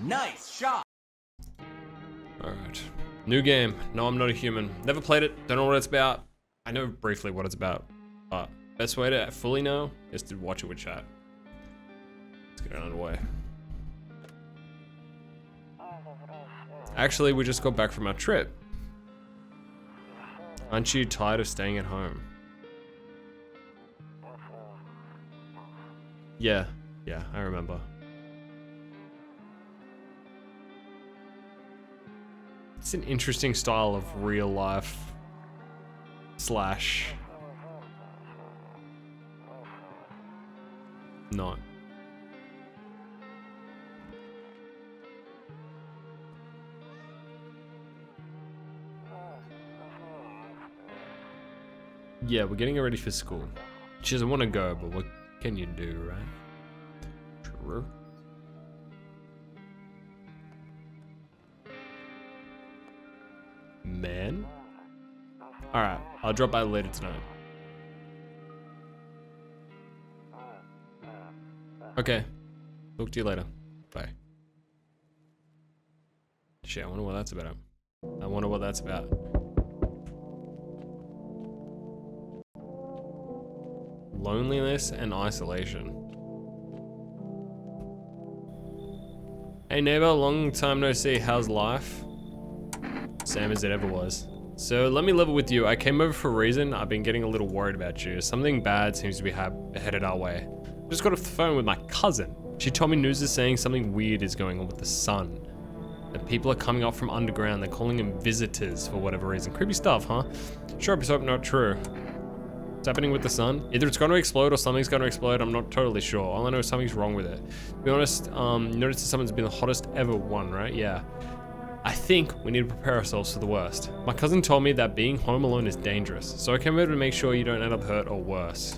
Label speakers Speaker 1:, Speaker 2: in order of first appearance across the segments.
Speaker 1: Nice shot.
Speaker 2: Alright. New game. No, I'm not a human. Never played it. Don't know what it's about. I know briefly what it's about. But best way to fully know is to watch it with chat. Let's get underway. Actually, we just got back from our trip. Aren't you tired of staying at home? Yeah, I remember. It's an interesting style of real life slash not. Yeah, we're getting her ready for school. She doesn't want to go, but what can you do, right? True. Man? Alright, I'll drop by later tonight. Okay. Talk to you later. Bye. Shit, I wonder what that's about. I wonder what that's about. Loneliness and isolation. Hey neighbor, long time no see, how's life? Same as it ever was. So let me level with you. I came over for a reason. I've been getting a little worried about you. Something bad seems to be headed our way. I just got off the phone with my cousin. She told me news is saying something weird is going on with the sun. That people are coming up from underground. They're calling them visitors for whatever reason. Creepy stuff, huh? Sure, but hope not true. What's happening with the sun? Either it's going to explode or something's going to explode. I'm not totally sure. All I know is something's wrong with it. To be honest, notice that someone's been the hottest ever one, right? Yeah. I think we need to prepare ourselves for the worst. My cousin told me that being home alone is dangerous, so I came over to make sure you don't end up hurt or worse.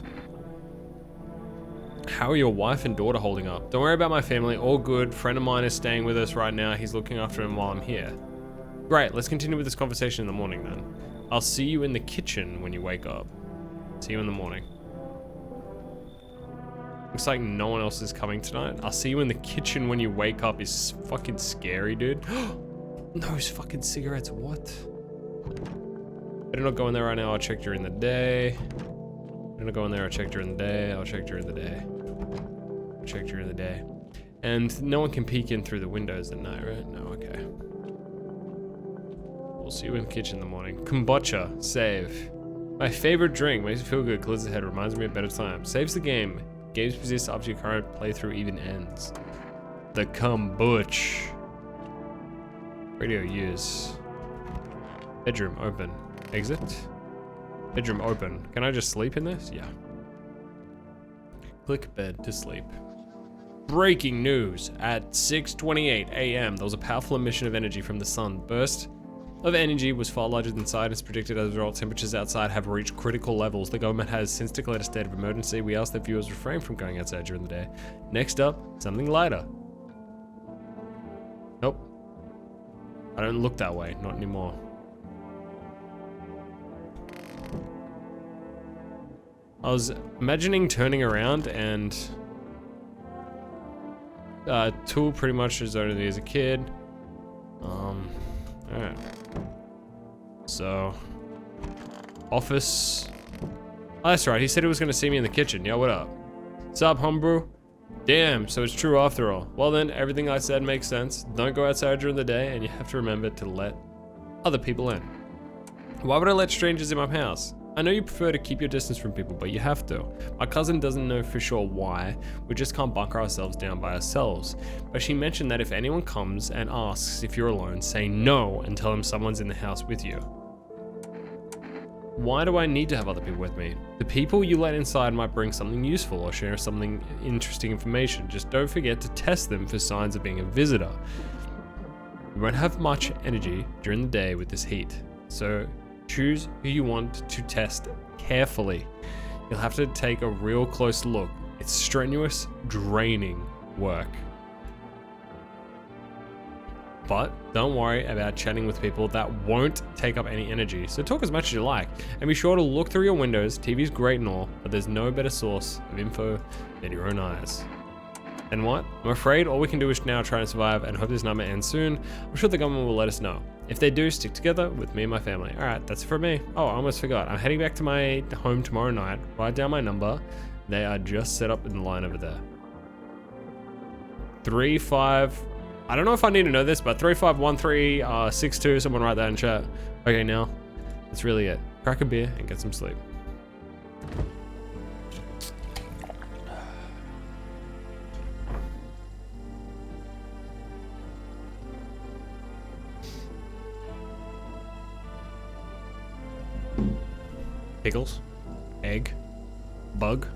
Speaker 2: How are your wife and daughter holding up? Don't worry about my family, all good. Friend of mine is staying with us right now. He's looking after him while I'm here. Great, let's continue with this conversation in the morning then. I'll see you in the kitchen when you wake up. See you in the morning. Looks like no one else is coming tonight. I'll see you in the kitchen when you wake up is fucking scary, dude. Those fucking cigarettes, what? Better not go in there right now, I'll check during the day. Better not go in there, I'll check during the day, I'll check during the day. I'll check during the day. And no one can peek in through the windows at night, right? No, okay. We'll see you in the kitchen in the morning. Kombucha, save. My favorite drink, makes me feel good, clears the head, reminds me of better times. Saves the game. Games persist after your current playthrough even ends. The kombucha. Radio use. Bedroom open. Exit. Bedroom open. Can I just sleep in this? Yeah. Click bed to sleep. Breaking news. At 6:28 a.m. there was a powerful emission of energy from the sun. Burst of energy was far larger than scientists predicted. As a result, temperatures outside have reached critical levels. The government has since declared a state of emergency. We ask that viewers refrain from going outside during the day. Next up, something lighter. Nope. I don't look that way, not anymore. I was imagining turning around and Tool pretty much is only as a kid. Alright. So office. Oh, that's right, he said he was gonna see me in the kitchen. Yo, what up? What's up, homebrew? Damn, so it's true after all. Well then, everything I said makes sense. Don't go outside during the day, and you have to remember to let other people in. Why would I let strangers in my house? I know you prefer to keep your distance from people, but you have to. My cousin doesn't know for sure why. We just can't bunker ourselves down by ourselves. But she mentioned that if anyone comes and asks if you're alone, say no and tell them someone's in the house with you. Why do I need to have other people with me? The people you let inside might bring something useful or share something interesting information. Just don't forget to test them for signs of being a visitor. You won't have much energy during the day with this heat, so choose who you want to test carefully. You'll have to take a real close look. It's strenuous, draining work. But don't worry about chatting with people that won't take up any energy, so talk as much as you like. And be sure to look through your windows. TV's great and all, but there's no better source of info than your own eyes. Then what? I'm afraid all we can do is now try and survive and hope this nightmare ends soon. I'm sure the government will let us know. If they do, stick together with me and my family. Alright, that's it for me. Oh, I almost forgot. I'm heading back to my home tomorrow night. Write down my number. They are just set up in the line over there. 35... I don't know if I need to know this, but 351362. Someone write that in chat. Okay, now, that's really it. Crack a beer and get some sleep. Pickles, egg, bug,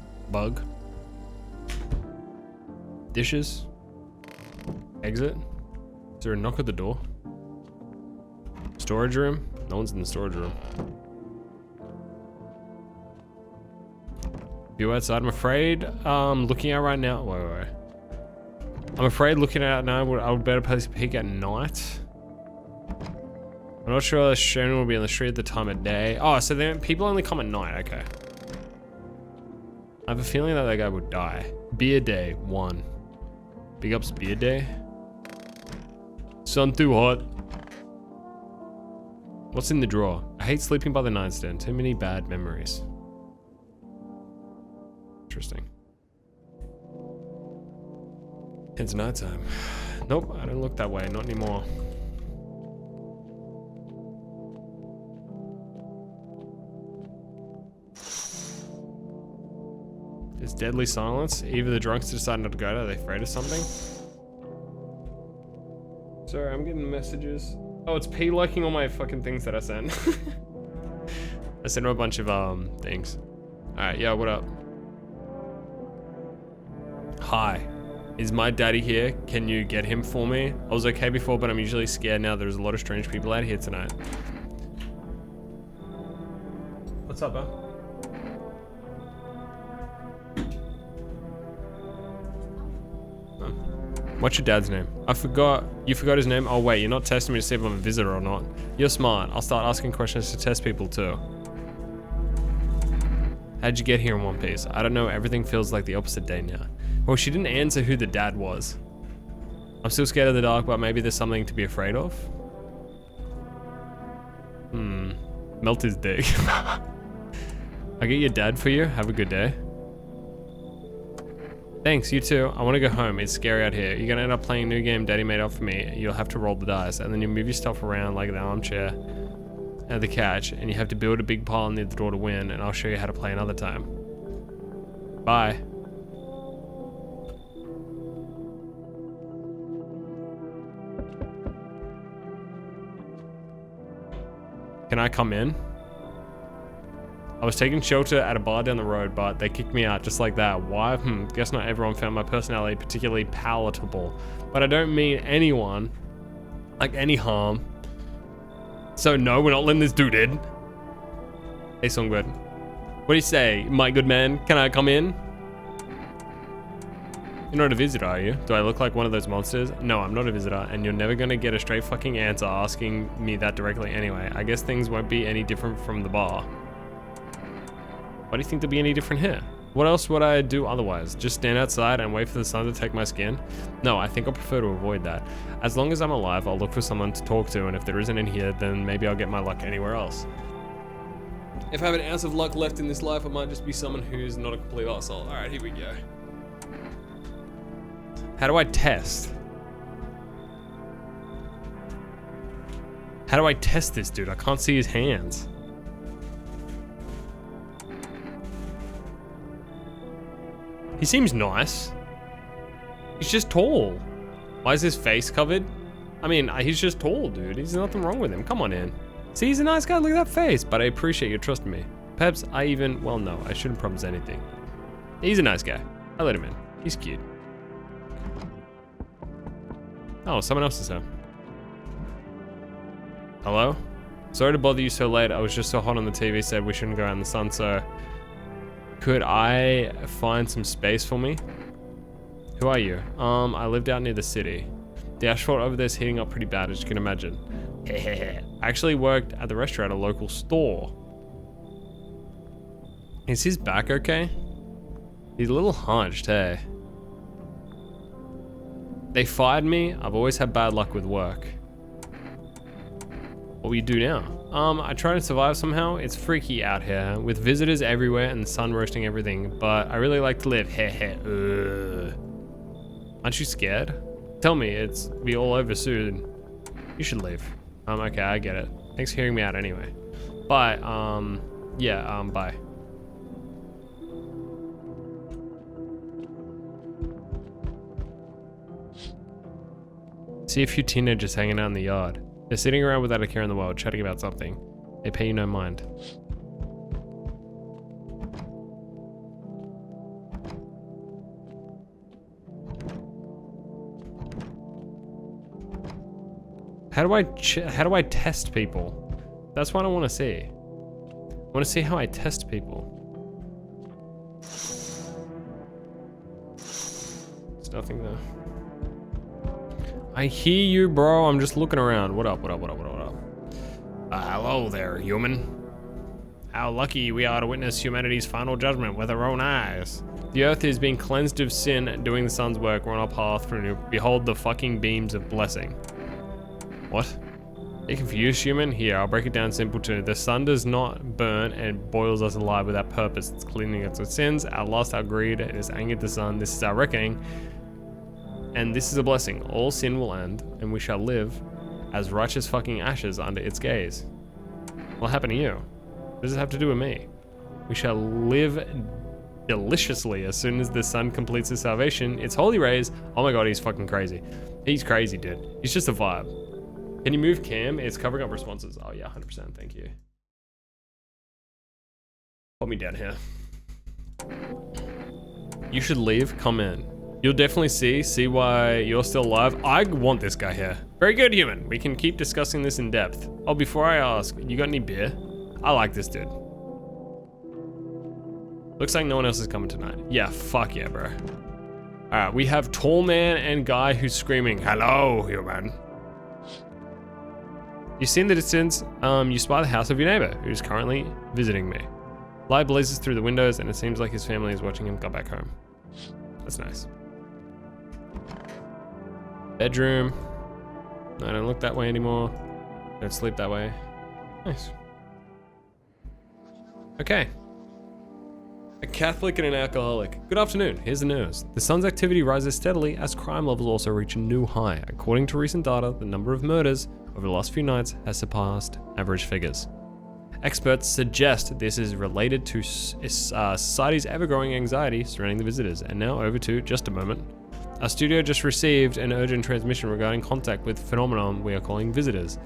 Speaker 2: dishes, exit. Is there a knock at the door? Storage room? No one's in the storage room. View outside, I'm afraid. Looking out right now. Wait. I'm afraid looking out now, I would better place a peek at night. I'm not sure if Shannon will be on the street at the time of day. Oh, so then people only come at night, okay. I have a feeling that guy would die. Beer day, 1. Big ups beer day. Sun too hot. What's in the drawer? I hate sleeping by the nightstand. Too many bad memories. Interesting. It's nighttime. Nope, I don't look that way, not anymore. It's deadly silence. Either the drunks decide not to go, are they afraid of something? Sorry, I'm getting messages. Oh, it's P liking all my fucking things that I sent. I sent him a bunch of things. Alright, yeah, what up? Hi. Is my daddy here? Can you get him for me? I was okay before, but I'm usually scared now. There's a lot of strange people out here tonight. What's up, bro? What's your dad's name? I forgot. You forgot his name? Oh wait, you're not testing me to see if I'm a visitor or not. You're smart. I'll start asking questions to test people too. How'd you get here in one piece? I don't know, everything feels like the opposite day now. Well, she didn't answer who the dad was. I'm still scared of the dark, but maybe there's something to be afraid of. Melt his dick. I'll get your dad for you. Have a good day. Thanks, you too. I want to go home. It's scary out here. You're gonna end up playing a new game Daddy made up for me. You'll have to roll the dice, and then you move your stuff around like the armchair and the couch, and you have to build a big pile near the door to win, and I'll show you how to play another time. Bye. Can I come in? I was taking shelter at a bar down the road, but they kicked me out just like that. Why? Guess not everyone found my personality particularly palatable. But I don't mean anyone, like any harm. So no, we're not letting this dude in. Hey, Songbird. What do you say, my good man? Can I come in? You're not a visitor, are you? Do I look like one of those monsters? No, I'm not a visitor, and you're never gonna get a straight fucking answer asking me that directly anyway. I guess things won't be any different from the bar. Why do you think they'll be any different here? What else would I do otherwise? Just stand outside and wait for the sun to take my skin? No, I think I prefer to avoid that. As long as I'm alive, I'll look for someone to talk to, and if there isn't in here, then maybe I'll get my luck anywhere else. If I have an ounce of luck left in this life, I might just be someone who's not a complete arsehole. Alright, here we go. How do I test? How do I test this dude? I can't see his hands. He seems nice. He's just tall. Why is his face covered? I mean, he's just tall, dude. There's nothing wrong with him. Come on in. See, he's a nice guy. Look at that face. But I appreciate you trusting me. Perhaps I even... Well, no. I shouldn't promise anything. He's a nice guy. I let him in. He's cute. Oh, someone else is here. Hello? Sorry to bother you so late. I was just so hot on the TV. Said we shouldn't go out in the sun, so... Could I find some space for me? Who are you? I lived out near the city. The asphalt over there's heating up pretty bad, as you can imagine. I actually worked at the restaurant at a local store. Is his back okay? He's a little hunched, hey? They fired me. I've always had bad luck with work. What will you do now? I try to survive somehow. It's freaky out here with visitors everywhere and the sun roasting everything, but I really like to live. Heh heh. Aren't you scared? Tell me, it's be all over soon. You should leave. Okay, I get it. Thanks for hearing me out anyway. Bye. Yeah, bye. See a few teenagers hanging out in the yard. They're sitting around without a care in the world, chatting about something. They pay you no mind. How do I test people? That's what I want to see. I want to see how I test people. There's nothing there. I hear you, bro. I'm just looking around. What up? Hello there, human. How lucky we are to witness humanity's final judgment with our own eyes. The earth is being cleansed of sin, doing the sun's work. We're on our path to behold the fucking beams of blessing. What? Are you confused, human? Here, I'll break it down simple too. The sun does not burn and boils us alive without purpose. It's cleaning us of sins, our lust, our greed. It has angered the sun. This is our reckoning. And this is a blessing. All sin will end, and we shall live as righteous fucking ashes under its gaze. What happened to you? What does it have to do with me? We shall live deliciously as soon as the sun completes his salvation. Its holy rays. Oh my god, he's fucking crazy. He's crazy, dude. He's just a vibe. Can you move cam? It's covering up responses. Oh yeah, 100%. Thank you. Put me down here. You should leave. Come in. You'll definitely see why you're still alive. I want this guy here. Very good, human. We can keep discussing this in depth. Oh, before I ask, you got any beer? I like this dude. Looks like no one else is coming tonight. Yeah, fuck yeah, bro. Alright, we have tall man and guy who's screaming, hello, human. You see in the distance, you spy the house of your neighbor, who's currently visiting me. Light blazes through the windows, and it seems like his family is watching him come back home. That's nice. Bedroom. No, don't look that way anymore. Don't sleep that way. Nice. Okay. A Catholic and an alcoholic. Good afternoon. Here's the news. The sun's activity rises steadily as crime levels also reach a new high. According to recent data, the number of murders over the last few nights has surpassed average figures. Experts suggest this is related to society's ever-growing anxiety surrounding the visitors. And now over to just a moment. Our studio just received an urgent transmission regarding contact with phenomenon we are calling visitors.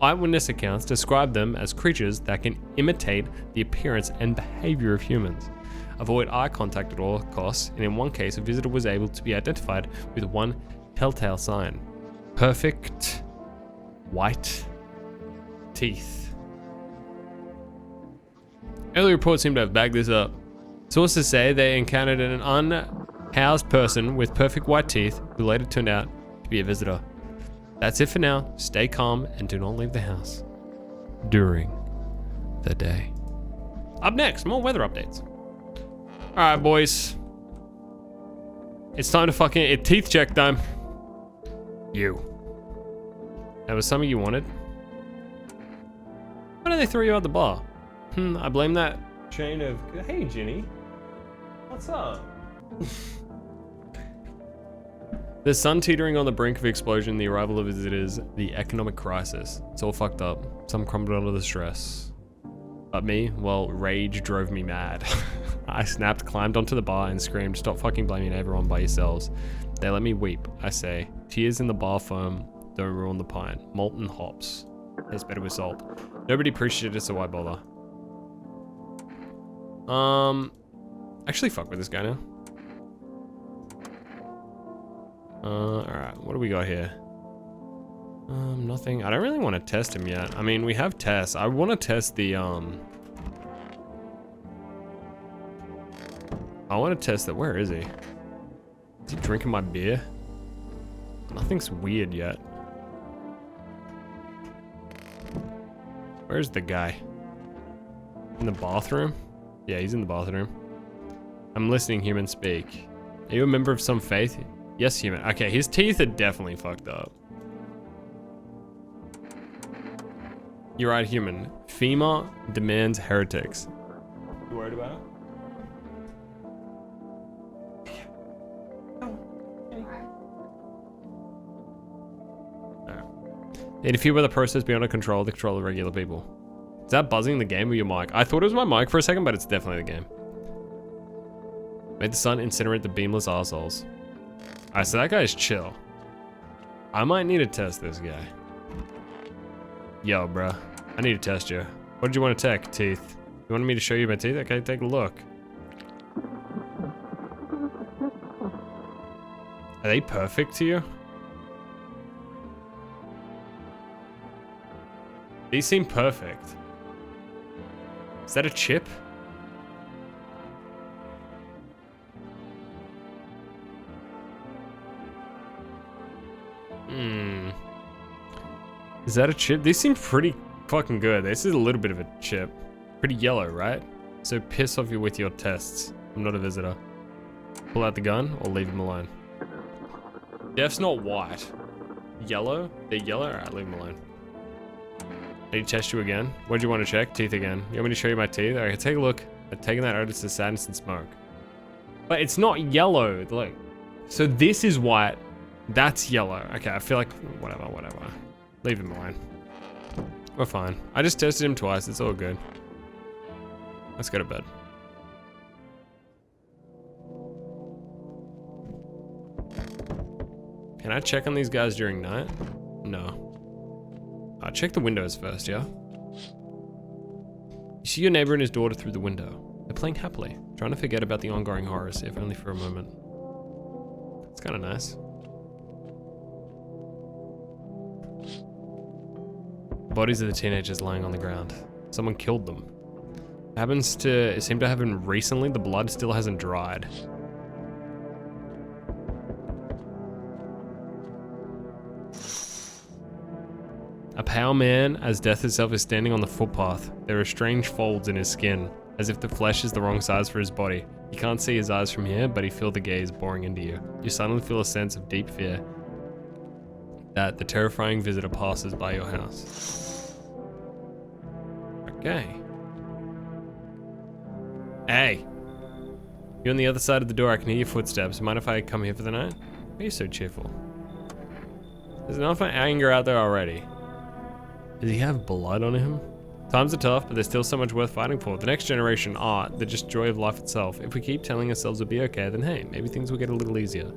Speaker 2: Eyewitness accounts describe them as creatures that can imitate the appearance and behavior of humans. Avoid eye contact at all costs, and in one case, a visitor was able to be identified with one telltale sign. Perfect white teeth. Early reports seem to have bagged this up. Sources say they encountered an unhoused person with perfect white teeth who later turned out to be a visitor. That's it for now. Stay calm and do not leave the house during the day. Up next, more weather updates. Alright, boys. It's time to fucking teeth check time. You. That was something you wanted? Why did they throw you out the bar? I blame that chain of... Hey, Ginny. What's up? The sun teetering on the brink of explosion, the arrival of visitors, the economic crisis. It's all fucked up. Some crumbled under the stress. But me, well, rage drove me mad. I snapped, climbed onto the bar and screamed, stop fucking blaming everyone by yourselves. They let me weep, I say. Tears in the bar foam, don't ruin the pint. Molten hops. Tastes better with salt. Nobody appreciated it, so why bother? Actually fuck with this guy now. Alright, what do we got here? Nothing. I don't really want to test him yet. I mean, we have tests. I want to test the, I want to test that. Where is he? Is he drinking my beer? Nothing's weird yet. Where's the guy? In the bathroom? Yeah, he's in the bathroom. I'm listening, human speak. Are you a member of some faith? Yes, human. Okay, his teeth are definitely fucked up. You're right, human. FEMA demands heretics. You worried about it? They interfere with the process beyond our control, the control of regular people. Is that buzzing the game or your mic? I thought it was my mic for a second, but it's definitely the game. Made the sun incinerate the beamless arseholes. Alright, so that guy's chill. I might need to test this guy. Yo, bruh. I need to test you. What did you want to check? Teeth. You wanted me to show you my teeth? Okay, take a look. Are they perfect to you? These seem perfect. Is that a chip? Is that a chip? These seem pretty fucking good. This is a little bit of a chip. Pretty yellow, right? So piss off you with your tests. I'm not a visitor. Pull out the gun or leave him alone. Death's not white. Yellow? They're yellow? Alright, leave him alone. I need to test you again. What do you want to check? Teeth again. You want me to show you my teeth? Alright, take a look. I've taken that odor to sadness and smoke. But it's not yellow. Look. So this is white. That's yellow. Okay, I feel like... Whatever. Leave him alone. We're fine. I just tested him twice. It's all good. Let's go to bed. Can I check on these guys during night? No. I'll check the windows first, yeah? You see your neighbor and his daughter through the window. They're playing happily, trying to forget about the ongoing horrors, if only for a moment. It's kind of nice. Bodies of the teenagers lying on the ground. Someone killed them. It seemed to happen recently. The blood still hasn't dried. A pale man, as death itself, is standing on the footpath. There are strange folds in his skin, as if the flesh is the wrong size for his body. You can't see his eyes from here, but you feel the gaze boring into you. You suddenly feel a sense of deep fear that the terrifying visitor passes by your house. Okay. Hey. You're on the other side of the door. I can hear your footsteps. Mind if I come here for the night? Why are you so cheerful? There's enough anger out there already. Does he have blood on him? Times are tough, but there's still so much worth fighting for. The next generation, art, the just joy of life itself. If we keep telling ourselves we'll be okay, then hey, maybe things will get a little easier.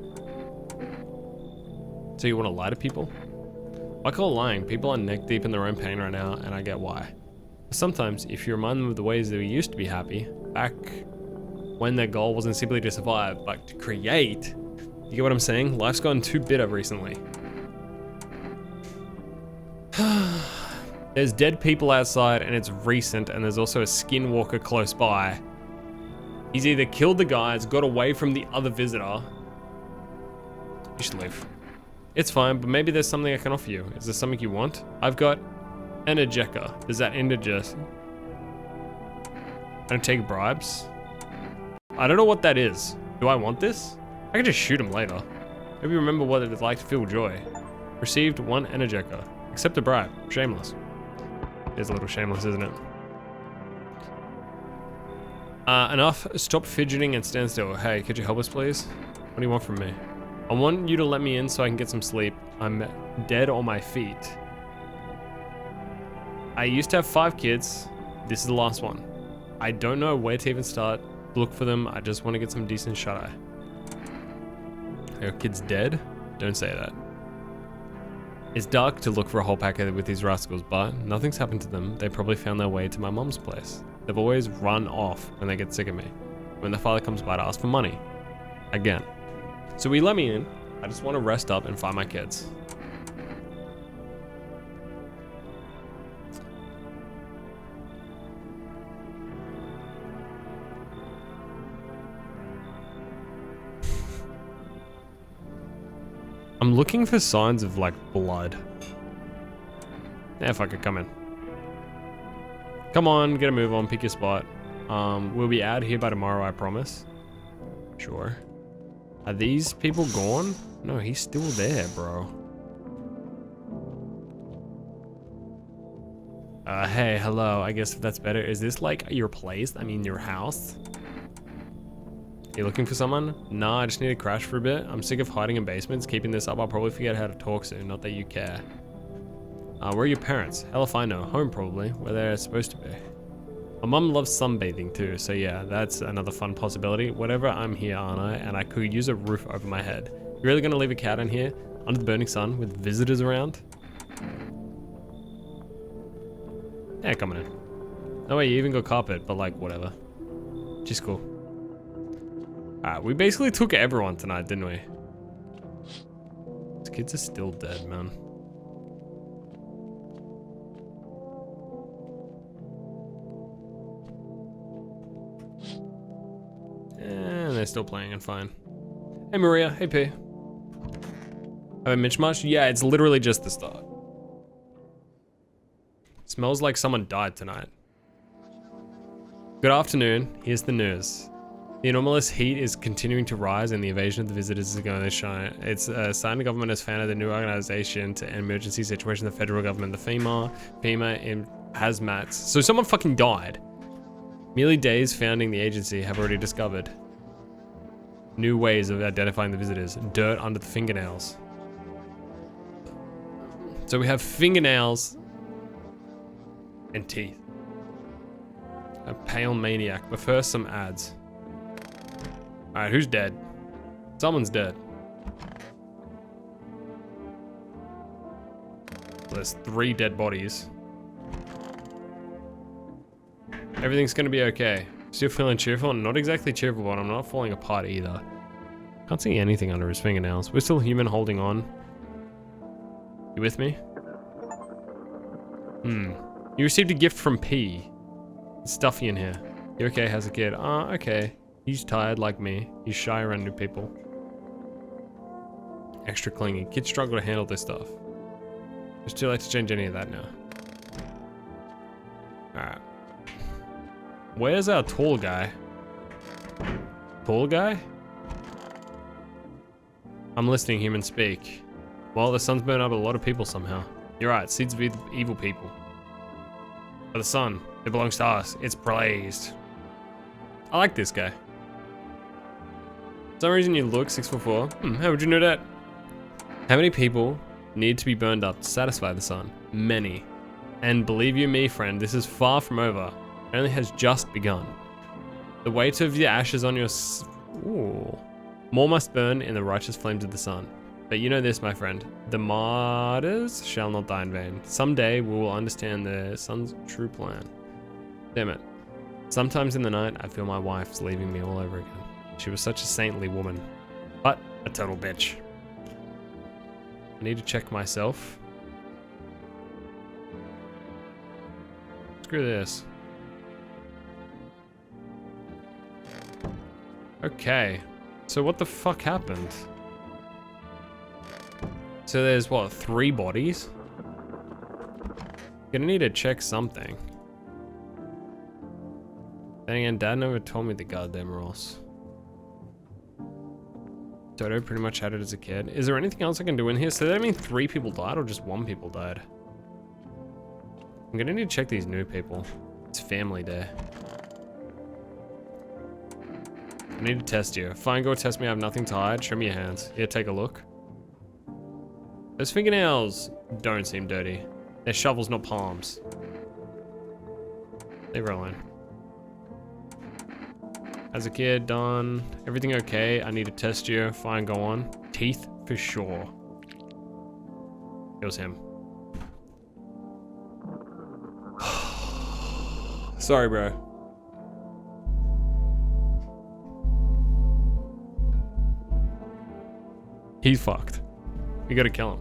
Speaker 2: So you want to lie to people? I call lying. People are neck deep in their own pain right now, and I get why. Sometimes, if you remind them of the ways that we used to be happy, back when their goal wasn't simply to survive, but to create, you get what I'm saying? Life's gotten too bitter recently. There's dead people outside and it's recent, and there's also a skinwalker close by. He's either killed the guys, got away from the other visitor. You should leave. It's fine, but maybe there's something I can offer you. Is there something you want? I've got an ejector. Does that indigest? I don't take bribes. I don't know what that is. Do I want this? I can just shoot him later. Maybe remember what it's like to feel joy. Received 1 ejector. Accept a bribe. Shameless. It's a little shameless, isn't it? Enough. Stop fidgeting and stand still. Hey, could you help us, please? What do you want from me? I want you to let me in so I can get some sleep. I'm dead on my feet. I used to have 5 kids. This is the last one. I don't know where to even start. Look for them. I just want to get some decent shut-eye. Are your kids dead? Don't say that. It's dark to look for a whole packet with these rascals, but nothing's happened to them. They probably found their way to my mom's place. They've always run off when they get sick of me. When their father comes by to ask for money. Again. So we let me in. I just want to rest up and find my kids. I'm looking for signs of like blood. Yeah, fuck it, come in. Come on, get a move on, pick your spot. We'll be out here by tomorrow, I promise. Sure. Are these people gone? No, he's still there, bro. Hey, hello. I guess if that's better. Is this like your place? I mean, your house? You looking for someone? Nah, I just need to crash for a bit. I'm sick of hiding in basements. Keeping this up, I'll probably forget how to talk soon. Not that you care. Where are your parents? Hell if I know. Home probably, where they're supposed to be. My mum loves sunbathing too, so yeah, that's another fun possibility. Whatever, I'm here, aren't I? And I could use a roof over my head. You really gonna leave a cat in here under the burning sun with visitors around? Yeah, coming in. No way, you even got carpet, but like, whatever. Just cool. Alright, we basically took everyone tonight, didn't we? These kids are still dead, man. And they're still playing and fine. Hey Maria, hey P. Have I mentioned much? Yeah, it's literally just the start. Smells like someone died tonight. Good afternoon, here's the news. The anomalous heat is continuing to rise and the invasion of the visitors is going to shine. It's a sign the government has founded a new organization to end emergency situation. The federal government, the FEMA in hazmats. So someone fucking died. Merely days founding the agency have already discovered new ways of identifying the visitors. Dirt under the fingernails. So we have fingernails and teeth. A pale maniac, but first some ads. Alright, who's dead? Someone's dead. There's 3 dead bodies. Everything's gonna be okay. Still feeling cheerful? Not exactly cheerful, but I'm not falling apart either. Can't see anything under his fingernails. We're still human holding on. You with me? You received a gift from P. It's stuffy in here. You okay? How's the kid? Okay. He's tired like me. He's shy around new people. Extra clingy. Kids struggle to handle this stuff. It's too late to change any of that now. Alright. Where's our tall guy? Tall guy? I'm listening, human speak. Well, the sun's burned up a lot of people somehow. You're right, seeds of evil people. But the sun, it belongs to us. It's blazed. I like this guy. For some reason you look 6'4". How would you know that? How many people need to be burned up to satisfy the sun? Many. And believe you me, friend, this is far from over. It only has just begun. The weight of the ashes on your ooh. More must burn in the righteous flames of the sun. But you know this, my friend. The martyrs shall not die in vain. Someday we will understand the sun's true plan. Damn it. Sometimes in the night, I feel my wife's leaving me all over again. She was such a saintly woman, but a total bitch. I need to check myself. Screw this. Okay, so what the fuck happened? So there's what, 3 bodies? Gonna need to check something. Then again, Dad never told me the goddamn rules. Dodo pretty much had it as a kid. Is there anything else I can do in here? So does that mean 3 people died or just 1 people died? I'm gonna need to check these new people. It's family day. I need to test you. Fine, go test me. I have nothing to hide. Show me your hands. Here, take a look. Those fingernails don't seem dirty. They're shovels, not palms. Leave her alone. As a kid, done. Everything okay? I need to test you. Fine, go on. Teeth for sure. It was him. Sorry, bro. He's fucked. We gotta kill him.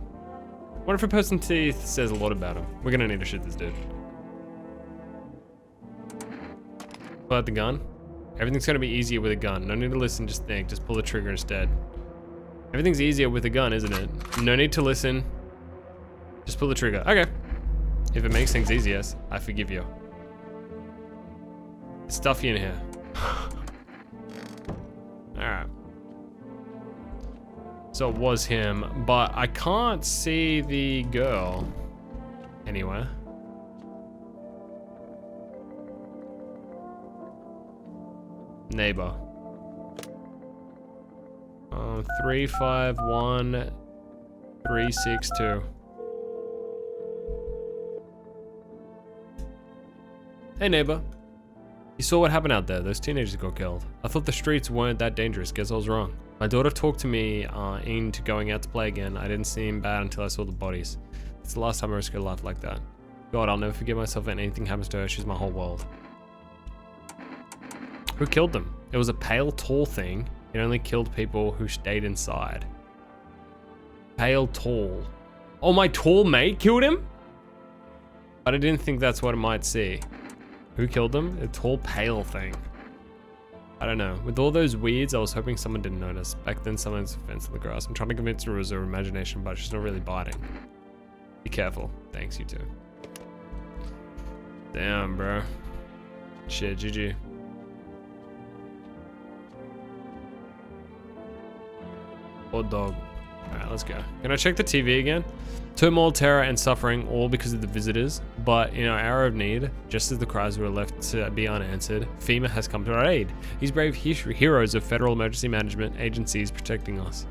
Speaker 2: What if a person's teeth says a lot about him? We're gonna need to shoot this dude. Pull out the gun. Everything's gonna be easier with a gun. No need to listen, just think. Just pull the trigger instead. Everything's easier with a gun, isn't it? No need to listen. Just pull the trigger. Okay. If it makes things easier, I forgive you. It's stuffy in here. Alright. So it was him, but I can't see the girl anywhere. Neighbor. 351362. Hey neighbor. You saw what happened out there. Those teenagers got killed. I thought the streets weren't that dangerous. Guess I was wrong. My daughter talked to me into going out to play again. I didn't seem bad until I saw the bodies. It's the last time I risked a life like that. God, I'll never forgive myself if anything happens to her. She's my whole world. Who killed them? It was a pale, tall thing. It only killed people who stayed inside. Pale, tall. Oh, my tall mate killed him? But I didn't think that's what I might see. Who killed them? A tall, pale thing. I don't know. With all those weeds, I was hoping someone didn't notice. Back then, someone's fence in the grass. I'm trying to convince her it was her imagination, but she's not really biting. Be careful. Thanks, you too. Damn, bro. Shit, GG. Hot dog. Alright, let's go. Can I check the TV again? Turmoil, terror, and suffering, all because of the visitors. But in our hour of need, just as the cries were left to be unanswered, FEMA has come to our aid. These brave heroes of federal emergency management agencies protecting us.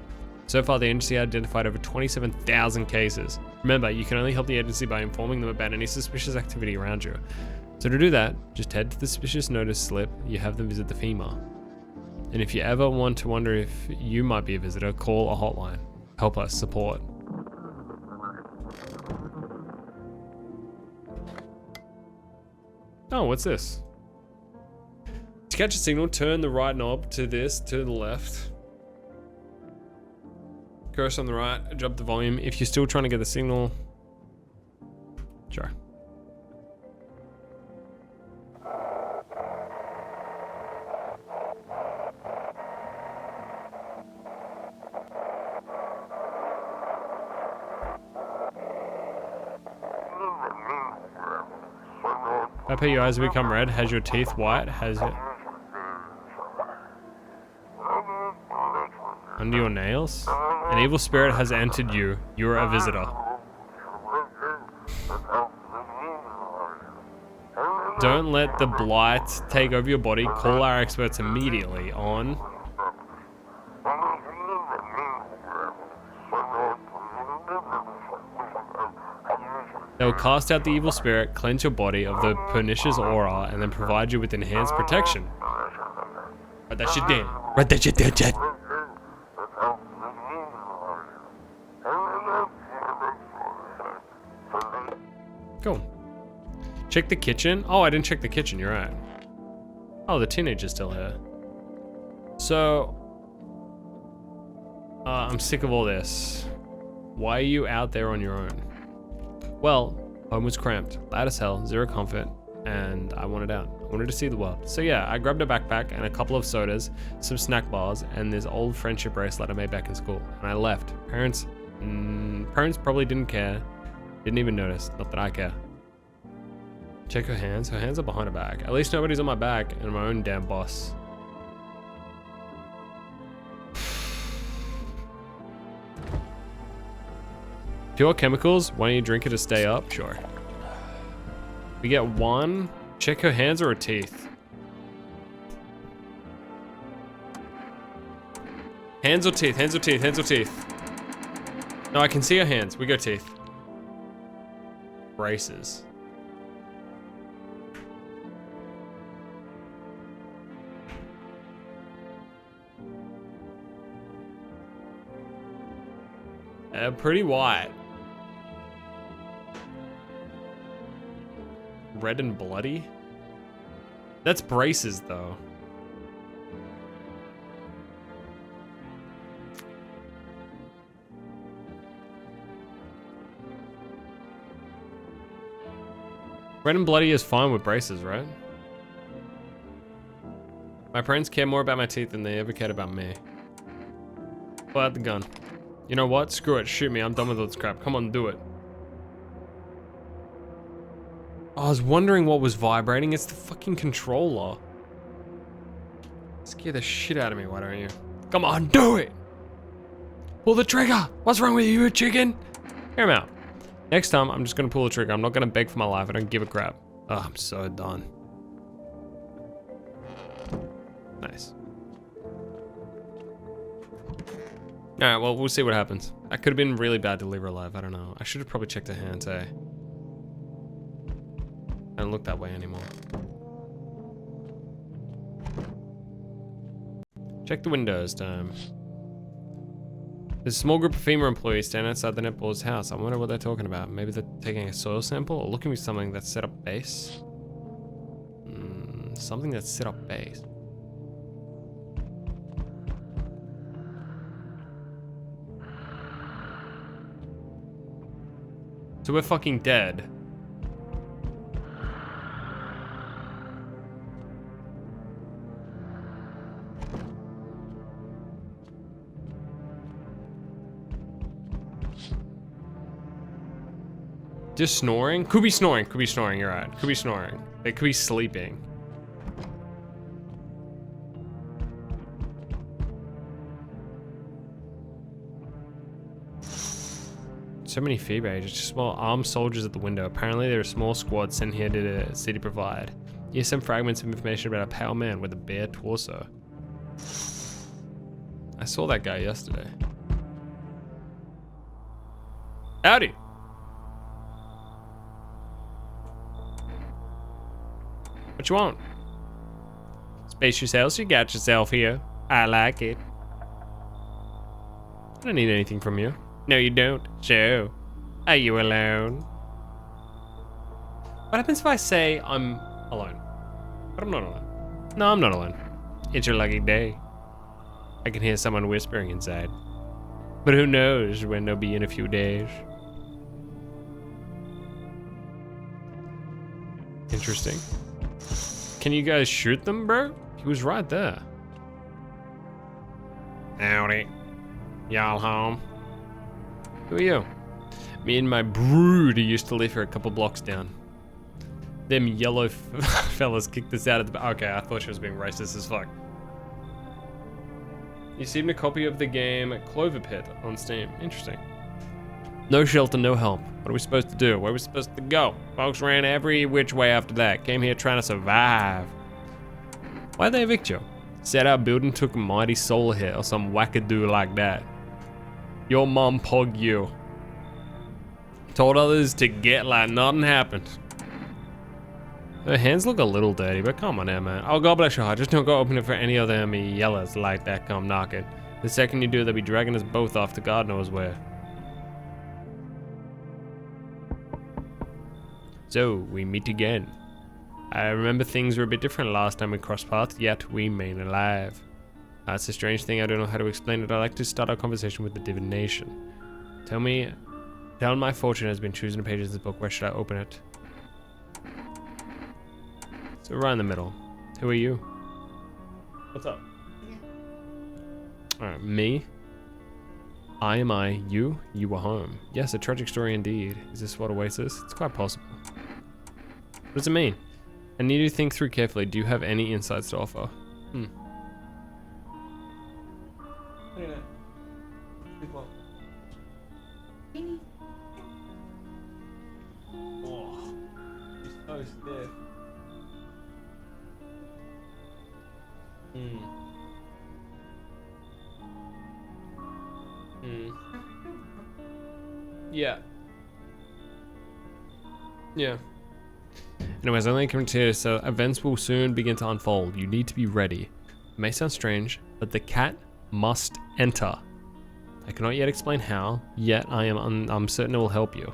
Speaker 2: So far, the agency identified over 27,000 cases. Remember, you can only help the agency by informing them about any suspicious activity around you. So to do that, just head to the suspicious notice slip. You have them visit the FEMA. And if you ever want to wonder if you might be a visitor, call a hotline. Help us support. Oh, what's this? To catch a signal, turn the right knob to this, to the left. Cursor on the right, drop the volume. If you're still trying to get the signal, sure. Up your eyes have become red. Has your teeth white? Has it under your nails? An evil spirit has entered you. You are a visitor. Don't let the blight take over your body. Call our experts immediately on... They will cast out the evil spirit, cleanse your body of the pernicious aura, and then provide you with enhanced protection. Write that shit down. Write that shit down, chat. Cool. Check the kitchen. Oh, I didn't check the kitchen. You're right. Oh, the teenager's still here. So, I'm sick of all this. Why are you out there on your own? Well, home was cramped, loud as hell, zero comfort, and I wanted out. I wanted to see the world. So yeah, I grabbed a backpack and a couple of sodas, some snack bars, and this old friendship bracelet I made back in school. And I left. Parents probably didn't care. Didn't even notice. Not that I care. Check her hands. Her hands are behind her back. At least nobody's on my back and my own damn boss. Pure chemicals? Why don't you drink it to stay up? Sure. We get one. Check her hands or her teeth. Hands or teeth? Hands or teeth? Hands or teeth? No, I can see her hands. We go teeth. Braces. Pretty white. Red and bloody? That's braces, though. Red and bloody is fine with braces, right? My parents care more about my teeth than they ever cared about me. Pull out the gun. You know what? Screw it. Shoot me. I'm done with all this crap. Come on, do it. I was wondering what was vibrating. It's the fucking controller. Scare the shit out of me, why don't you? Come on, do it! Pull the trigger. What's wrong with you, chicken? Hear him out. Next time, I'm just gonna pull the trigger. I'm not gonna beg for my life. I don't give a crap. Oh, I'm so done. Nice. Alright, well, we'll see what happens. That could have been really bad to leave her alive. I don't know. I should have probably checked her hands, eh? I don't look that way anymore. Check the windows, There's a small group of female employees standing outside the netballer's house. I wonder what they're talking about. Maybe they're taking a soil sample or looking for something that's set up base. Something that's set up base. So we're fucking dead. Just snoring? Could be snoring, you're right. Could be snoring. They could be sleeping. So many feedback, just small armed soldiers at the window. Apparently they're a small squad sent here to the city provide. Here's some fragments of information about a pale man with a bare torso. I saw that guy yesterday. Howdy! What you want? Space yourselves, you got yourself here. I like it. I don't need anything from you. No, you don't. So, are you alone? What happens if I say I'm alone? But I'm not alone. No, I'm not alone. It's your lucky day. I can hear someone whispering inside. But who knows when they'll be in a few days. Interesting. Can you guys shoot them, bro? He was right there. Howdy. Y'all home? Who are you? Me and my brood who used to live here a couple blocks down. Them yellow fellas kicked us out of the... Okay, I thought she was being racist as fuck. You received a copy of the game Clover Pit on Steam. Interesting. No shelter, no help. What are we supposed to do? Where are we supposed to go? Folks ran every which way after that. Came here trying to survive. Why'd they evict you? Said our building took a mighty solar hit or some wackadoo like that. Your mom pogged you. Told others to get like nothing happened. Her hands look a little dirty, but come on now, man. Oh, God bless your heart. Just don't go open it for any of them yellers like that come knocking. The second you do, they'll be dragging us both off to God knows where. So, we meet again. I remember things were a bit different last time we crossed paths, yet we remain alive. It's a strange thing, I don't know how to explain it. I like to start our conversation with the divination. Tell my fortune has been choosing a page of this book. Where should I open it? So right in the middle. Who are you? What's up? Alright, me? Am I, you? You were home. Yes, a tragic story indeed. Is this what awaits us? It's quite possible. What does it mean? I need to think through carefully. Do you have any insights to offer? Oh, she's so stiff. Yeah. Yeah. Anyways, I only come to here, so events will soon begin to unfold. You need to be ready. It may sound strange, but the cat must enter. I cannot yet explain how, yet I'm certain it will help you.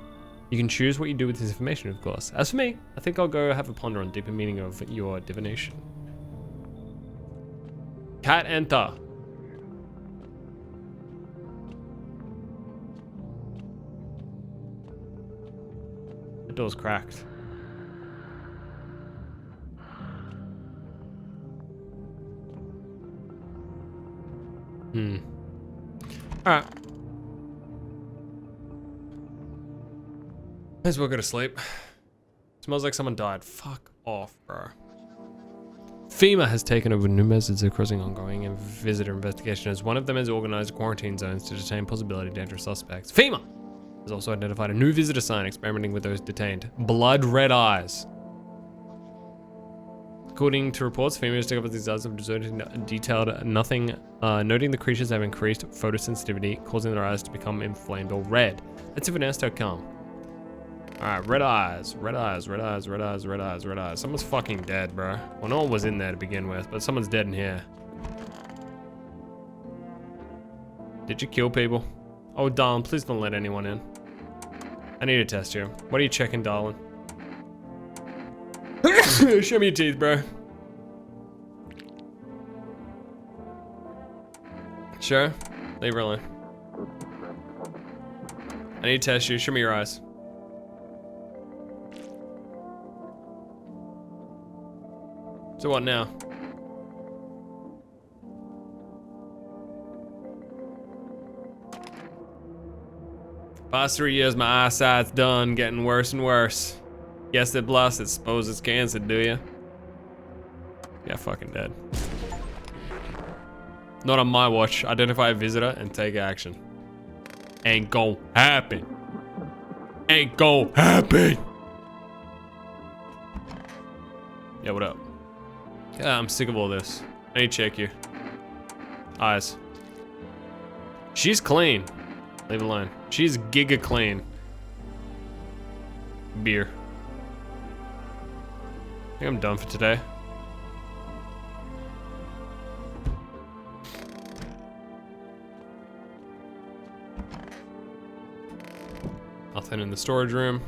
Speaker 2: You can choose what you do with this information, of course. As for me, I think I'll go have a ponder on deeper meaning of your divination. Cat enter. The door's cracked. Alright. Might as well go to sleep. Smells like someone died. Fuck off, bro. FEMA has taken over new methods of crossing ongoing and visitor investigation, as one of them has organized quarantine zones to detain possibility dangerous suspects. FEMA has also identified a new visitor sign experimenting with those detained. Blood red eyes. According to reports, FEMA has discovered these eyes have detailed nothing, noting the creatures have increased photosensitivity, causing their eyes to become inflamed or red. Let's see if it has to come. Alright, red eyes, red eyes, red eyes, red eyes, red eyes, red eyes. Someone's fucking dead, bro. Well, no one was in there to begin with, but someone's dead in here. Did you kill people? Oh, darling, please don't let anyone in. I need to test you. What are you checking, darling? Show me your teeth, bro. Sure. Leave her alone. I need to test you. Show me your eyes. So what now? Past 3 years, my eyesight's done getting worse and worse. Guess they're blasted. Suppose it's cancer, do ya? Yeah, fucking dead. Not on my watch. Identify a visitor and take action. Ain't gon' happen. Ain't gon' happen. Yeah, what up? Yeah, I'm sick of all this. I need to check you. Eyes. She's clean. Leave it alone. She's giga clean. Beer. I think I'm done for today. Nothing in the storage room.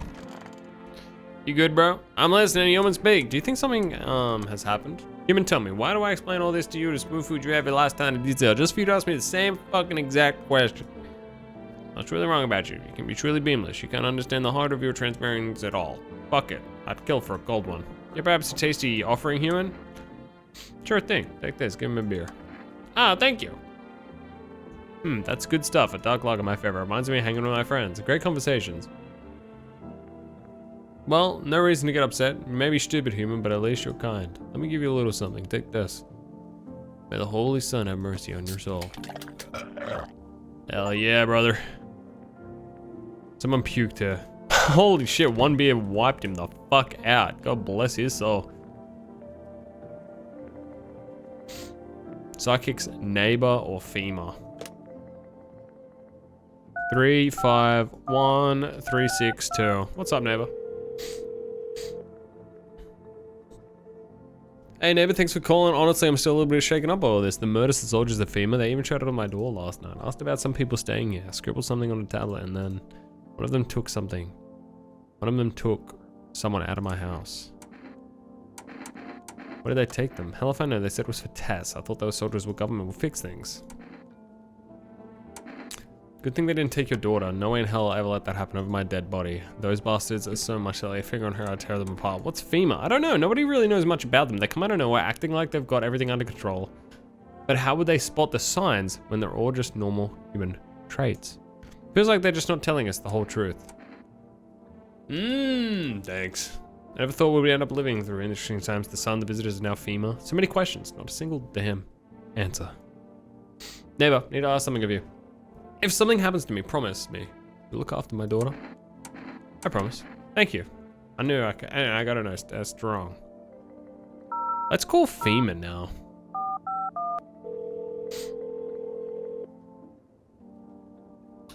Speaker 2: You good, bro? I'm listening. Human speak. Do you think something has happened? Human, tell me. Why do I explain all this to you to spoon food you every last time in detail? Just for you to ask me the same fucking exact question. What's really wrong about you? You can be truly beamless. You can't understand the heart of your transparencies at all. Fuck it. I'd kill for a cold one. Yeah, perhaps a tasty offering, human? Sure thing. Take this. Give him a beer. Ah, thank you. That's good stuff. A dark lager, my favorite. Reminds me of hanging with my friends. Great conversations. Well, no reason to get upset. You may be stupid, human, but at least you're kind. Let me give you a little something. Take this. May the Holy Sun have mercy on your soul. Hell yeah, brother. Someone puked here. Holy shit, one beer wiped him the fuck out. God bless his soul. Psychic's neighbor or FEMA? 351362. What's up, neighbor? Hey neighbor, thanks for calling. Honestly, I'm still a little bit shaken up by all this. The murders and soldiers of FEMA, they even showed up on my door last night. Asked about some people staying here. Scribbled something on a tablet, and then one of them took something. One of them took someone out of my house. Where did they take them? Hell if I know. They said it was for tests. I thought those soldiers were government would fix things. Good thing they didn't take your daughter. No way in hell I'll ever let that happen over my dead body. Those bastards are so much that they figure on how to tear them apart. What's FEMA? I don't know. Nobody really knows much about them. They come out of nowhere acting like they've got everything under control. But how would they spot the signs when they're all just normal human traits? Feels like they're just not telling us the whole truth. Thanks. I never thought we would end up living through interesting times. The sun, the visitors, is now FEMA. So many questions, not a single damn answer. Neighbor, need to ask something of you. If something happens to me, promise me you'll look after my daughter. I promise. Thank you. I knew I gotta know that's strong. Let's call FEMA now.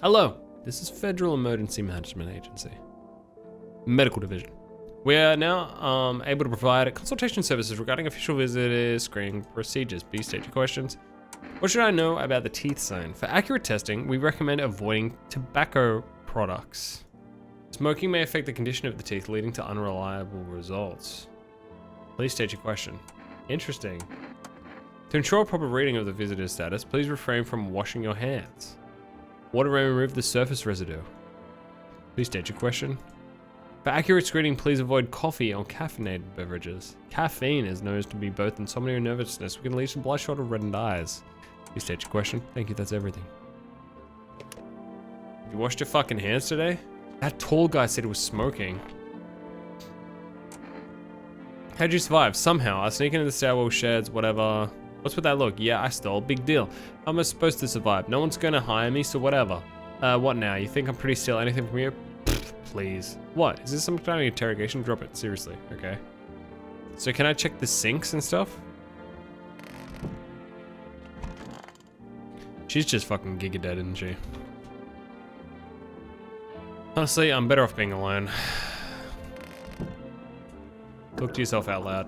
Speaker 2: Hello. This is Federal Emergency Management Agency. Medical Division. We are now able to provide consultation services regarding official visitors, screening procedures. Please state your questions. What should I know about the teeth sign? For accurate testing, we recommend avoiding tobacco products. Smoking may affect the condition of the teeth, leading to unreliable results. Please state your question. Interesting. To ensure proper reading of the visitor's status, please refrain from washing your hands. Water may remove the surface residue. Please state your question. For accurate screening, please avoid coffee or caffeinated beverages. Caffeine is known to be both insomnia and nervousness, which can lead to bloodshot or reddened eyes. Please state your question. Thank you, that's everything. You washed your fucking hands today? That tall guy said he was smoking. How'd you survive? Somehow. I sneak into the stairwell sheds, whatever. What's with that look? Yeah, I stole. Big deal. How am I supposed to survive? No one's gonna hire me, so whatever. What now? You think I'm pretty steal anything from you? Please. What? Is this some kind of interrogation? Drop it. Seriously. Okay. So can I check the sinks and stuff? She's just fucking giga dead, isn't she? Honestly, I'm better off being alone. Talk to yourself out loud.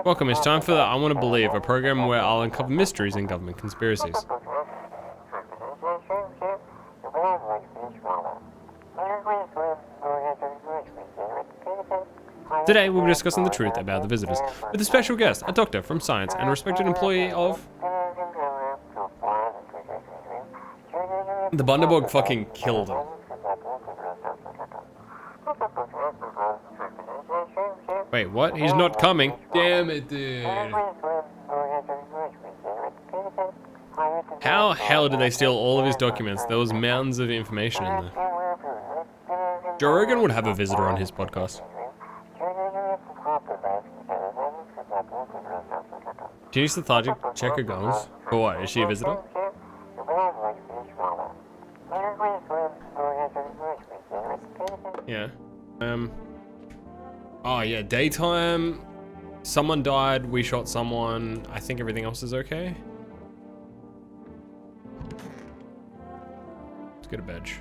Speaker 2: Welcome, it's time for the I Want to Believe, a program where I'll uncover mysteries in government conspiracies. Today, we'll be discussing the truth about the visitors, with a special guest, a doctor from science and a respected employee of... The Bundaberg fucking killed him. Wait, what? He's not coming. Damn it, dude. How hell did they steal all of his documents? There was mountains of information in there. Joe Rogan would have a visitor on his podcast. Do you use lethargic? Check her guns. For what? Is she a visitor? Yeah. Oh yeah, daytime. Someone died, we shot someone. I think everything else is okay. Let's get a badge.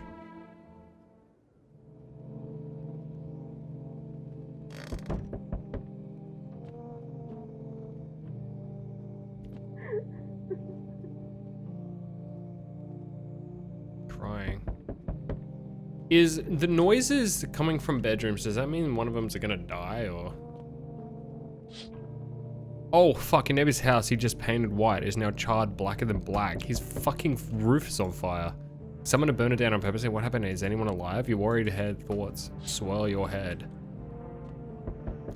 Speaker 2: Crying. Is the noises coming from bedrooms, does that mean one of them's gonna die, or? Oh, fuck, in Nebby's house, he just painted white. It's now charred blacker than black. His fucking roof is on fire. Someone to burn it down on purpose. What happened? Is anyone alive? Your worried head thoughts swirl your head.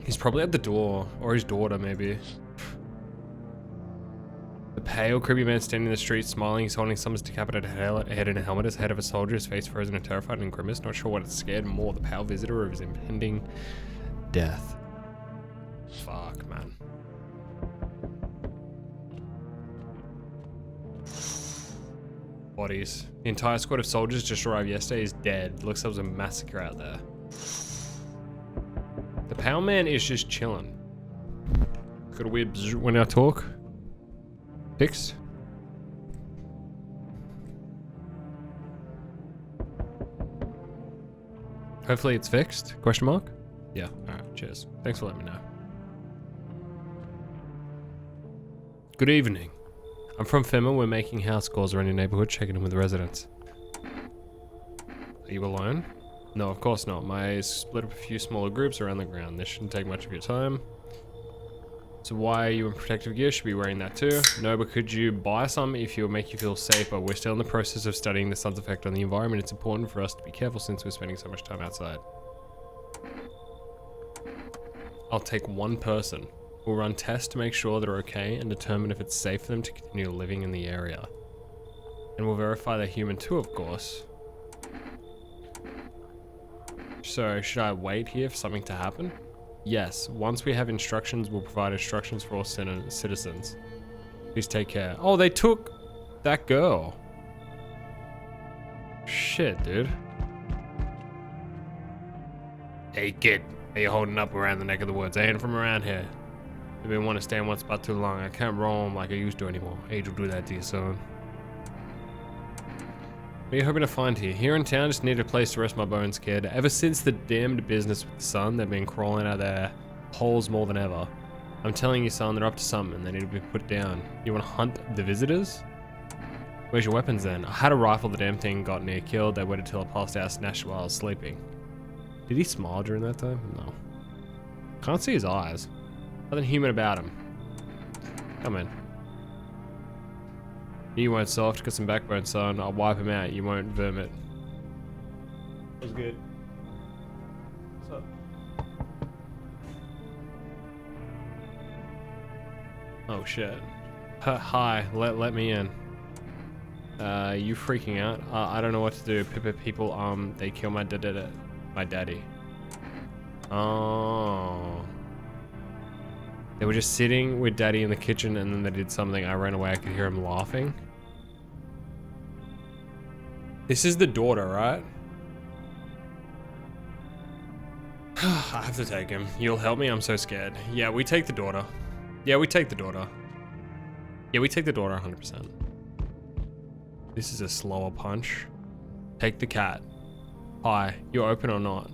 Speaker 2: He's probably at the door, or his daughter, maybe. The pale, creepy man standing in the street, smiling. He's holding someone's decapitated head in a helmet. His head of a soldier, his face frozen and terrified and grimace. Not sure what scared him more, the pale visitor or his impending death. Fuck, man. Bodies. The entire squad of soldiers just arrived yesterday is dead. Looks like there was a massacre out there. The pale man is just chilling. Got a weird bzzz when I talk. Fixed. Hopefully it's fixed? Question mark? Yeah, alright, cheers. Thanks for letting me know. Good evening. I'm from FEMA. We're making house calls around your neighborhood, checking in with the residents. Are you alone? No, of course not. I split up a few smaller groups around the ground. This shouldn't take much of your time. So why are you in protective gear? Should be wearing that too. No, but could you buy some if it will make you feel safer? We're still in the process of studying the sun's effect on the environment. It's important for us to be careful since we're spending so much time outside. I'll take one person. We'll run tests to make sure they're okay and determine if it's safe for them to continue living in the area. And we'll verify they're human too, of course. So, should I wait here for something to happen? Yes, once we have instructions, we'll provide instructions for all citizens. Please take care. Oh, they took that girl. Shit, dude. Hey, kid. How you holding up around the neck of the woods? I ain't from around here. I've been wanting to stay in one spot too long. I can't roam like I used to anymore. Age will do that to you, son. What are you hoping to find here? Here in town, just need a place to rest my bones, kid. Ever since the damned business with the sun, they've been crawling out of their holes more than ever. I'm telling you, son, they're up to something and they need to be put down. You want to hunt the visitors? Where's your weapons then? I had a rifle, the damn thing got near killed. They waited till I passed out, snatched while I was sleeping. Did he smile during that time? No. Can't see his eyes. Nothing human about him. Come in. You weren't soft, got some backbone, son. I'll wipe him out, you won't vermit. That was good. What's up? Oh shit. Hi, let me in. You freaking out? I don't know what to do. People, they kill my daddy. Oh. They were just sitting with daddy in the kitchen and then they did something. I ran away. I could hear him laughing. This is the daughter, right? I have to take him. You'll help me? I'm so scared. Yeah, we take the daughter. Yeah, we take the daughter. Yeah, we take the daughter 100%. This is a slower punch. Take the cat. Hi, you open or not?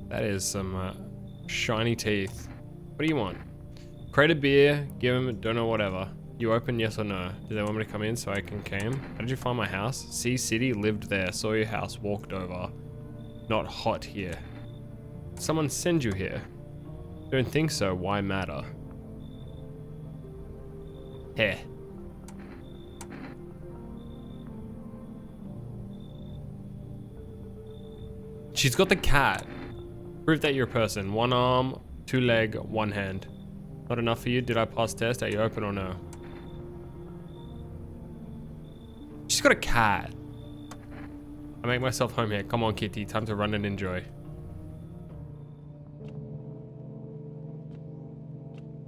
Speaker 2: That is some shiny teeth. What do you want? Crate a beer, give him, don't know, whatever. You open, yes or no? Do they want me to come in so I can came? How did you find my house? Sea City, lived there, saw your house, walked over. Not hot here. Someone send you here? Don't think so, why matter? Heh. She's got the cat. Prove that you're a person. One arm, two leg, one hand. Not enough for you? Did I pass test? Are you open or no? She's got a cat. I make myself home here. Come on, kitty. Time to run and enjoy.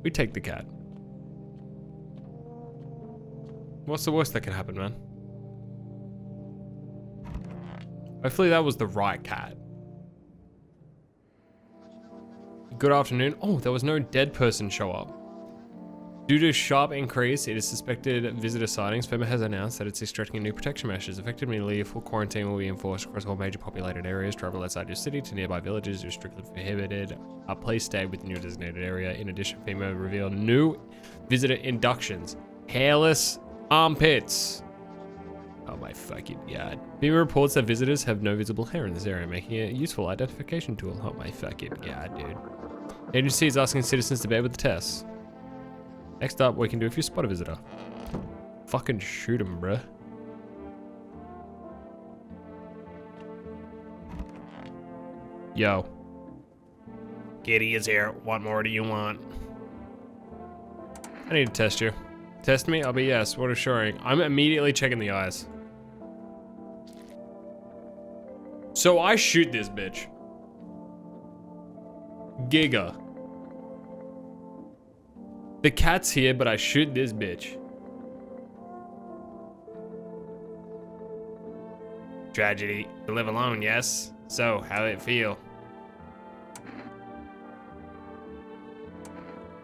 Speaker 2: We take the cat. What's the worst that can happen, man? Hopefully that was the right cat. Good afternoon. Oh, there was no dead person show up. Due to sharp increase, it is suspected visitor sightings. FEMA has announced that it's extracting new protection measures. Effectively, full quarantine will be enforced across all major populated areas. Travel outside your city to nearby villages is strictly prohibited. Please stay within your designated area. In addition, FEMA revealed new visitor inductions. Hairless armpits. Oh my fucking god. FEMA reports that visitors have no visible hair in this area, making it a useful identification tool. Oh my fucking god, dude. The agency is asking citizens to bear with the tests. Next up, what you can do if you spot a visitor. Fucking shoot him, bruh. Yo. Kitty is here. What more do you want? I need to test you. Test me? I'll be yes. What assuring. I'm immediately checking the eyes. So I shoot this bitch. Giga. The cat's here, but I shoot this bitch. Tragedy. You live alone, yes? So, how did it feel?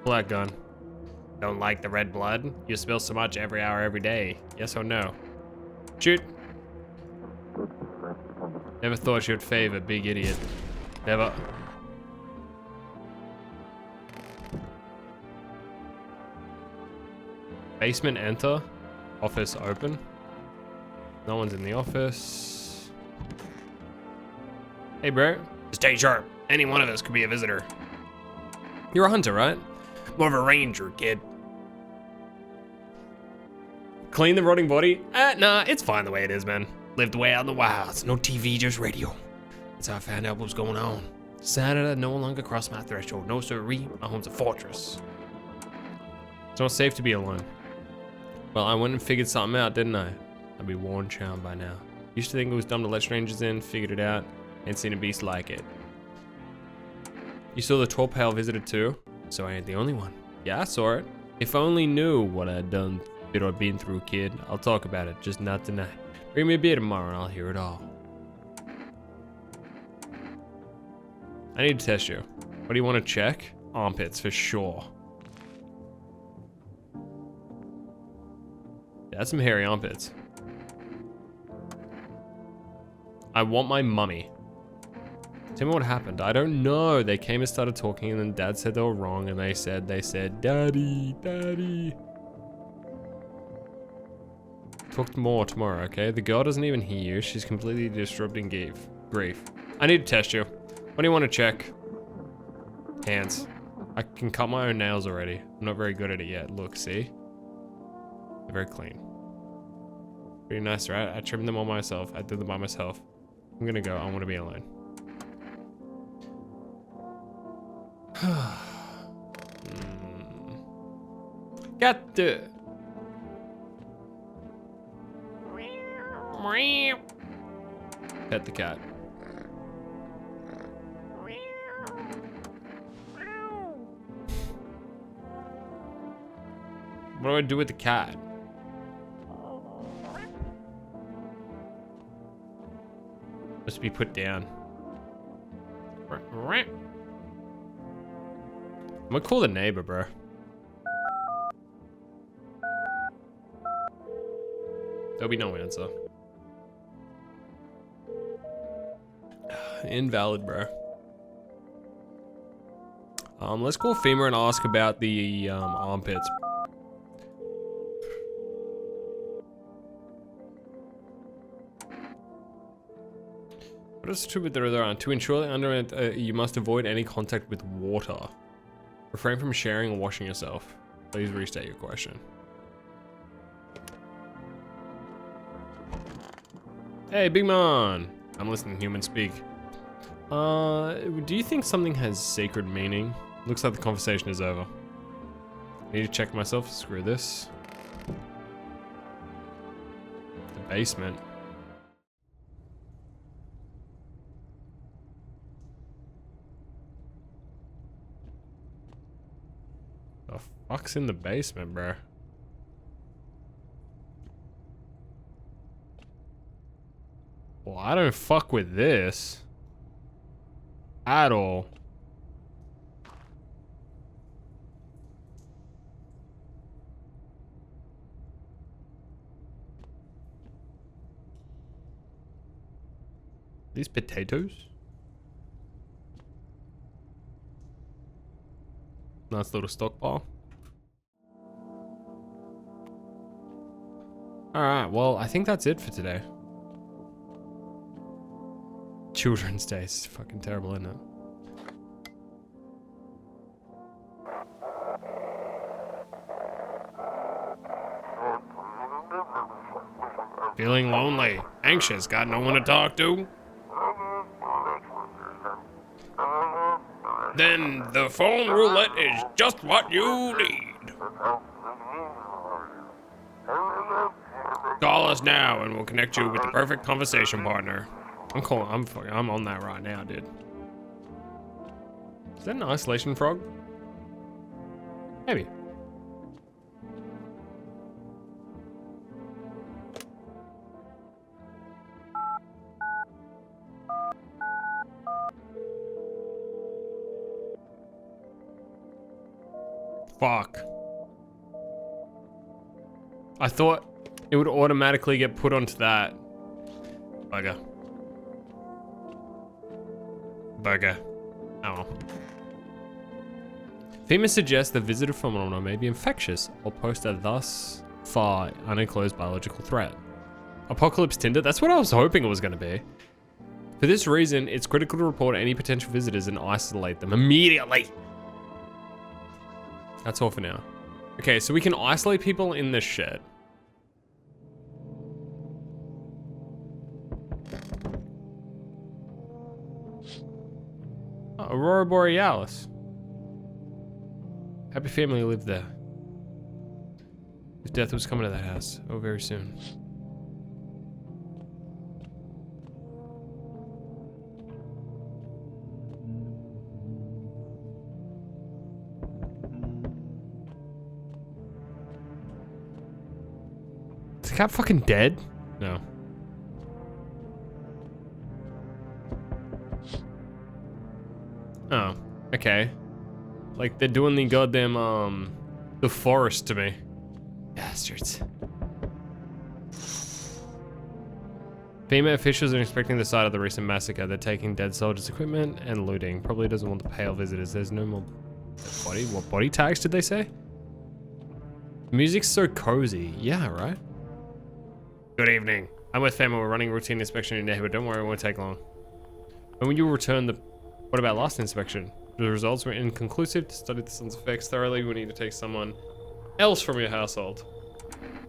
Speaker 2: Pull that gun. Don't like the red blood? You spill so much every hour, every day. Yes or no? Shoot. Never thought you'd favor, big idiot. Never. Basement enter. Office open. No one's in the office. Hey, bro. Stay sharp. Any one of us could be a visitor. You're a hunter, right? More of a ranger, kid. Clean the rotting body? Nah, it's fine the way it is, man. Lived way out in the wilds. No TV, just radio. That's how I found out what was going on. Senator no longer crossed my threshold. No sirree, my home's a fortress. It's not safe to be alone. Well, I went and figured something out, didn't I? I'd be worn charmed by now. Used to think it was dumb to let strangers in, figured it out, ain't seen a beast like it. You saw the tall pale visitor too? So I ain't the only one. Yeah, I saw it. If I only knew what I'd done, bit or been through, kid. I'll talk about it, just not tonight. Bring me a beer tomorrow and I'll hear it all. I need to test you. What do you want to check? Armpits, for sure. That's some hairy armpits. I want my mummy. Tell me what happened. I don't know. They came and started talking and then dad said they were wrong and they said, daddy, daddy. Talk more tomorrow, okay? The girl doesn't even hear you. She's completely disrupting grief. I need to test you. What do you want to check? Hands. I can cut my own nails already. I'm not very good at it yet. Look, see? They're very clean. Pretty nice, right? I trimmed them all myself. I did them by myself. I'm gonna go. I want to be alone. Got the... Pet the cat. What do I do with the cat? Must be put down. I'm gonna call the neighbor, bro. There'll be no answer. Invalid, bro. Let's call FEMA and ask about the armpits. What is true with the other one? To ensure that under it, you must avoid any contact with water. Refrain from sharing or washing yourself. Please restate your question. Hey, big man. I'm listening to human speak. Do you think something has sacred meaning? Looks like the conversation is over. I need to check myself. Screw this. The basement. The fuck's in the basement, bro? Well, I don't fuck with this. At all. These potatoes? Nice little stockpile. Alright, well, I think that's it for today. Children's Day is fucking terrible, isn't it? Feeling lonely, anxious, got no one to talk to? Then the phone roulette is just what you need. Call us now and we'll connect you with the perfect conversation partner. I'm on that right now, dude. Is that an isolation frog? Maybe. Fuck. I thought it would automatically get put onto that. Bugger. Bugger. Oh. FEMA suggests the visitor phenomenon may be infectious or pose a thus far unenclosed biological threat. Apocalypse Tinder? That's what I was hoping it was going to be. For this reason, it's critical to report any potential visitors and isolate them immediately. That's all for now. Okay, so we can isolate people in the shed. Oh, Aurora Borealis. Happy family lived there. If death was coming to that house, oh, very soon. Is the cat fucking dead? No. Oh, okay. Like they're doing the goddamn, the forest to me. Bastards. FEMA officials are inspecting the site of the recent massacre. They're taking dead soldiers' equipment and looting. Probably doesn't want to pale visitors. There's no more body. What body tags did they say? Music's so cozy. Yeah, right? Good evening. I'm with FEMA. We're running routine inspection in your neighborhood. Don't worry, it won't take long. When will you return the... What about last inspection? The results were inconclusive. To study the sun's effects thoroughly, we need to take someone else from your household.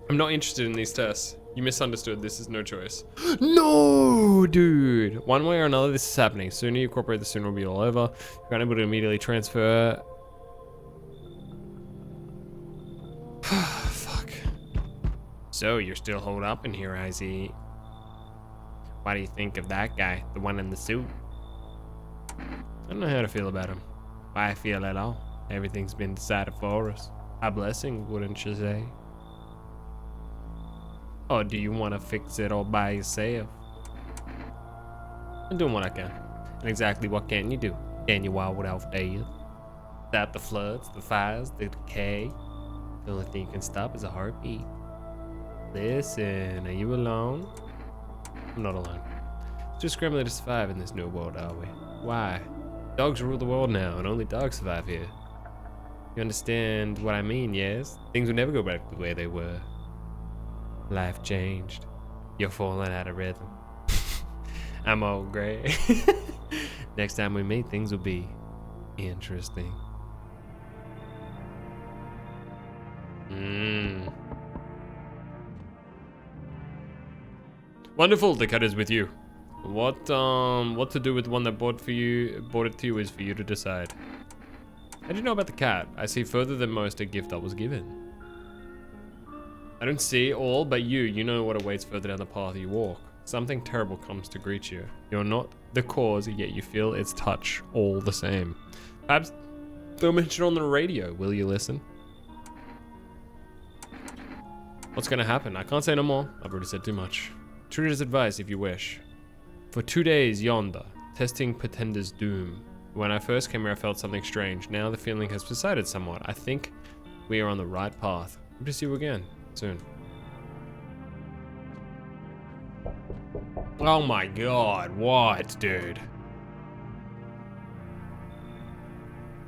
Speaker 2: I'm not interested in these tests. You misunderstood. This is no choice. No, dude. One way or another, this is happening. Sooner you cooperate, the sooner it'll be all over. You're unable to immediately transfer. Fuck. So you're still holed up in here, I see. What do you think of that guy? The one in the suit? I don't know how to feel about him. Why I feel at all. Everything's been decided for us. A blessing, wouldn't you say? Or do you want to fix it all by yourself? I'm doing what I can. And exactly what can you do? Can you wild without death? Stop the floods, the fires, the decay. The only thing you can stop is a heartbeat. Listen, are you alone? I'm not alone. Just scrambling to survive in this new world, are we? Why? Dogs rule the world now, and only dogs survive here. You understand what I mean, yes? Things will never go back to the way they were. Life changed. You're falling out of rhythm. I'm all gray. Next time we meet, things will be interesting. Wonderful, the cut is with you. What to do with the one that bought it to you is for you to decide. How do you know about the cat? I see further than most a gift that was given. I don't see all, but you know what awaits further down the path you walk. Something terrible comes to greet you. You're not the cause, yet you feel its touch all the same. Perhaps they'll mention it on the radio. Will you listen? What's gonna happen? I can't say no more. I've already said too much. Treat as advice if you wish. For 2 days yonder, testing Pretender's doom. When I first came here, I felt something strange. Now the feeling has subsided somewhat. I think we are on the right path. Hope to see you again soon. Oh my god, what, dude?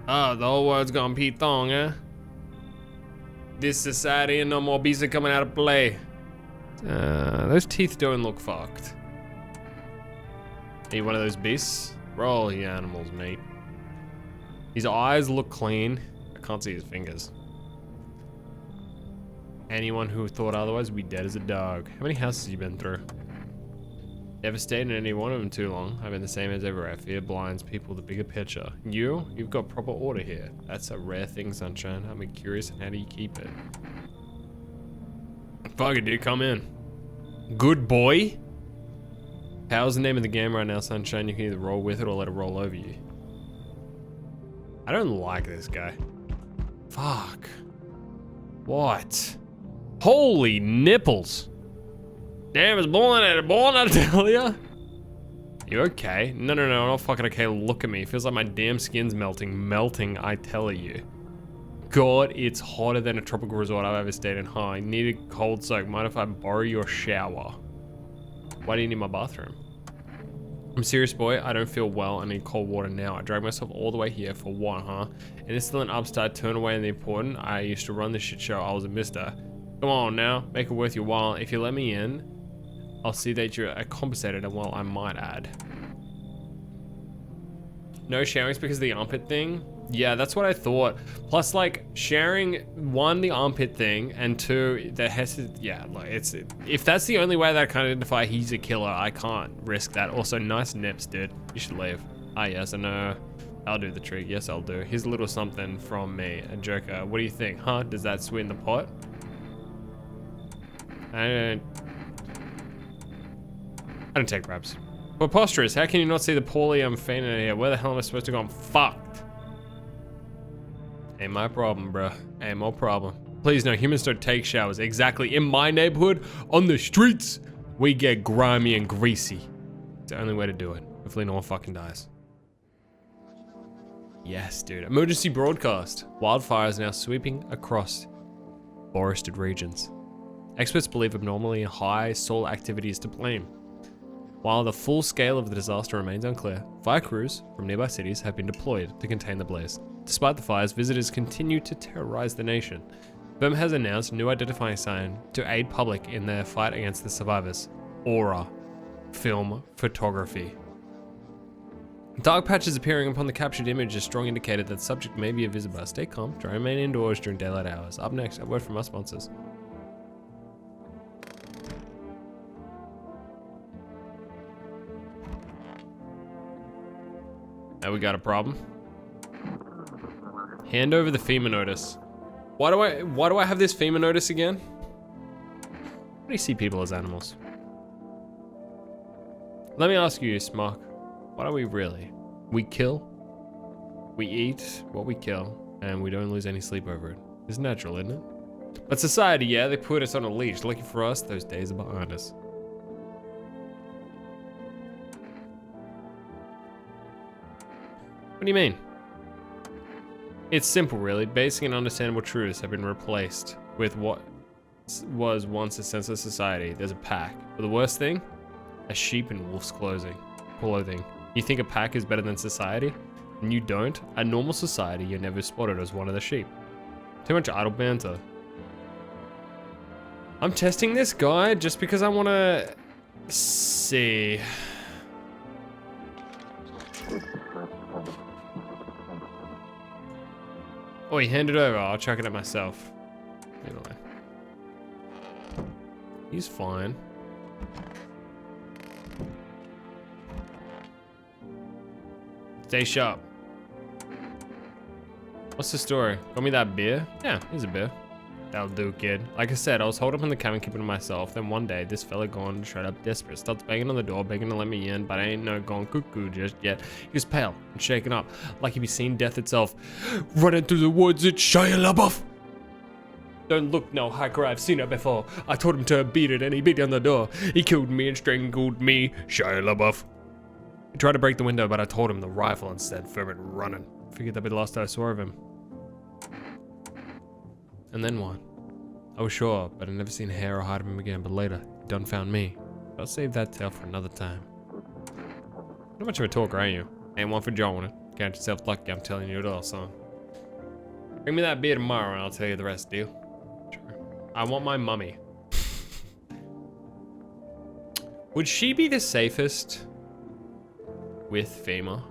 Speaker 2: Oh, the whole world's gone Pete Thong, huh? This society and no more beasts are coming out of play. Those teeth don't look fucked. Are you one of those beasts? Roll, you animals, mate. His eyes look clean. I can't see his fingers. Anyone who thought otherwise would be dead as a dog. How many houses have you been through? Never stayed in any one of them too long. I've been the same as ever. Fear blinds people the bigger picture. You've got proper order here. That's a rare thing, Sunshine. I'm curious, and how do you keep it? Fuck it, dude, come in. Good boy. How's the name of the game right now, Sunshine? You can either roll with it or let it roll over you. I don't like this guy. Fuck. What? Holy nipples. Damn, it's boiling at it, boiling, I tell ya. You okay? No, I'm not fucking okay. Look at me. It feels like my damn skin's melting, I tell you. God, it's hotter than a tropical resort I've ever stayed in. Huh, I need a cold soak. Mind if I borrow your shower? Why do you need my bathroom? I'm serious, boy. I don't feel well. I need cold water now. I dragged myself all the way here for what, huh? And it's still an upstart, turn away in the important. I used to run this shit show. I was a mister. Come on now, make it worth your while. If you let me in, I'll see that you're compensated, and well, I might add. No sharing's because of the armpit thing? Yeah, that's what I thought. Plus, like, sharing, one, the armpit thing, and two, the yeah, like, if that's the only way that I can identify he's a killer, I can't risk that. Also, nice nips, dude. You should leave. Ah, yes, I know. I'll do the trick. Yes, I'll do. Here's a little something from me, a Joker. What do you think, huh? Does that sweeten the pot? I don't take grabs. Preposterous. How can you not see the poorly I'm fainting here? Where the hell am I supposed to go? I'm fucked. Ain't my problem, bruh. Ain't my problem. Please, no, humans don't take showers. Exactly. In my neighborhood, on the streets, we get grimy and greasy. It's the only way to do it. Hopefully no one fucking dies. Yes, dude. Emergency broadcast. Wildfires now sweeping across forested regions. Experts believe abnormally high soil activity is to blame. While the full scale of the disaster remains unclear, fire crews from nearby cities have been deployed to contain the blaze. Despite the fires, visitors continue to terrorize the nation. Burma has announced a new identifying sign to aid public in their fight against the survivors. Aura. Film photography. Dark patches appearing upon the captured image is a strong indicator that the subject may be a visitor. Stay calm, try to remain indoors during daylight hours. Up next, a word from our sponsors. Now we got a problem. Hand over the FEMA notice. Why do I have this FEMA notice again? Why do you see people as animals? Let me ask you, Smock. What are we really? We kill, we eat what we kill, and we don't lose any sleep over it. It's natural, isn't it? But society, yeah, they put us on a leash. Lucky for us, those days are behind us. What do you mean? It's simple, really. Basic and understandable truths have been replaced with what was once a senseless society. There's a pack. But the worst thing? A sheep in wolf's clothing. You think a pack is better than society? And you don't? A normal society, you're never spotted as one of the sheep. Too much idle banter. I'm testing this guy just because I want to see. Oh, he handed over. I'll chuck it at myself. Anyway. He's fine. Stay sharp. What's the story? Got me that beer? Yeah, here's a beer. That'll do, kid. Like I said, I was holed up in the cabin keeping to myself. Then one day, this fella gone straight up desperate. Starts banging on the door, begging to let me in, but I ain't no gone cuckoo just yet. He was pale and shaken up, like he'd be seeing death itself. Running through the woods, it's Shia LaBeouf. Don't look no hiker, I've seen it before. I told him to beat it and he beat down the door. He killed me and strangled me, Shia LaBeouf. He tried to break the window, but I told him the rifle instead, firm it running. Figured that'd be the last I saw of him. And then what? I was sure, but I'd never seen hair or hide of him again, but later, he done found me. I'll save that tale for another time. Not much of a talker, are you? Ain't one for jawing it. Count yourself lucky, I'm telling you it all, son. Bring me that beer tomorrow and I'll tell you the rest, deal? Sure. I want my mummy. Would she be the safest with FEMA?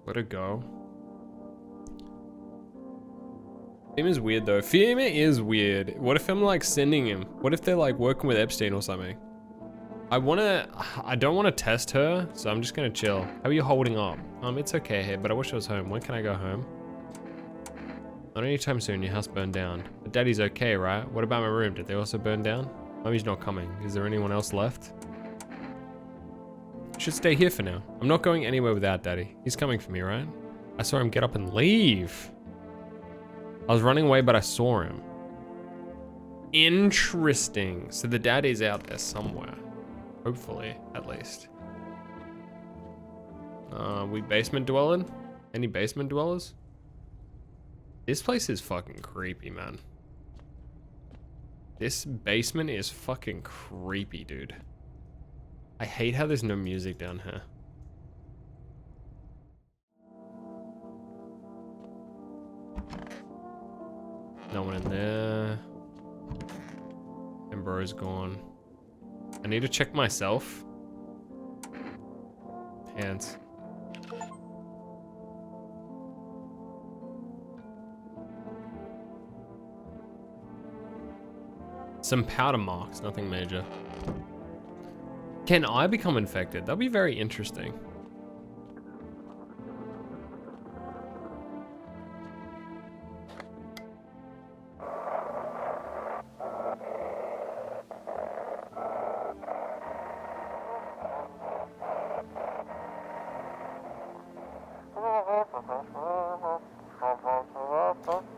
Speaker 2: Let it go. FEMA's weird though. FEMA is weird. What if I'm like sending him? What if they're like working with Epstein or something? I don't wanna test her, so I'm just gonna chill. How are you holding up? It's okay here, but I wish I was home. When can I go home? Not anytime soon, your house burned down. But Daddy's okay, right? What about my room? Did they also burn down? Mommy's not coming. Is there anyone else left? Should stay here for now. I'm not going anywhere without Daddy. He's coming for me, right? I saw him get up and leave. I was running away, but I saw him. Interesting. So the Daddy's out there somewhere. Hopefully, at least. We basement dwelling? Any basement dwellers? This place is fucking creepy, man. This basement is fucking creepy, dude. I hate how there's no music down here. No one in there. Ember is gone. I need to check myself. Hands. Some powder marks, nothing major. Can I become infected? That'd be very interesting.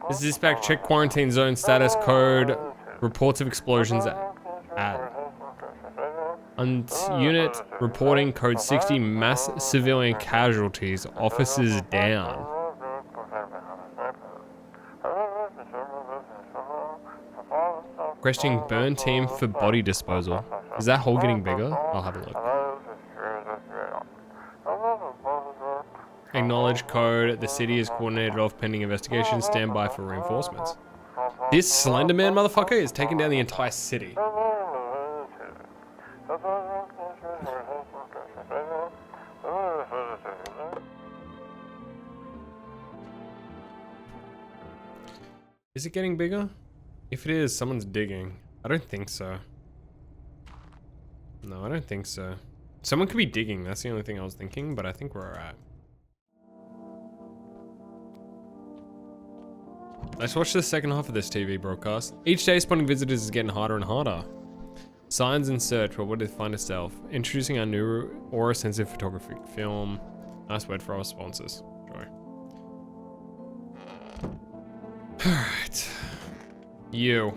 Speaker 2: This is dispatch, check quarantine zone status code, reports of explosions at unit reporting code 60, mass civilian casualties, officers down. Requesting burn team for body disposal. Is that hole getting bigger? I'll have a look. Acknowledge code. The city is coordinated off pending investigation. Stand by for reinforcements. This Slender Man motherfucker is taking down the entire city. Is it getting bigger? If it is, someone's digging. I don't think so. No, I don't think so. Someone could be digging. That's the only thing I was thinking, but I think we're alright. Let's watch the second half of this TV broadcast. Each day spawning visitors is getting harder and harder. Signs in search, but what did it find itself? Introducing our new aura-sensitive photographic film. Nice word for our sponsors. Joy. Alright. You.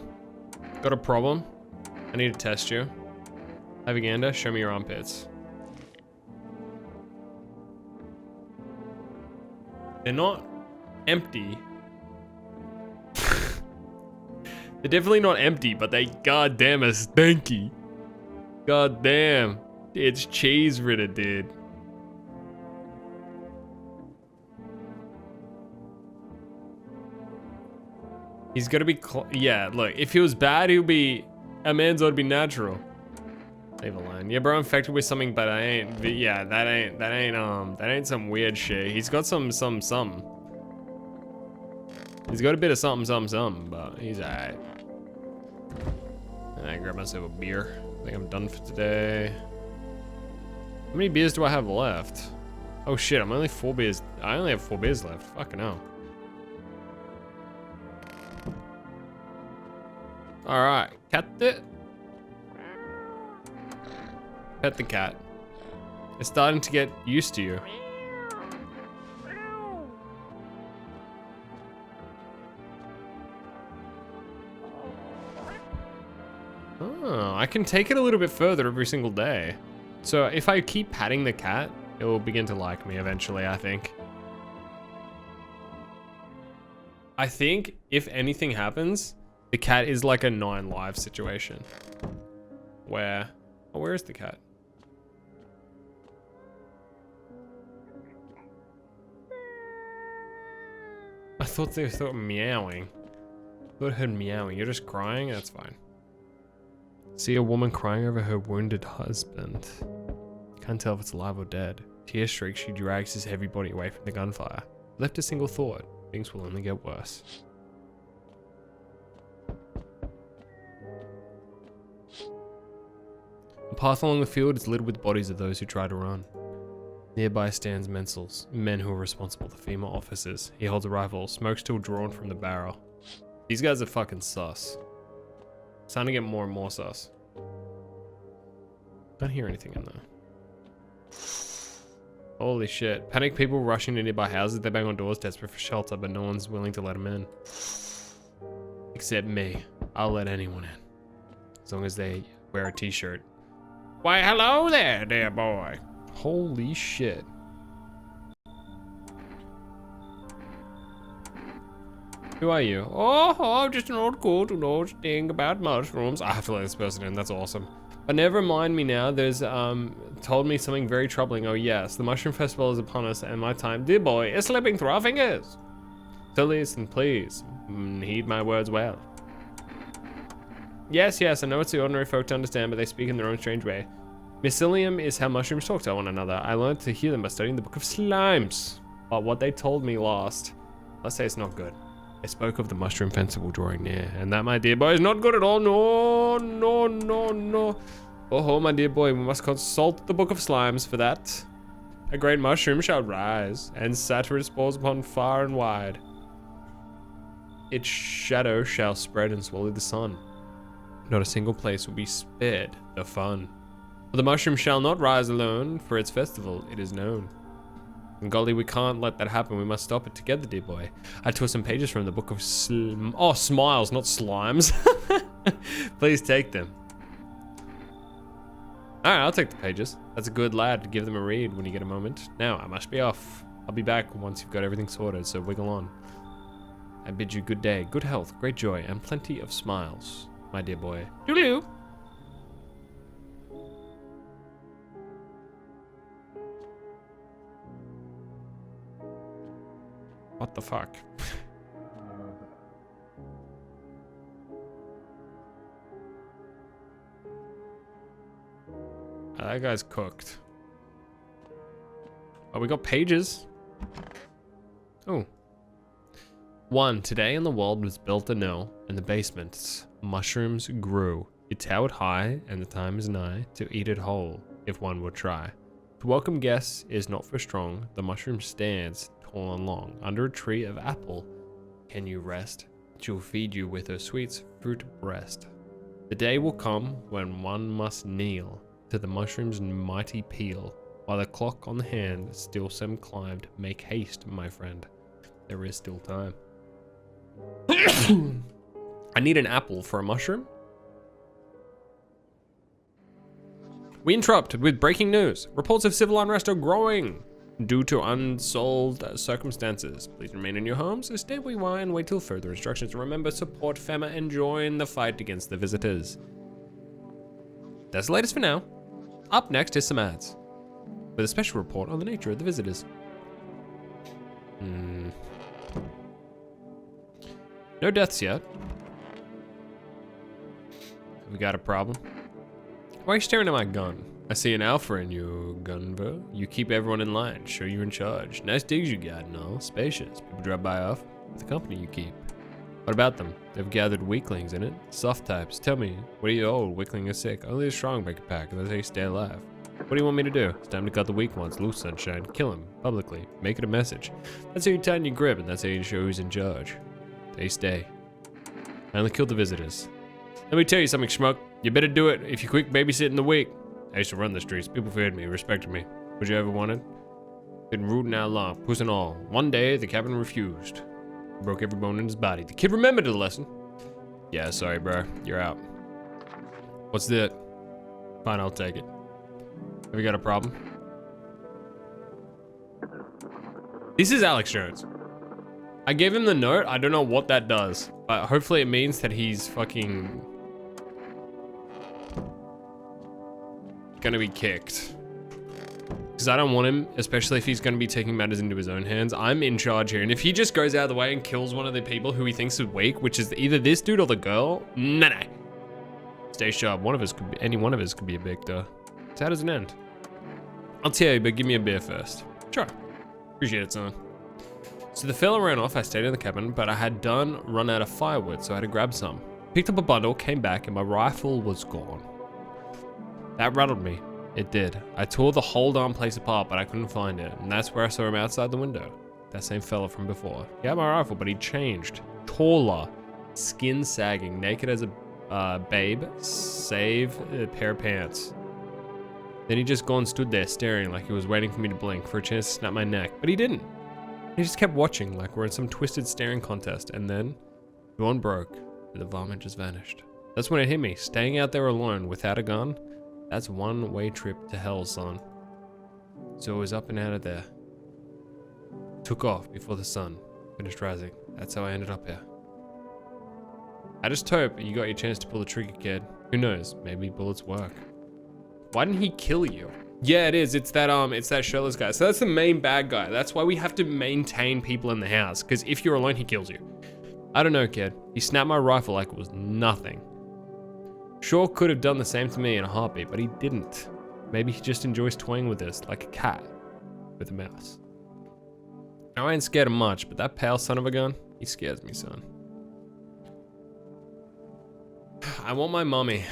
Speaker 2: Got a problem? I need to test you. Aviganda, show me your armpits. They're not empty. They're definitely not empty, but they goddamn are stinky. Goddamn. It's cheese ritter, dude. He's gotta be yeah, look, if he was bad, he'll be a man's would be natural. Leave alone. Yeah, bro, I'm infected with something, but I ain't. Yeah, that ain't some weird shit. He's got some. He's got a bit of something, but he's alright. And I grab myself a beer. I think I'm done for today. How many beers do I have left? Oh shit, I'm only 4 beers. I only have 4 beers left. Fucking hell. Alright, cat it. Pet the cat. It's starting to get used to you. Oh, I can take it a little bit further every single day. So if I keep patting the cat, it will begin to like me eventually, I think. I think if anything happens, the cat is like a 9 live situation. Where, oh, where is the cat? I thought they thought meowing. I thought I heard meowing. You're just crying? That's fine. See a woman crying over her wounded husband. Can't tell if it's alive or dead. Tear streaks, she drags his heavy body away from the gunfire. Left a single thought. Things will only get worse. The path along the field is littered with bodies of those who try to run. Nearby stands Mensels, men who are responsible for female officers. He holds a rifle, smoke still drawn from the barrel. These guys are fucking sus. It's starting to get more and more sus. Can't hear anything in there. Holy shit. Panicked people rushing to nearby houses. They bang on doors desperate for shelter, but no one's willing to let them in. Except me. I'll let anyone in. As long as they wear a t-shirt. Why, hello there, dear boy. Holy shit. Who are you? Oh, just an old coot who knows thing about mushrooms. I have to let this person in, that's awesome. But never mind me now, there's, told me something very troubling. Oh yes, the mushroom festival is upon us and my time, dear boy, is slipping through our fingers. So listen, please, heed my words well. Yes, I know it's the ordinary folk to understand, but they speak in their own strange way. Mycelium is how mushrooms talk to one another. I learned to hear them by studying the Book of Slimes. But what they told me last, let's say it's not good. They spoke of the mushroom festival drawing near, and that, my dear boy, is not good at all. No. Oh, my dear boy, we must consult the Book of Slimes for that. A great mushroom shall rise, and satyr spores upon far and wide. Its shadow shall spread and swallow the sun. Not a single place will be spared the fun. For the mushroom shall not rise alone, for its festival it is known. And golly, we can't let that happen. We must stop it together, dear boy. I tore some pages from the Book of Smiles, not Slimes. Please take them. Alright, I'll take the pages. That's a good lad to give them a read when you get a moment. Now, I must be off. I'll be back once you've got everything sorted, so wiggle on. I bid you good day, good health, great joy, and plenty of smiles, my dear boy. Toodaloo! What the fuck? That guy's cooked. Oh, we got pages. Oh. 1. Today in the world was built a mill, and the basements mushrooms grew. It towered high, and the time is nigh to eat it whole, if one would try. To welcome guests is not for strong. The mushroom stands tall and long. Under a tree of apple, can you rest? she'll feed you with her sweet fruit breast. The day will come when one must kneel to the mushroom's mighty peel, while the clock on the hand still some climbed. Make haste, my friend. There is still time. I need an apple for a mushroom. We interrupt with breaking news. Reports of civil unrest are growing due to unsolved circumstances. Please remain in your homes, stay where you are, and wait till further instructions. Remember, support FEMA and join the fight against the visitors. That's the latest for now. Up next is some ads, with a special report on the nature of the visitors. No deaths yet. We got a problem. Why are you staring at my gun? I see an alpha in you, Gunver. You keep everyone in line, show you're in charge. Nice digs you got and all, spacious. People drive by off with the company you keep. What about them? They've gathered weaklings in it. Soft types. Tell me, what are you old? Weakling or sick? Only the strong break a pack, and that's how you stay alive. What do you want me to do? It's time to cut the weak ones loose, sunshine. Kill them, publicly. Make it a message. That's how you tighten your grip, and that's how you show who's in charge. They stay. I only killed the visitors. Let me tell you something, schmuck. You better do it if you quit babysitting the weak. I used to run the streets. People feared me, respected me. What you ever wanted? Been rude now long, puss and all. One day, the captain refused. Broke every bone in his body. The kid remembered the lesson. Yeah, sorry, bro. You're out. What's that? Fine, I'll take it. Have you got a problem? This is Alex Jones. I gave him the note. I don't know what that does, but hopefully it means that he's fucking gonna be kicked. Because I don't want him, especially if he's gonna be taking matters into his own hands. I'm in charge here, and if he just goes out of the way and kills one of the people who he thinks is weak, which is either this dude or the girl, nah. Stay sharp. Any one of us could be a victor. So how does it end? I'll tell you, but give me a beer first. Sure. Appreciate it, son. So the fella ran off. I stayed in the cabin, but I had run out of firewood, so I had to grab some. Picked up a bundle, came back, and my rifle was gone. That rattled me. It did. I tore the whole darn place apart, but I couldn't find it, and that's where I saw him outside the window. That same fella from before. He had my rifle, but he changed. Taller, skin sagging, naked as a babe, save a pair of pants. Then he just gone stood there staring like he was waiting for me to blink for a chance to snap my neck, but he didn't. He just kept watching like we're in some twisted staring contest, and then dawn broke and the vomit just vanished. That's when it hit me. Staying out there alone without a gun, that's one-way trip to hell, son. So it was up and out of there. Took off before the sun finished rising. That's how I ended up here. I just hope you got your chance to pull the trigger, kid. Who knows? Maybe bullets work. Why didn't he kill you? Yeah, it is. It's that shirtless guy. So that's the main bad guy. That's why we have to maintain people in the house. Because if you're alone, he kills you. I don't know, kid. He snapped my rifle like it was nothing. Sure could have done the same to me in a heartbeat, but he didn't. Maybe he just enjoys toying with us like a cat with a mouse. Now, I ain't scared of much, but that pale son of a gun, he scares me, son. I want my mommy.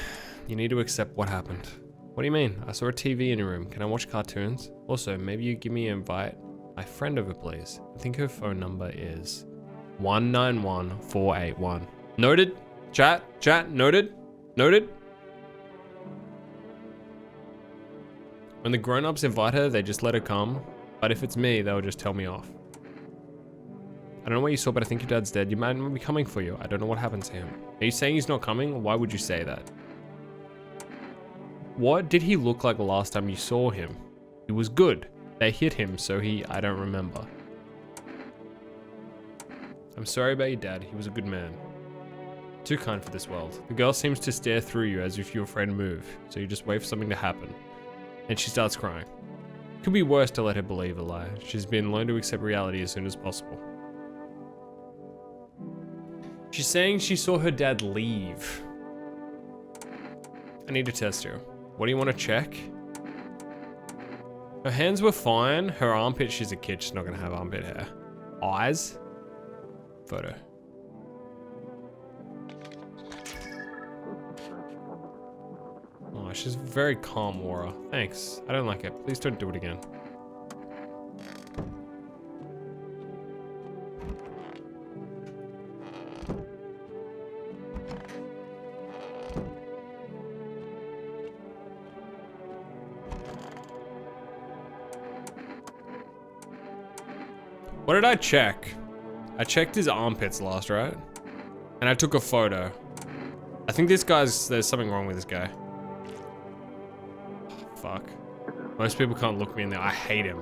Speaker 2: You need to accept what happened. What do you mean? I saw a TV in your room. Can I watch cartoons? Also, maybe you give me an invite my friend over, please. I think her phone number is 191481. Noted? Chat, noted? Noted? When the grown-ups invite her, they just let her come. But if it's me, they'll just tell me off. I don't know what you saw, but I think your dad's dead. Your man might be coming for you. I don't know what happened to him. Are you saying he's not coming? Why would you say that? What did he look like the last time you saw him? He was good. They hit him, so I don't remember. I'm sorry about your dad. He was a good man. Too kind for this world. The girl seems to stare through you as if you're afraid to move, so you just wait for something to happen. And she starts crying. Could be worse to let her believe a lie. She's been learned to accept reality as soon as possible. She's saying she saw her dad leave. I need to test her. What do you want to check? Her hands were fine. Her armpit, she's a kid. She's not going to have armpit hair. Eyes. Photo. Oh, she's very calm aura. Thanks. I don't like it. Please don't do it again. What did I check? I checked his armpits last, right? And I took a photo. I think there's something wrong with this guy. Fuck. Most people can't look me in there. I hate him.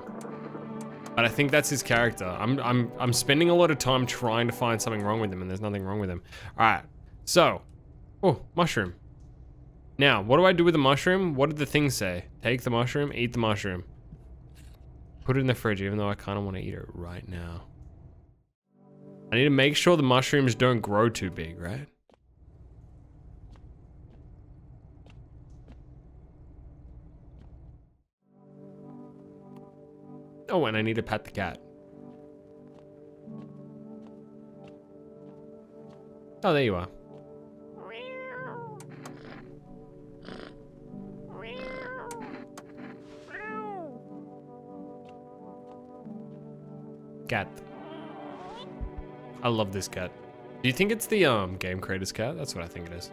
Speaker 2: But I think that's his character. I'm spending a lot of time trying to find something wrong with him, and there's nothing wrong with him. Alright. So. Oh, mushroom. Now, what do I do with the mushroom? What did the thing say? Take the mushroom, eat the mushroom. Put it in the fridge, even though I kind of want to eat it right now. I need to make sure the mushrooms don't grow too big, right? Oh, and I need to pet the cat. Oh, there you are. Cat. I love this cat. Do you think it's the game creator's cat? That's what I think it is.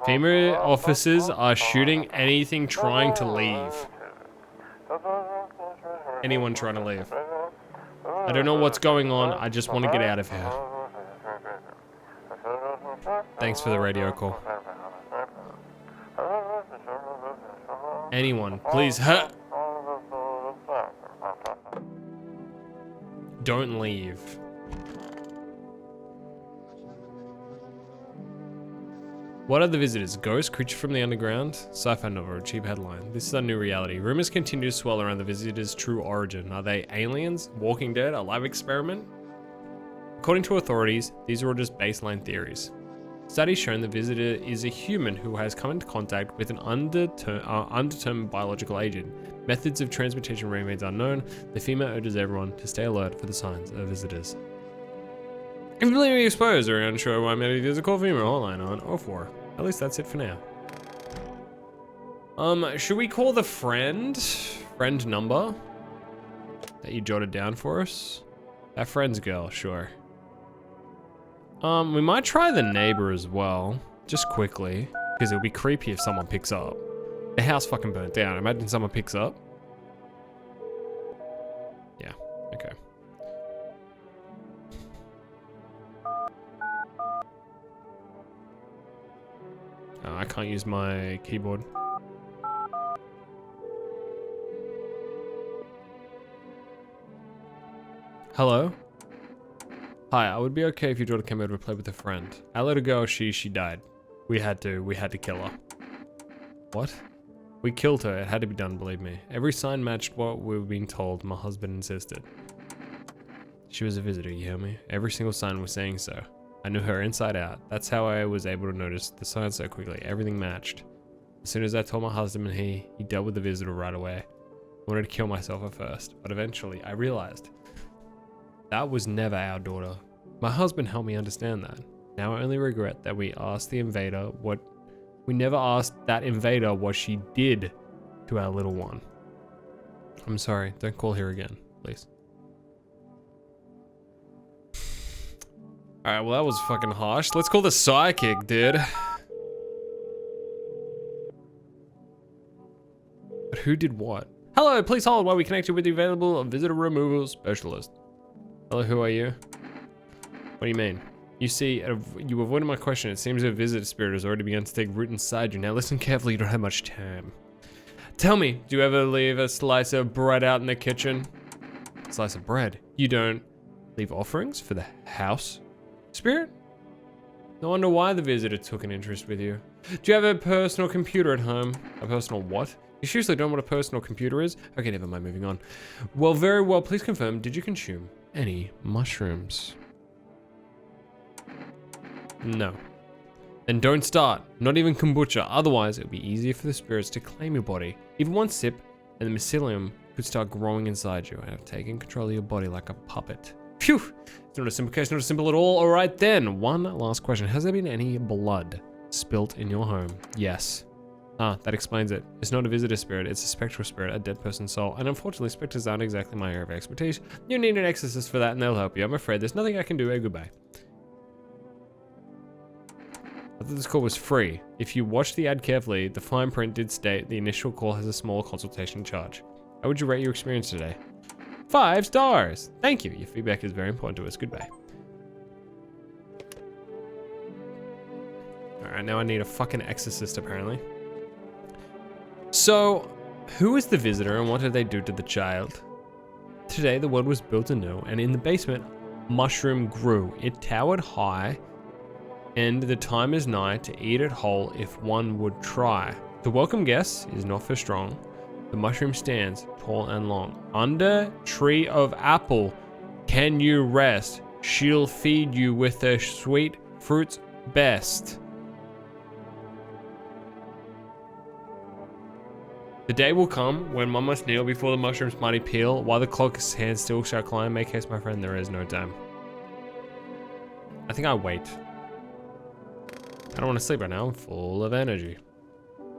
Speaker 2: Female officers are shooting anything trying to leave. Anyone trying to leave. I don't know what's going on. I just want to get out of here. Thanks for the radio call. Anyone, please. Don't leave. What are the visitors? Ghosts? Creature from the underground? Sci-fi novel, a cheap headline. This is our new reality. Rumors continue to swirl around the visitors' true origin. Are they aliens? Walking Dead? A lab experiment? According to authorities, these are all just baseline theories. Studies show the visitor is a human who has come into contact with an undetermined biological agent. Methods of transmutation remains unknown. The female urges everyone to stay alert for the signs of visitors. If you believe me exposed or unsure why maybe there's a call female hotline on 04. At least that's it for now. Should we call the friend number that you jotted down for us? That friend's girl, sure. We might try the neighbor as well, just quickly, because it'll be creepy if someone picks up. The house fucking burnt down. Imagine someone picks up. Yeah, okay. I can't use my keyboard. Hello? Hi, I would be okay if your daughter came over to play with a friend. I let her go, she died. We had to kill her. What? We killed her, it had to be done, believe me. Every sign matched what we were being told, my husband insisted. She was a visitor, you hear me? Every single sign was saying so. I knew her inside out. That's how I was able to notice the signs so quickly. Everything matched. As soon as I told my husband, he dealt with the visitor right away. I wanted to kill myself at first, but eventually I realized that was never our daughter. My husband helped me understand that. Now I only regret that we never asked that invader what she did to our little one. I'm sorry, don't call here again, please. Alright, well that was fucking harsh. Let's call the psychic, dude. But who did what? Hello, please hold while we connect you with the available visitor removal specialist. Hello, who are you? What do you mean? You see, you avoided my question. It seems your visitor spirit has already begun to take root inside you. Now listen carefully, you don't have much time. Tell me, do you ever leave a slice of bread out in the kitchen? Slice of bread? You don't leave offerings for the house spirit? No wonder why the visitor took an interest with you. Do you have a personal computer at home? A personal what? You seriously don't know what a personal computer is? Okay, never mind, moving on. Well, very well, please confirm, did you consume any mushrooms? No. Then don't start, not even kombucha, otherwise it'll be easier for the spirits to claim your body. Even one sip, and the mycelium could start growing inside you and have taken control of your body like a puppet. Phew! It's not a simple case, not a simple at all. Alright then, one last question. Has there been any blood spilt in your home? Yes. Ah, that explains it. It's not a visitor spirit, it's a spectral spirit, a dead person's soul. And unfortunately, specters aren't exactly my area of expertise. You need an exorcist for that and they'll help you. I'm afraid there's nothing I can do. Goodbye. I thought this call was free. If you watch the ad carefully, the fine print did state the initial call has a small consultation charge. How would you rate your experience today? 5 stars! Thank you. Your feedback is very important to us. Goodbye. Alright, now I need a fucking exorcist apparently. So, who is the visitor and what did they do to the child? Today the world was built anew and in the basement, mushroom grew. It towered high and the time is nigh to eat it whole if one would try. The welcome guest is not for strong. The mushroom stands tall and long. Under tree of apple can you rest. She'll feed you with her sweet fruits best. The day will come when one must kneel before the mushroom's mighty peel. While the clock's hand still shall climb, make haste, my friend, there is no time. I think I wait. I don't want to sleep right now. I'm full of energy.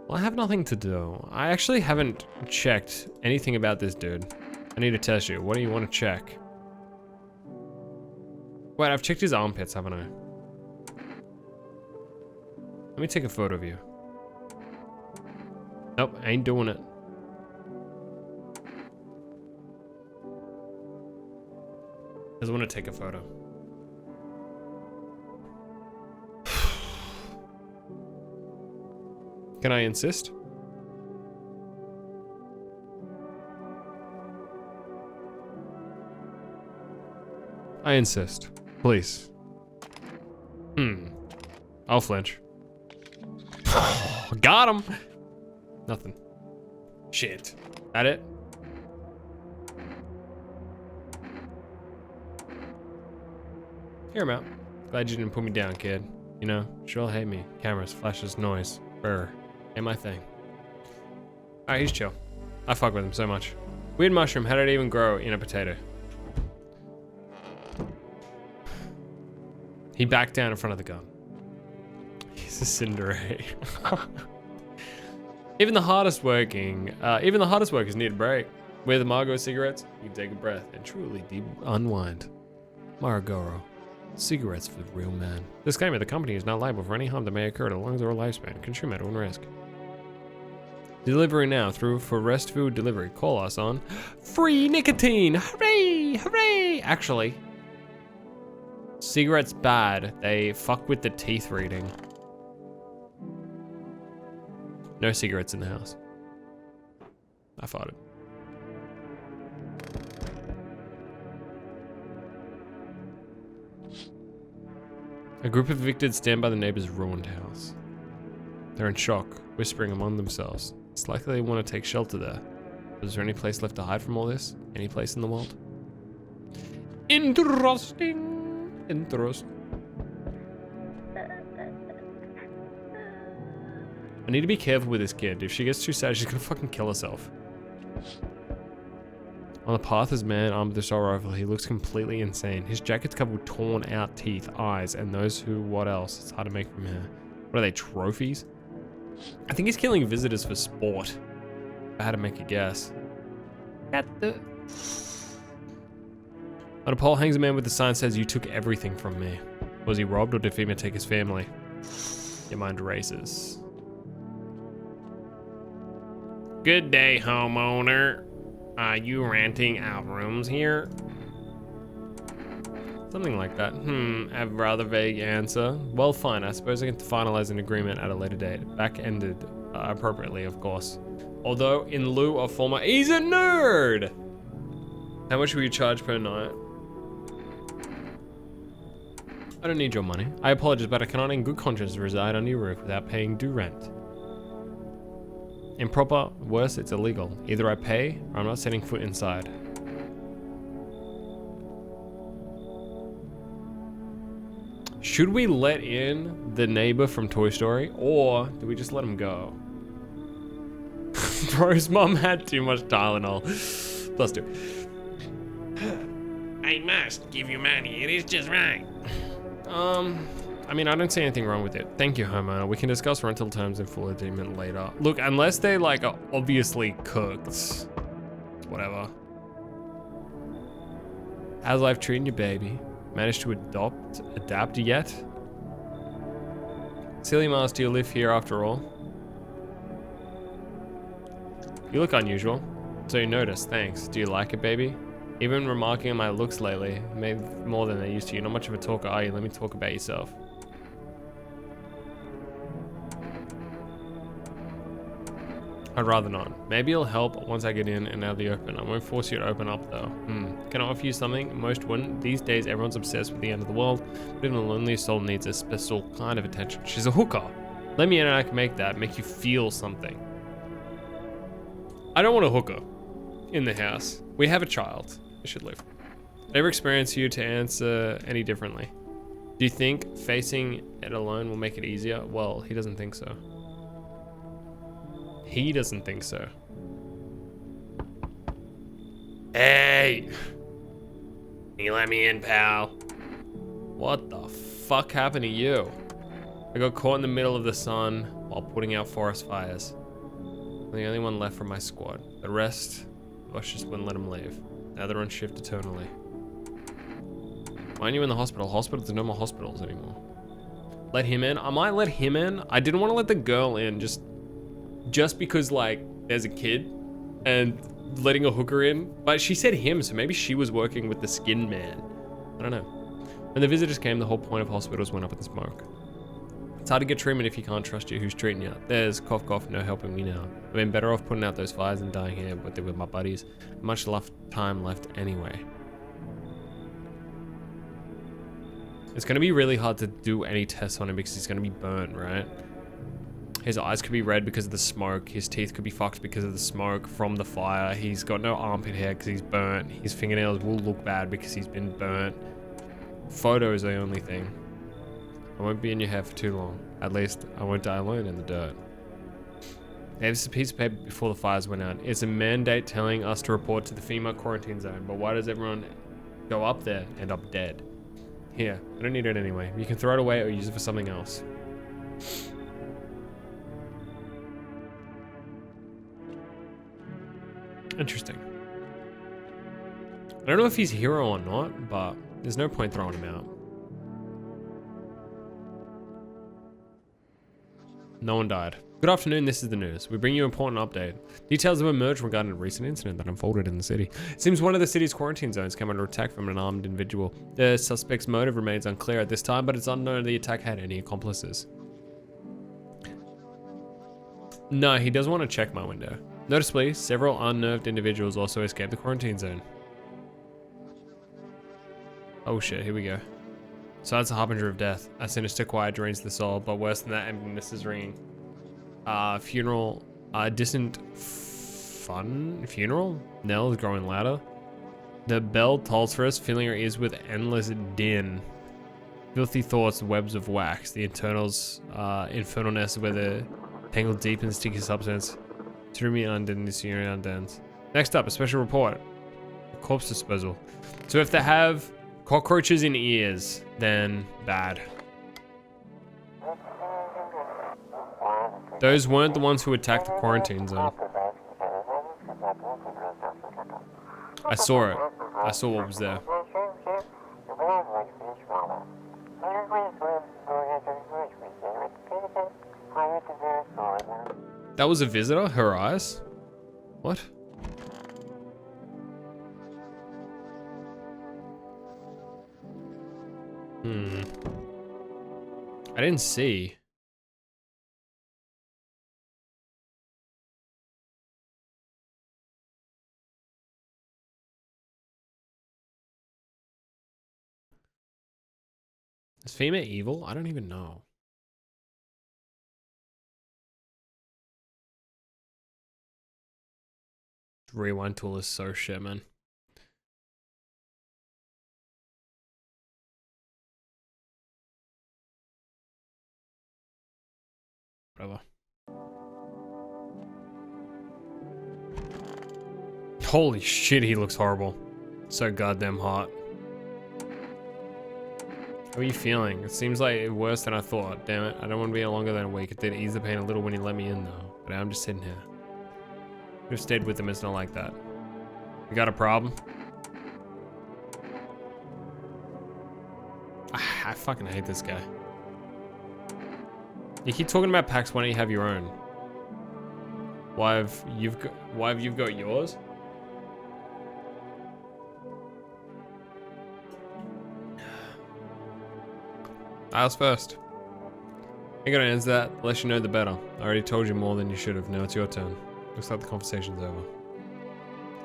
Speaker 2: Well, I have nothing to do. I actually haven't checked anything about this dude. I need to test you. What do you want to check? Wait, I've checked his armpits, haven't I? Let me take a photo of you. Nope, ain't doing it. Doesn't want to take a photo. Can I insist? I insist. Please. I'll flinch. Got him! Nothing. Shit. That it? Hear him out. Glad you didn't put me down, kid. You know, sure hate me. Cameras, flashes, noise. Brr. Ain't my thing. Alright, he's chill. I fuck with him so much. Weird mushroom, how did it even grow in a potato? He backed down in front of the gun. He's a Cinderay. Even the hardest workers need a break. With Margot cigarettes, you can take a breath and truly deep unwind. Margoro. Cigarettes for the real man. Disclaimer, the company is not liable for any harm that may occur to lungs or lifespan. Consume at own risk. Delivery now for rest food delivery. Call us on free nicotine. Hooray! Hooray! Actually, cigarettes bad. They fuck with the teeth reading. No cigarettes in the house. I farted. A group of evicted stand by the neighbor's ruined house. They're in shock, whispering among themselves. It's likely they want to take shelter there. But is there any place left to hide from all this? Any place in the world? Interesting. Interesting. I need to be careful with this kid. If she gets too sad, she's gonna fucking kill herself. On the path is a man armed with a assault rifle. He looks completely insane. His jacket's covered with torn out teeth, eyes, and those who, what else? It's hard to make from here. What are they, trophies? I think he's killing visitors for sport. If I had to make a guess. On a pole hangs a man with a sign that says, "You took everything from me." Was he robbed or did FEMA take his family? Your mind races. Good day, homeowner. Are you renting out rooms here? Something like that. A rather vague answer. Well, fine. I suppose I can finalize an agreement at a later date. Back-ended appropriately, of course. Although, in lieu of former... He's a nerd! How much will you charge per night? I don't need your money. I apologize, but I cannot in good conscience reside under your roof without paying due rent. Improper, worse, it's illegal. Either I pay, or I'm not setting foot inside. Should we let in the neighbor from Toy Story, or do we just let him go? Bro's mom had too much Tylenol. +2. I must give you money, it is just right. I mean, I don't see anything wrong with it. Thank you, homeowner. We can discuss rental terms in full agreement later. Look, unless they like are obviously cooked. Whatever. How's life treating you, baby? Managed to adapt yet? Silly Mars, do you live here after all? You look unusual. So you noticed, thanks. Do you like it, baby? Even remarking on my looks lately, maybe more than they used to. You're not much of a talker, are you? Let me talk about yourself. I'd rather not. Maybe it'll help once I get in and out of the open. I won't force you to open up though. Can I offer you something? Most wouldn't. These days, everyone's obsessed with the end of the world, but even the loneliest soul needs a special kind of attention. She's a hooker. Let me in and I can make you feel something. I don't want a hooker in the house. We have a child. It should live. Never experience you to answer any differently. Do you think facing it alone will make it easier? Well, he doesn't think so. He doesn't think so. Hey! Can you let me in, pal? What the fuck happened to you? I got caught in the middle of the sun while putting out forest fires. I'm the only one left from my squad. The rest, the boss just wouldn't let them leave. Now they're on shift eternally. Why aren't you in the hospital? Hospitals, no more hospitals anymore. Let him in? I might let him in. I didn't want to let the girl in just because like there's a kid and letting a hooker in. But she said him, so maybe she was working with the skin man. I don't know. When the visitors came, the whole point of hospitals went up in the smoke. It's hard to get treatment if you can't trust you. Who's treating you? There's cough cough, no helping me now. I've been better off putting out those fires than dying here with my buddies. Much time left anyway. It's gonna be really hard to do any tests on him because he's gonna be burnt, right? His eyes could be red because of the smoke. His teeth could be fucked because of the smoke from the fire. He's got no armpit hair because he's burnt. His fingernails will look bad because he's been burnt. Photo is the only thing. I won't be in your hair for too long. At least I won't die alone in the dirt. There's a piece of paper before the fires went out. It's a mandate telling us to report to the female quarantine zone, but why does everyone go up there and end up dead? Here, I don't need it anyway. You can throw it away or use it for something else. Interesting. I don't know if he's a hero or not, but there's no point throwing him out. No one died. Good afternoon, this is the news. We bring you an important update. Details have emerged regarding a recent incident that unfolded in the city. It seems one of the city's quarantine zones came under attack from an armed individual. The suspect's motive remains unclear at this time, but it's unknown if the attack had any accomplices. No, he does want to check my window. Noticeably, several unnerved individuals also escaped the quarantine zone. Oh shit, here we go. So that's a harbinger of death. A sinister quiet drains the soul, but worse than that, emptiness is ringing. Funeral, distant funeral? Knell is growing louder. The bell tolls for us, filling our ears with endless din. Filthy thoughts, webs of wax. The internals, infernal nests where they're tangled deep in sticky substance. Through me undone, this urine undens. Next up, a special report. Corpse disposal. So if they have cockroaches in ears, then bad. Those weren't the ones who attacked the quarantine zone. I saw it. I saw what was there. That was a visitor? Her eyes? What? I didn't see. Is female evil? I don't even know. Rewind tool is so shit, man. Whatever. Holy shit, he looks horrible. So goddamn hot. How are you feeling? It seems like worse than I thought. Damn it, I don't want to be here longer than a week. It did ease the pain a little when you let me in though. But now I'm just sitting here. Could have stayed with him, it's not like that. You got a problem? I fucking hate this guy. You keep talking about packs, why don't you have your own? Why have you got yours? I was first. I'm gonna answer that. The less you know, the better. I already told you more than you should have. Now it's your turn. Looks like the conversation's over.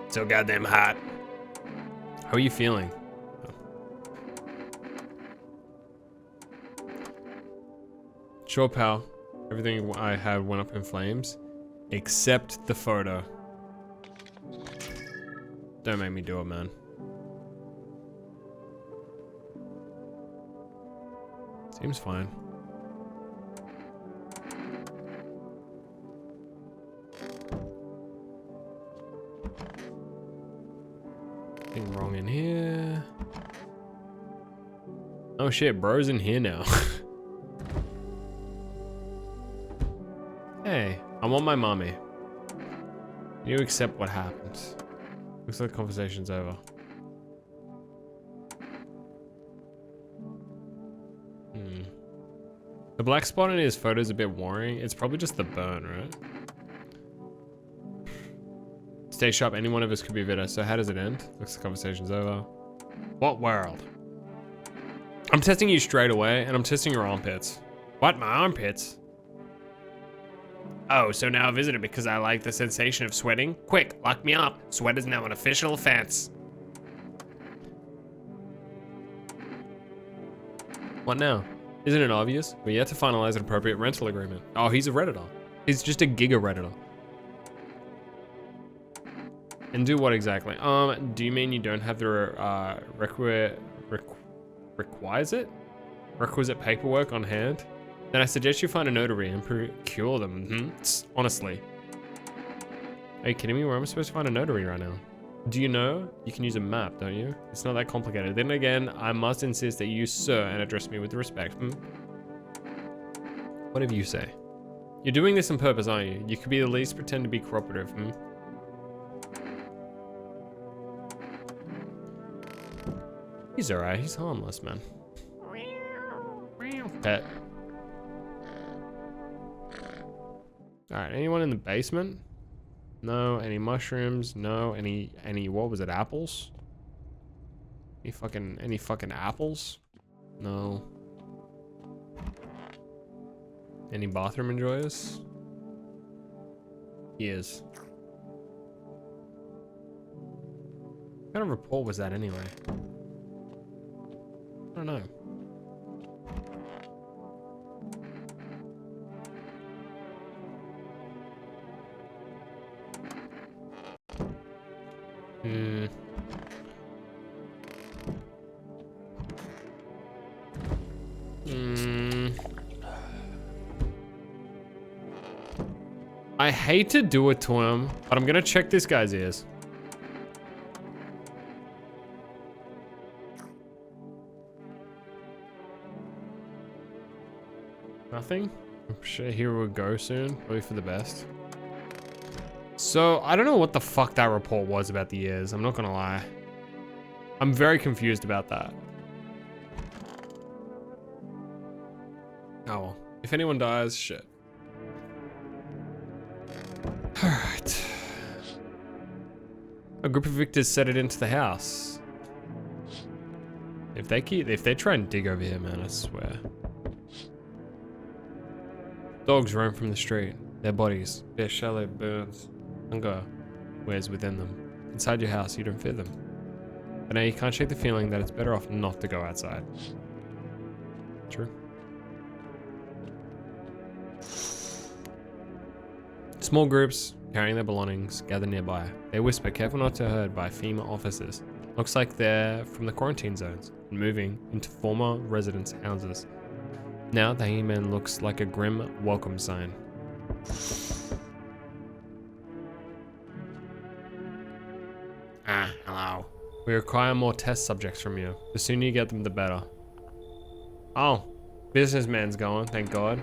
Speaker 2: So goddamn hot. How are you feeling? Sure, pal. Everything I had went up in flames, except the photo. Don't make me do it, man. Seems fine. Nothing wrong in here. Oh shit, bro's in here now. Hey, I want my mommy. You accept what happens. Looks like the conversation's over. The black spot in his photo is a bit worrying. It's probably just the burn, right? Stay sharp, any one of us could be bitter. So how does it end? Looks like the conversation's over. What world? I'm testing you straight away, and I'm testing your armpits. What, my armpits? Oh, so now I visit it because I like the sensation of sweating? Quick, lock me up. Sweat is now an official offense. What now? Isn't it obvious? We're yet to finalize an appropriate rental agreement. Oh, he's a Redditor. He's just a giga Redditor. And do what exactly? Do you mean you don't have the requisite paperwork on hand? Then I suggest you find a notary and procure them. Honestly. Are you kidding me? Where am I supposed to find a notary right now? Do you know? You can use a map, don't you? It's not that complicated. Then again, I must insist that you, sir, and address me with respect. Whatever you say. You're doing this on purpose, aren't you? You could be the least pretend to be cooperative. He's alright. He's harmless, man. Pet. Alright, anyone in the basement? No. Any mushrooms? No. Any what was it, apples? Any fucking apples? No. Any bathroom enjoyers? He is. What kind of report was that anyway? I don't know. I hate to do it to him, but I'm gonna check this guy's ears. Nothing? I'm sure here we'll go soon, probably for the best. So, I don't know what the fuck that report was about the ears, I'm not gonna lie. I'm very confused about that. Oh well. If anyone dies, shit. Alright. A group of victors set it into the house. If they try and dig over here, man, I swear. Dogs roam from the street. Their bodies, their shallow burns. Hunger wears within them. Inside your house, you don't fear them. But now you can't shake the feeling that it's better off not to go outside. True. Small groups, carrying their belongings, gather nearby. They whisper, careful not to be heard by FEMA officers. Looks like they're from the quarantine zones and moving into former residents' houses. Now the hanging man looks like a grim welcome sign. Hello. We require more test subjects from you. The sooner you get them, the better. Oh, businessman's gone, thank God.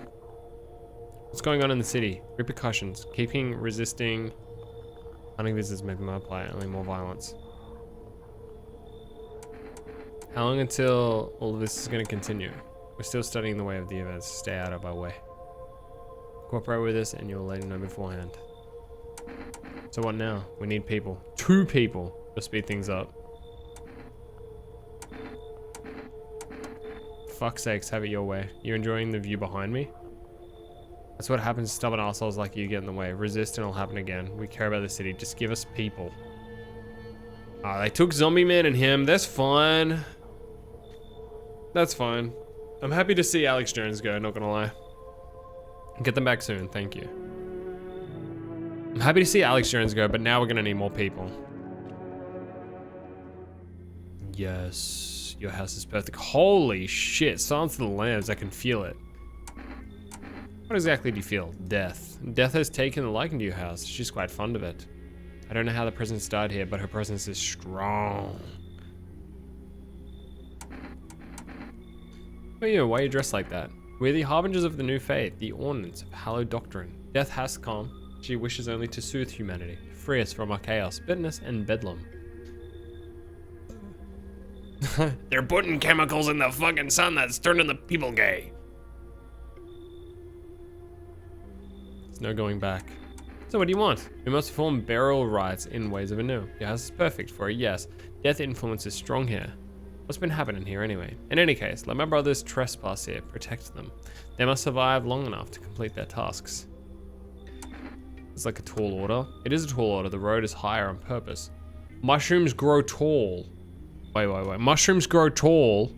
Speaker 2: What's going on in the city? Repercussions. Keeping resisting. Hunting visitors may multiply, only more violence. How long until all of this is going to continue? We're still studying the way of the events. Stay out of our way. Cooperate with us and you'll let him know beforehand. So what now? We need people. 2 people to speed things up. Fuck's sakes, have it your way. You enjoying the view behind me? That's what happens to stubborn assholes like you get in the way. Resist and it'll happen again. We care about the city. Just give us people. Ah, they took Zombie Man and him. That's fine. That's fine. I'm happy to see Alex Jones go, not gonna lie. Get them back soon, thank you. I'm happy to see Alex Jones go, but now we're gonna need more people. Yes, your house is perfect. Holy shit, Silence of the Lambs, I can feel it. What exactly do you feel? Death. Death has taken a liking to your house. She's quite fond of it. I don't know how the presence died here, but her presence is strong. Oh yeah, why are you dressed like that? We're the harbingers of the new faith, the ornaments of hallowed doctrine. Death has come. She wishes only to soothe humanity, free us from our chaos, bitterness, and bedlam. They're putting chemicals in the fucking sun that's turning the people gay. There's no going back. So what do you want? We must perform burial rites in ways of anew. Your house is perfect for a yes. Death influence is strong here. What's been happening here anyway? In any case, let my brothers trespass here. Protect them. They must survive long enough to complete their tasks. It's like a tall order. It is a tall order. The road is higher on purpose. Mushrooms grow tall. Wait. Mushrooms grow tall.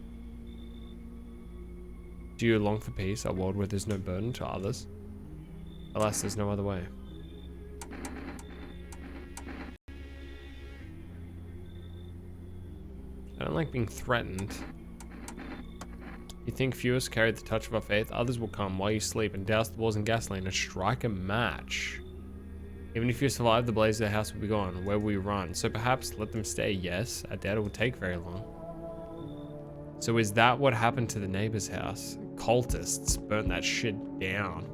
Speaker 2: Do you long for peace, a world where there's no burden to others? Alas, there's no other way. I don't like being threatened. You think few of us carry the touch of our faith? Others will come while you sleep and douse the walls in gasoline and strike a match. Even if you survive the blaze, their house will be gone. Where will we run? So perhaps let them stay. Yes, I doubt it will take very long. So is that what happened to the neighbor's house? Cultists burnt that shit down.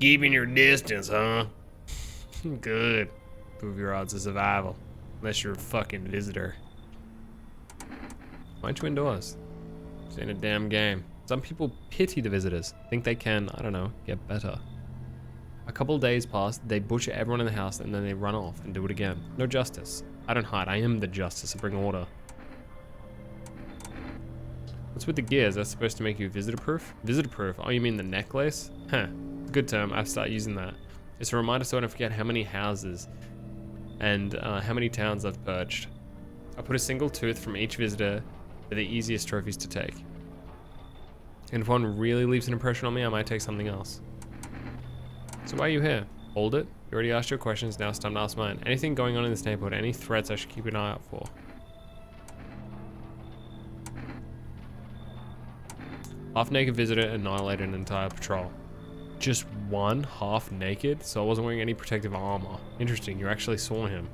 Speaker 2: Keeping your distance, huh? Good. Improve your odds of survival. Unless you're a fucking visitor. Why aren't you indoors? It's in a damn game. Some people pity the visitors. Think they can, I don't know, get better. A couple days pass, they butcher everyone in the house and then they run off and do it again. No justice. I don't hide, I am the justice. I bring order. What's with the gears? That's supposed to make you visitor proof? Visitor proof? Oh, you mean the necklace? Huh. Good term. I've started using that. It's a reminder so I don't forget how many houses and how many towns I've purged. I put a single tooth from each visitor for the easiest trophies to take. And if one really leaves an impression on me, I might take something else. So why are you here? Hold it. You already asked your questions, now it's time to ask mine. Anything going on in this neighborhood? Any threats I should keep an eye out for? Half-naked visitor annihilated an entire patrol. Just one half-naked? So I wasn't wearing any protective armor. Interesting, you actually saw him.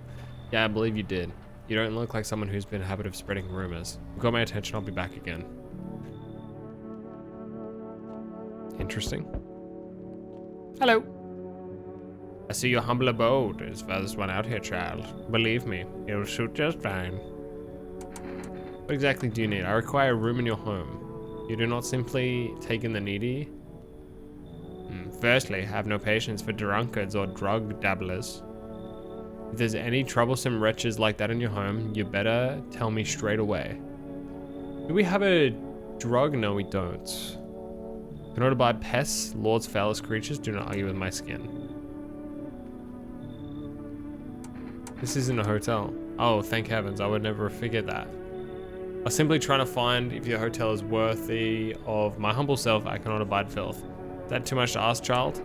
Speaker 2: Yeah, I believe you did. You don't look like someone who's been in a habit of spreading rumors. You got my attention, I'll be back again. Interesting. Hello. I see your humble abode is furthest one out here, child. Believe me, it'll suit just fine. What exactly do you need? I require a room in your home. You do not simply take in the needy? Firstly, have no patience for drunkards or drug dabblers. If there's any troublesome wretches like that in your home, you better tell me straight away. Do we have a drug? No, we don't. In order to buy pests, lord's foulest creatures, do not argue with my skin. This isn't a hotel. Oh, thank heavens, I would never figure that. I was simply trying to find if your hotel is worthy of my humble self. I cannot abide filth. Is that too much to ask, child?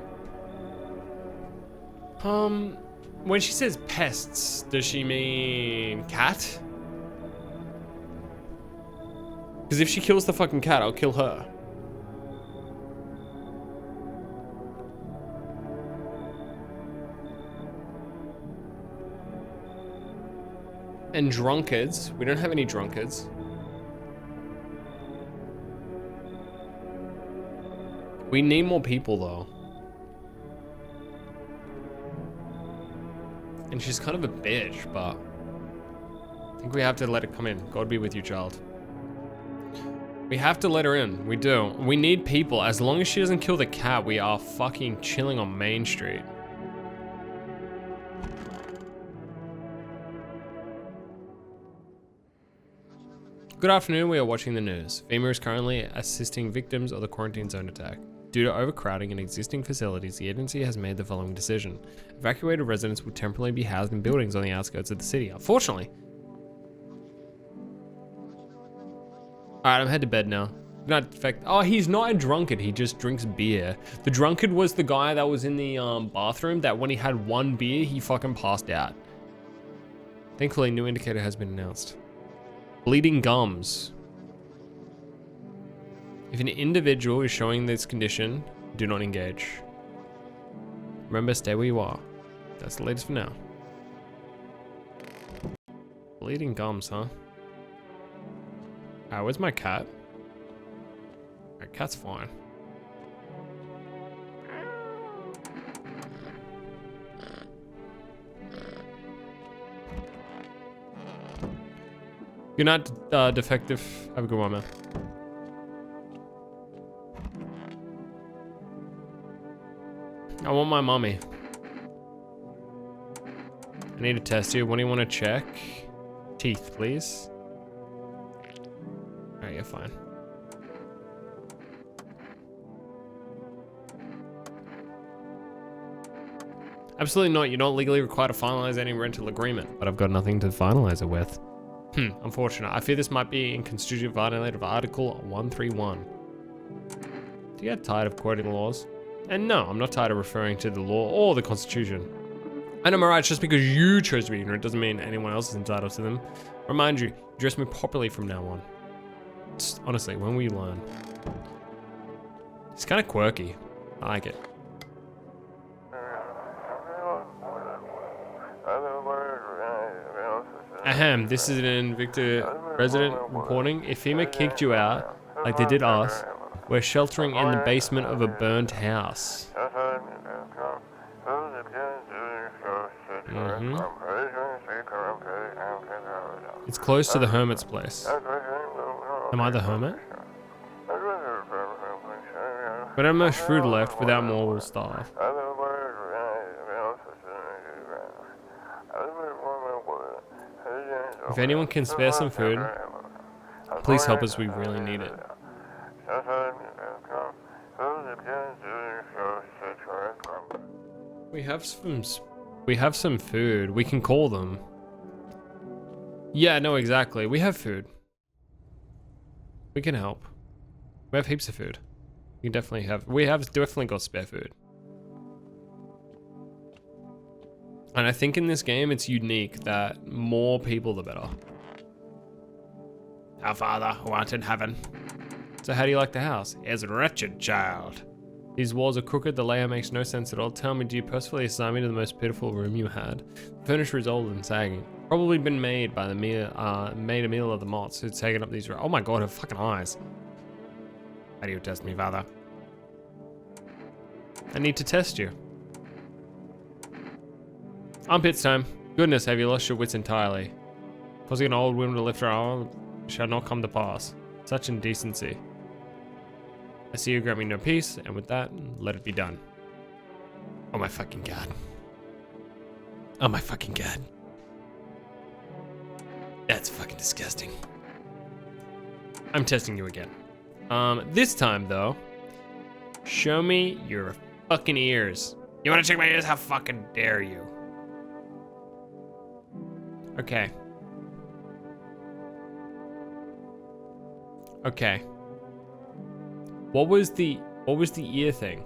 Speaker 2: When she says pests, does she mean cat? Because if she kills the fucking cat, I'll kill her. And drunkards. We don't have any drunkards. We need more people though. And she's kind of a bitch, but I think we have to let her come in. God be with you, child. We have to let her in. We do. We need people. As long as she doesn't kill the cat, we are fucking chilling on Main Street. Good afternoon, we are watching the news. FEMA is currently assisting victims of the quarantine zone attack. Due to overcrowding in existing facilities, the agency has made the following decision. Evacuated residents will temporarily be housed in buildings on the outskirts of the city. Unfortunately. Alright, I'm headed to bed now. Not fact. Oh, he's not a drunkard, he just drinks beer. The drunkard was the guy that was in the bathroom that when he had one beer, he fucking passed out. Thankfully, new indicator has been announced. Bleeding gums. If an individual is showing this condition, do not engage. Remember, stay where you are. That's the latest for now. Bleeding gums, huh? Where's my cat? My cat's fine. Good night, defective. Have a good one, man. I want my mommy. I need to test you. What do you want to check? Teeth, please. Alright, you're fine. Absolutely not. You're not legally required to finalize any rental agreement, but I've got nothing to finalize it with. Unfortunate. I fear this might be in constitutive violation of Article 131. Do you get tired of quoting laws? And no, I'm not tired of referring to the law or the Constitution. And am I right, just because you chose to be ignorant doesn't mean anyone else is entitled to them. Remind you, address me properly from now on. Just, honestly, when will you learn? It's kind of quirky. I like it. Ahem, this is an Invicta resident reporting. If FEMA kicked you out, like they did us, we're sheltering in the basement of a burnt house. It's close to the hermit's place. Am I the hermit? We don't have much food left. Without more, we'll starve. If anyone can spare some food, please help us, we really need it. We have some food. We can call them. Yeah, no, exactly. We have food. We can help. We have heaps of food. We have definitely got spare food. And I think in this game, it's unique that more people the better. Our Father, who art in heaven. So how do you like the house? It's wretched, child. These walls are crooked, the layout makes no sense at all. Tell me, do you personally assign me to the most pitiful room you had? The furniture is old and sagging. Probably been made by the made a meal of the moths who'd taken up these. Oh my god, her fucking eyes. How do you test me, Father? I need to test you. Armpits time. Goodness, have you lost your wits entirely? Causing an old woman to lift her arm shall not come to pass. Such indecency. I see you grant me no peace, and with that, let it be done. Oh my fucking god. Oh my fucking god. That's fucking disgusting. I'm testing you again. This time though, show me your fucking ears. You wanna check my ears? How fucking dare you? Okay. Okay. What was the ear thing?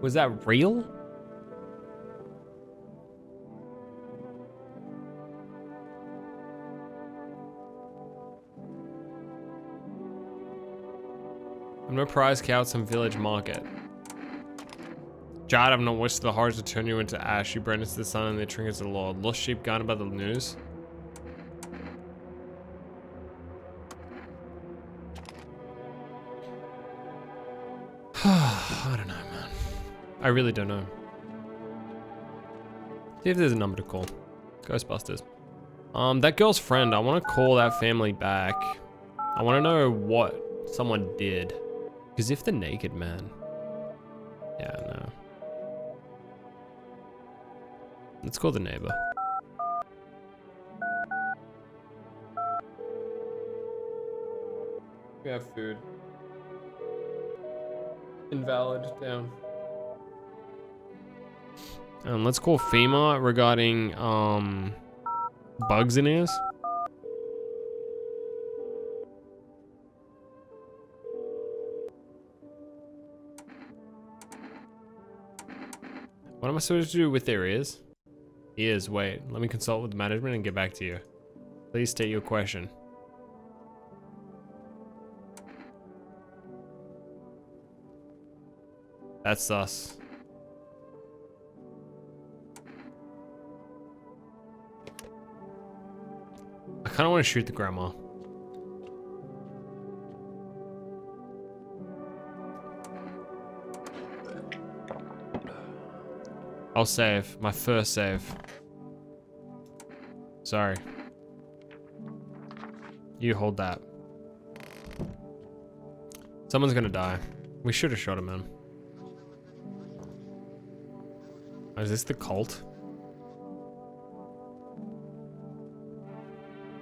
Speaker 2: Was that real? I'm no prize cow at some village market. Jad, I've not wished the hearts to turn you into ash. You burn into the sun and the trinkets of the Lord. Lost sheep gone by the news. I don't know, man. I really don't know. See if there's a number to call. Ghostbusters. That girl's friend, I want to call that family back. I want to know what someone did. Because if the naked man... Yeah, no. Let's call the neighbor. We have food. Invalid, down. Let's call FEMA regarding, bugs in ears. What am I supposed to do with their ears? Ears, wait. Let me consult with management and get back to you. Please state your question. That's us. I kind of want to shoot the grandma. I'll save. My first save. Sorry. You hold that. Someone's gonna die. We should have shot him, man. Is this the cult?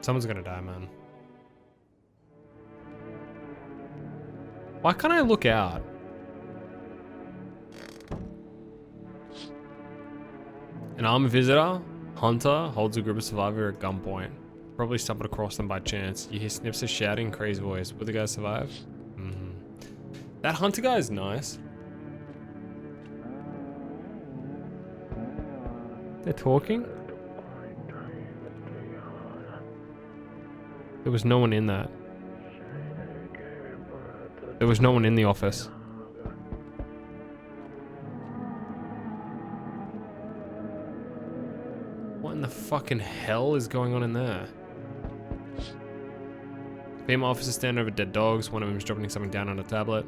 Speaker 2: Someone's gonna die, man. Why can't I look out? An armed visitor, hunter, holds a group of survivors at gunpoint. Probably stumbled across them by chance. You hear snips of shouting in crazy voice. Will the guy survive? That hunter guy is nice. They're talking? There was no one in that. There was no one in the office. What in the fucking hell is going on in there? Female officers stand over dead dogs. One of them is dropping something down on a tablet.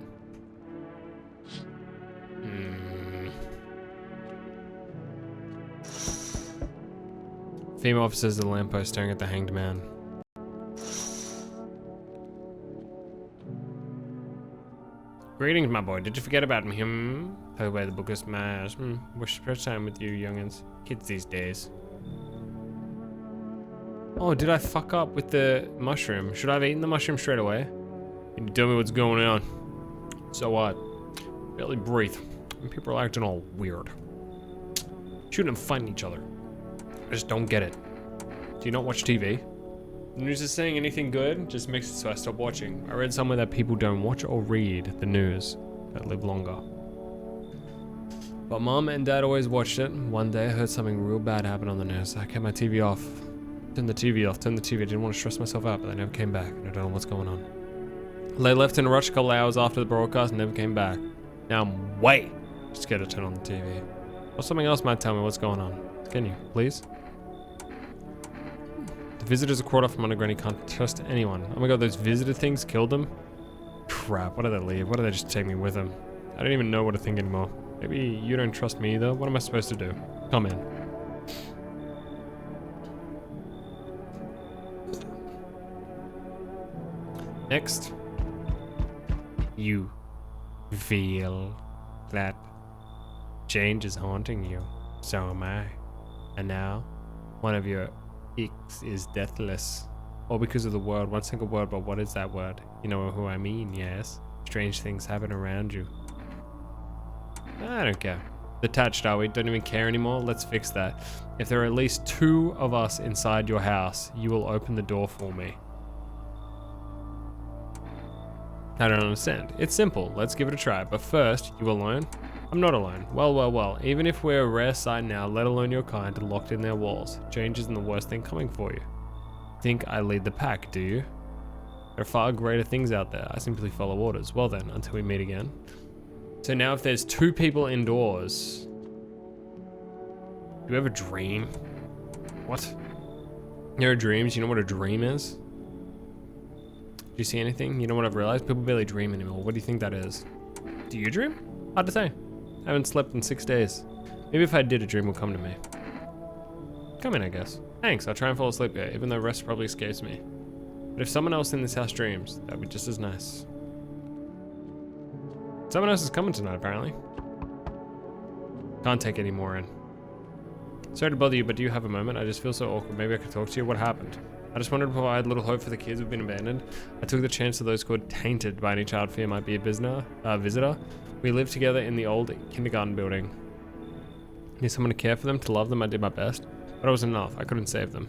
Speaker 2: Female officers at the lamppost staring at the hanged man. Greetings, my boy. Did you forget about me? Put away the book of smash. Wish to spend time with you, youngins. Kids these days. Oh, did I fuck up with the mushroom? Should I have eaten the mushroom straight away? Can you tell me what's going on? So what? Barely breathe. And people are acting all weird. Shooting and fighting each other. I just don't get it. Do you not watch TV? The news is saying anything good just makes it so I stop watching. I read somewhere that people don't watch or read the news that live longer. But mom and dad always watched it. One day I heard something real bad happen on the news. I kept my TV off. Turned the TV off, turned the TV. I didn't want to stress myself out, but they never came back. And I don't know what's going on. They left in a rush a couple hours after the broadcast and never came back. Now I'm way scared to turn on the TV. Or something else might tell me what's going on. Can you, please? The visitors are caught off from underground. He can't trust anyone. Oh my god, those visitor things killed them? Crap, why did they leave? Why did they just take me with them? I don't even know what to think anymore. Maybe you don't trust me either? What am I supposed to do? Come in. Next. You feel that change is haunting you. So am I. And now, one of your icks is deathless. All because of the word, one single word, but what is that word? You know who I mean, yes? Strange things happen around you. I don't care. Detached, are we? Don't even care anymore? Let's fix that. If there are at least 2 of us inside your house, you will open the door for me. I don't understand. It's simple. Let's give it a try. But first, you alone? I'm not alone. Well. Even if we're a rare sight now, let alone your kind, are locked in their walls. Change isn't the worst thing coming for you. Think I lead the pack, do you? There are far greater things out there. I simply follow orders. Well then, until we meet again. So now if there's 2 people indoors... Do you ever dream? What? There are dreams? You know what a dream is? Do you see anything? You know what I've realized? People barely dream anymore. What do you think that is? Do you dream? Hard to say. I haven't slept in 6 days. Maybe if I did, a dream will come to me. Come in, I guess. Thanks, I'll try and fall asleep here, even though rest probably escapes me. But if someone else in this house dreams, that'd be just as nice. Someone else is coming tonight, apparently. Can't take any more in. Sorry to bother you, but do you have a moment? I just feel so awkward. Maybe I could talk to you. What happened? I just wanted to provide a little hope for the kids who've been abandoned. I took the chance that those who were tainted by any child fear might be a visitor. We lived together in the old kindergarten building. Need someone to care for them, to love them. I did my best, but it wasn't enough. I couldn't save them.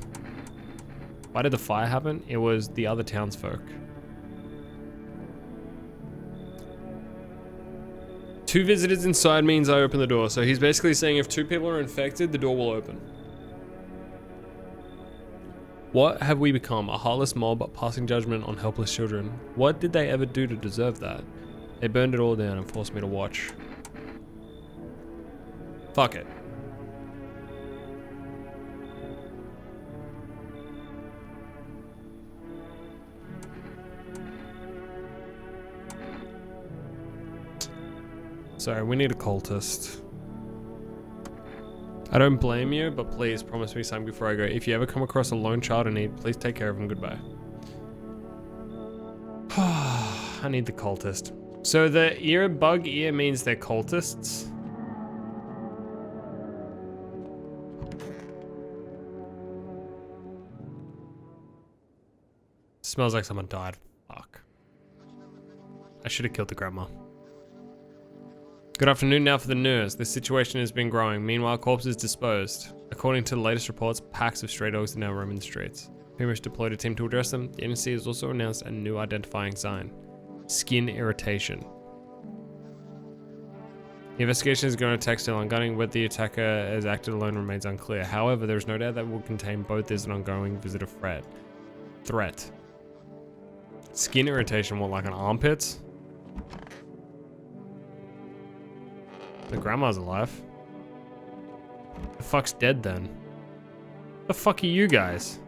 Speaker 2: Why did the fire happen? It was the other townsfolk. 2 visitors inside means I open the door. So he's basically saying if 2 people are infected, the door will open. What have we become? A heartless mob passing judgment on helpless children. What did they ever do to deserve that? They burned it all down and forced me to watch. Fuck it. Sorry, we need a cultist. I don't blame you, but please promise me something before I go. If you ever come across a lone child in need, please take care of him. Goodbye. I need the cultist. So the bug ear means they're cultists. Smells like someone died. Fuck. I should have killed the grandma. Good afternoon. Now for the news. The situation has been growing. Meanwhile, corpses disposed. According to the latest reports, packs of stray dogs are now roaming the streets. Pumish deployed a team to address them. The agency has also announced a new identifying sign. Skin irritation. The investigation is going to textile and gunning. Whether the attacker has acted alone remains unclear. However, there is no doubt that will contain both as an ongoing visitor threat. Skin irritation, what, like an armpits? The grandma's alive. The fuck's dead then? The fuck are you guys?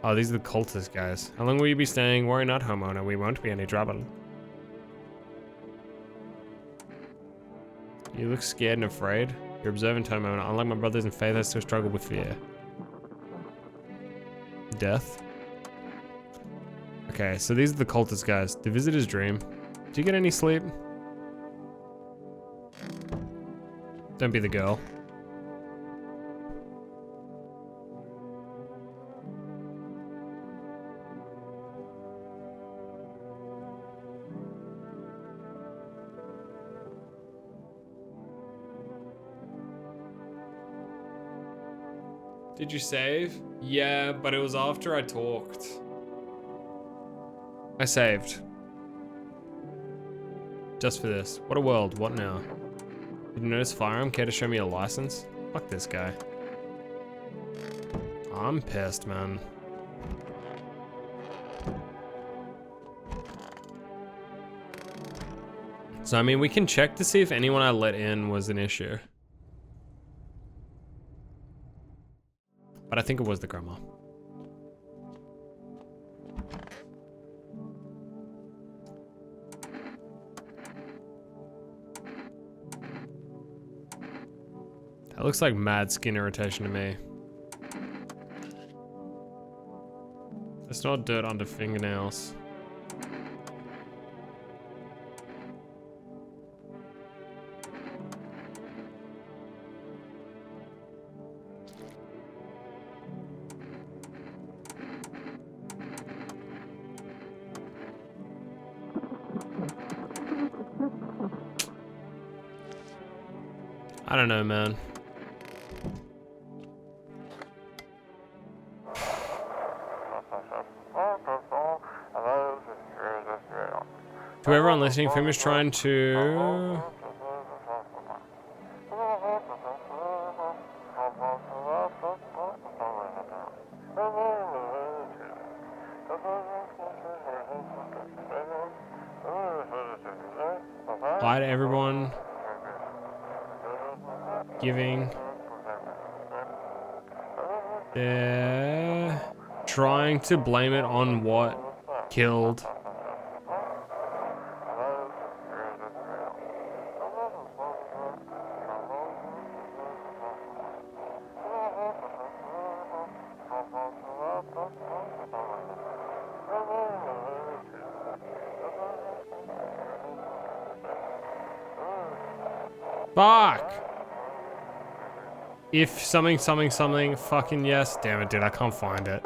Speaker 2: Oh, these are the cultist guys. How long will you be staying? Worry not, homeowner. We won't be any trouble. You look scared and afraid. You're observant, homeowner. Unlike my brothers in faith, I still struggle with fear. Death. Okay, so these are the cultist guys. The visitor's dream. Do you get any sleep? Don't be the girl. Did you save? Yeah, but it was after I talked. I saved. Just for this. What a world. What now? Did you notice firearm? Care to show me a license? Fuck this guy. I'm pissed, man. So, I mean, we can check to see if anyone I let in was an issue. But I think it was the grandma. That looks like mad skin irritation to me. It's not dirt under fingernails. I don't know, man. To everyone listening, Fim is trying to... lie to everyone. Giving. They're trying to blame it on what killed. Fuck. If something, fucking yes. Damn it, dude, I can't find it.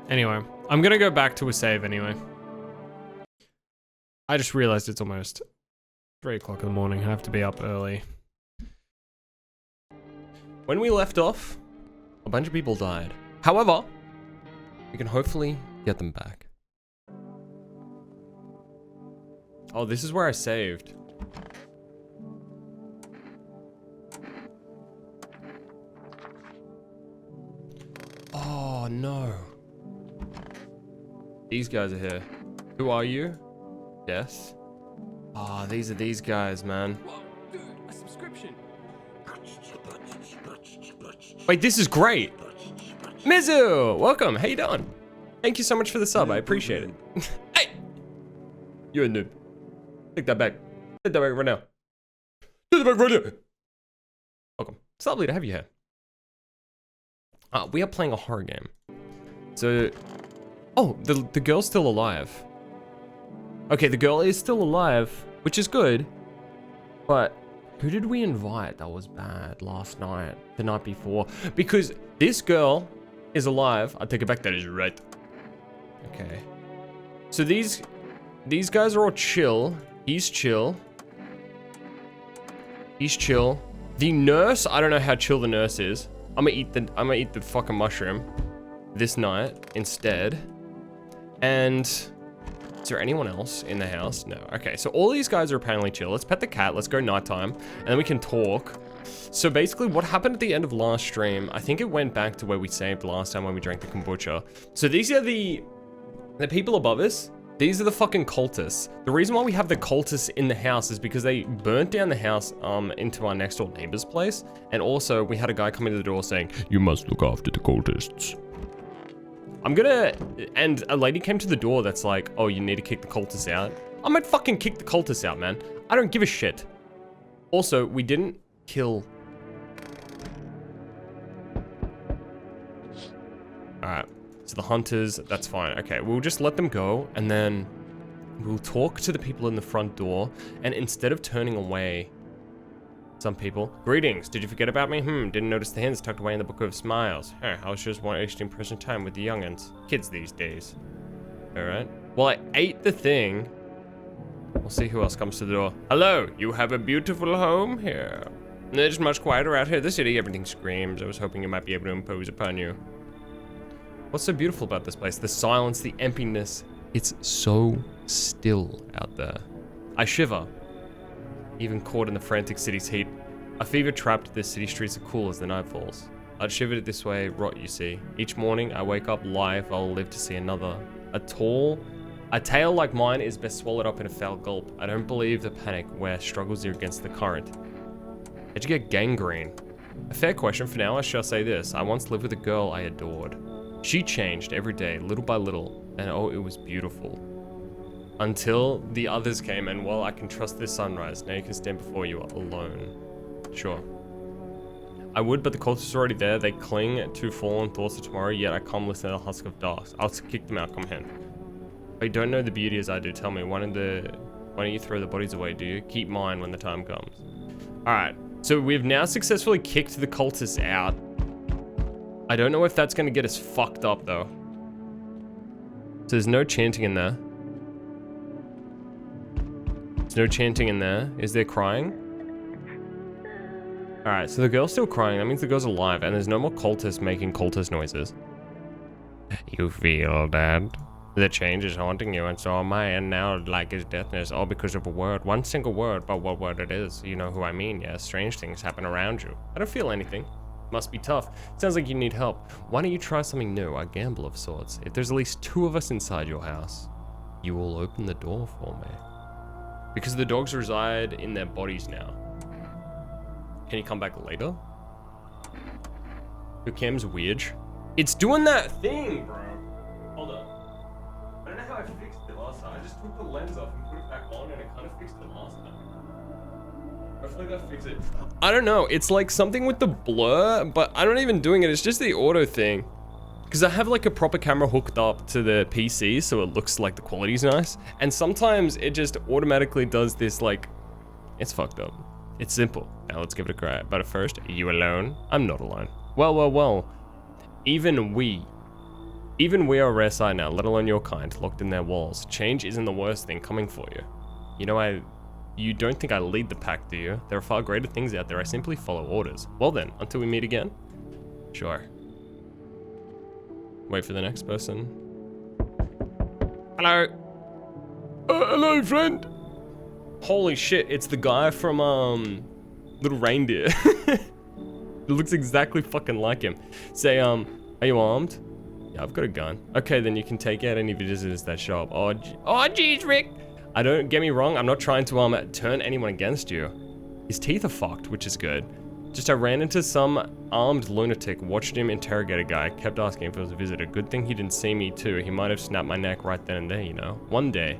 Speaker 2: Anyway, I'm gonna go back to a save anyway. I just realized it's almost 3 o'clock in the morning. I have to be up early. When we left off, a bunch of people died. However, we can hopefully get them back. Oh, this is where I saved. Oh, no. These guys are here. Who are you? Death. Ah, oh, these are these guys, man. Whoa, dude, a subscription. Wait, this is great. Mizu, welcome. How you doing? Thank you so much for the sub. I appreciate it. Hey, you're a noob. Take that back. Take that back right now. Take that back right now. Welcome. It's lovely to have you here. We are playing a horror game. So, oh, the girl's still alive. Okay, the girl is still alive, which is good. But who did we invite that was bad last night, the night before? Because this girl is alive. I take it back, that is right. Okay. So these guys are all chill. He's chill. He's chill. The nurse, I don't know how chill the nurse is. I'm gonna eat the fucking mushroom this night instead. And is there anyone else in the house? No. Okay, so all these guys are apparently chill. Let's pet the cat. Let's go nighttime, and then we can talk. So basically, what happened at the end of last stream? I think it went back to where we saved last time when we drank the kombucha. So these are the people above us. These are the fucking cultists. The reason why we have the cultists in the house is because they burnt down the house into our next door neighbor's place. And also, we had a guy come into the door saying, "You must look after the cultists." And a lady came to the door that's like, "Oh, you need to kick the cultists out." I might fucking kick the cultists out, man. I don't give a shit. Also, we didn't kill... Alright. So the hunters, that's fine. Okay, we'll just let them go, and then we'll talk to the people in the front door, and instead of turning away some people... Greetings, did you forget about me? Didn't notice the hands tucked away in the book of smiles. I was just wasting present time with the youngins. Kids these days. Alright. Well, I ate the thing. We'll see who else comes to the door. Hello, you have a beautiful home here. It's much quieter out here in the city. Everything screams. I was hoping you might be able to impose upon you. What's so beautiful about this place? The silence, the emptiness. It's so still out there. I shiver, even caught in the frantic city's heat. A fever trapped, the city streets are cool as the night falls. I'd shivered it this way, rot you see. Each morning I wake up live, I'll live to see another. A tale like mine is best swallowed up in a foul gulp. I don't believe the panic where struggles are against the current. How'd you get gangrene? A fair question. For now I shall say this. I once lived with a girl I adored. She changed every day, little by little, and oh, it was beautiful. Until the others came, and well, I can trust this sunrise. Now you can stand before you alone. Sure. I would, but the cultists are already there. They cling to fallen thoughts of tomorrow, yet I come listen to the husk of dark. I'll kick them out, come here. But you don't know the beauty as I do. Tell me, why don't you throw the bodies away, do you? Keep mine when the time comes. Alright, so we've now successfully kicked the cultists out. I don't know if that's going to get us fucked up, though. So there's no chanting in there. There's no chanting in there. Is there crying? Alright, so the girl's still crying. That means the girl's alive, and there's no more cultists making cultist noises. You feel that the change is haunting you, and so am I, and now like his deathness, all because of a word. One single word, but what word it is. You know who I mean, yes. Strange things happen around you. I don't feel anything. Must be tough. Sounds like you need help. Why don't you try something new, a gamble of sorts? If there's at least 2 of us inside your house, you will open the door for me. Because the dogs reside in their bodies now. Can you come back later? Your cam's weird. It's doing that thing, bro. Hold up. I don't know how I fixed it last time. I just took the lens off and put it back on, and it kind of fixed it last time. Hopefully that fixes it. I don't know. It's like something with the blur, but I'm not even doing it. It's just the auto thing. Because I have like a proper camera hooked up to the PC, so it looks like the quality's nice. And sometimes it just automatically does this like, it's fucked up. It's simple. Now let's give it a try. But first, are you alone? I'm not alone. Well. Even we are a rare side now, let alone your kind, locked in their walls. Change isn't the worst thing coming for you. You don't think I lead the pack, do you? There are far greater things out there. I simply follow orders. Well then, until we meet again. Sure. Wait for the next person. Hello. Hello, friend. Holy shit, it's the guy from, Little Reindeer. It looks exactly fucking like him. Say, are you armed? Yeah, I've got a gun. Okay, then you can take out any visitors that show up. Oh, jeez, Rick. Don't get me wrong, I'm not trying to, turn anyone against you. His teeth are fucked, which is good. Just I ran into some armed lunatic, watched him interrogate a guy, kept asking if it was a visitor. Good thing he didn't see me too. He might have snapped my neck right then and there, you know. One day,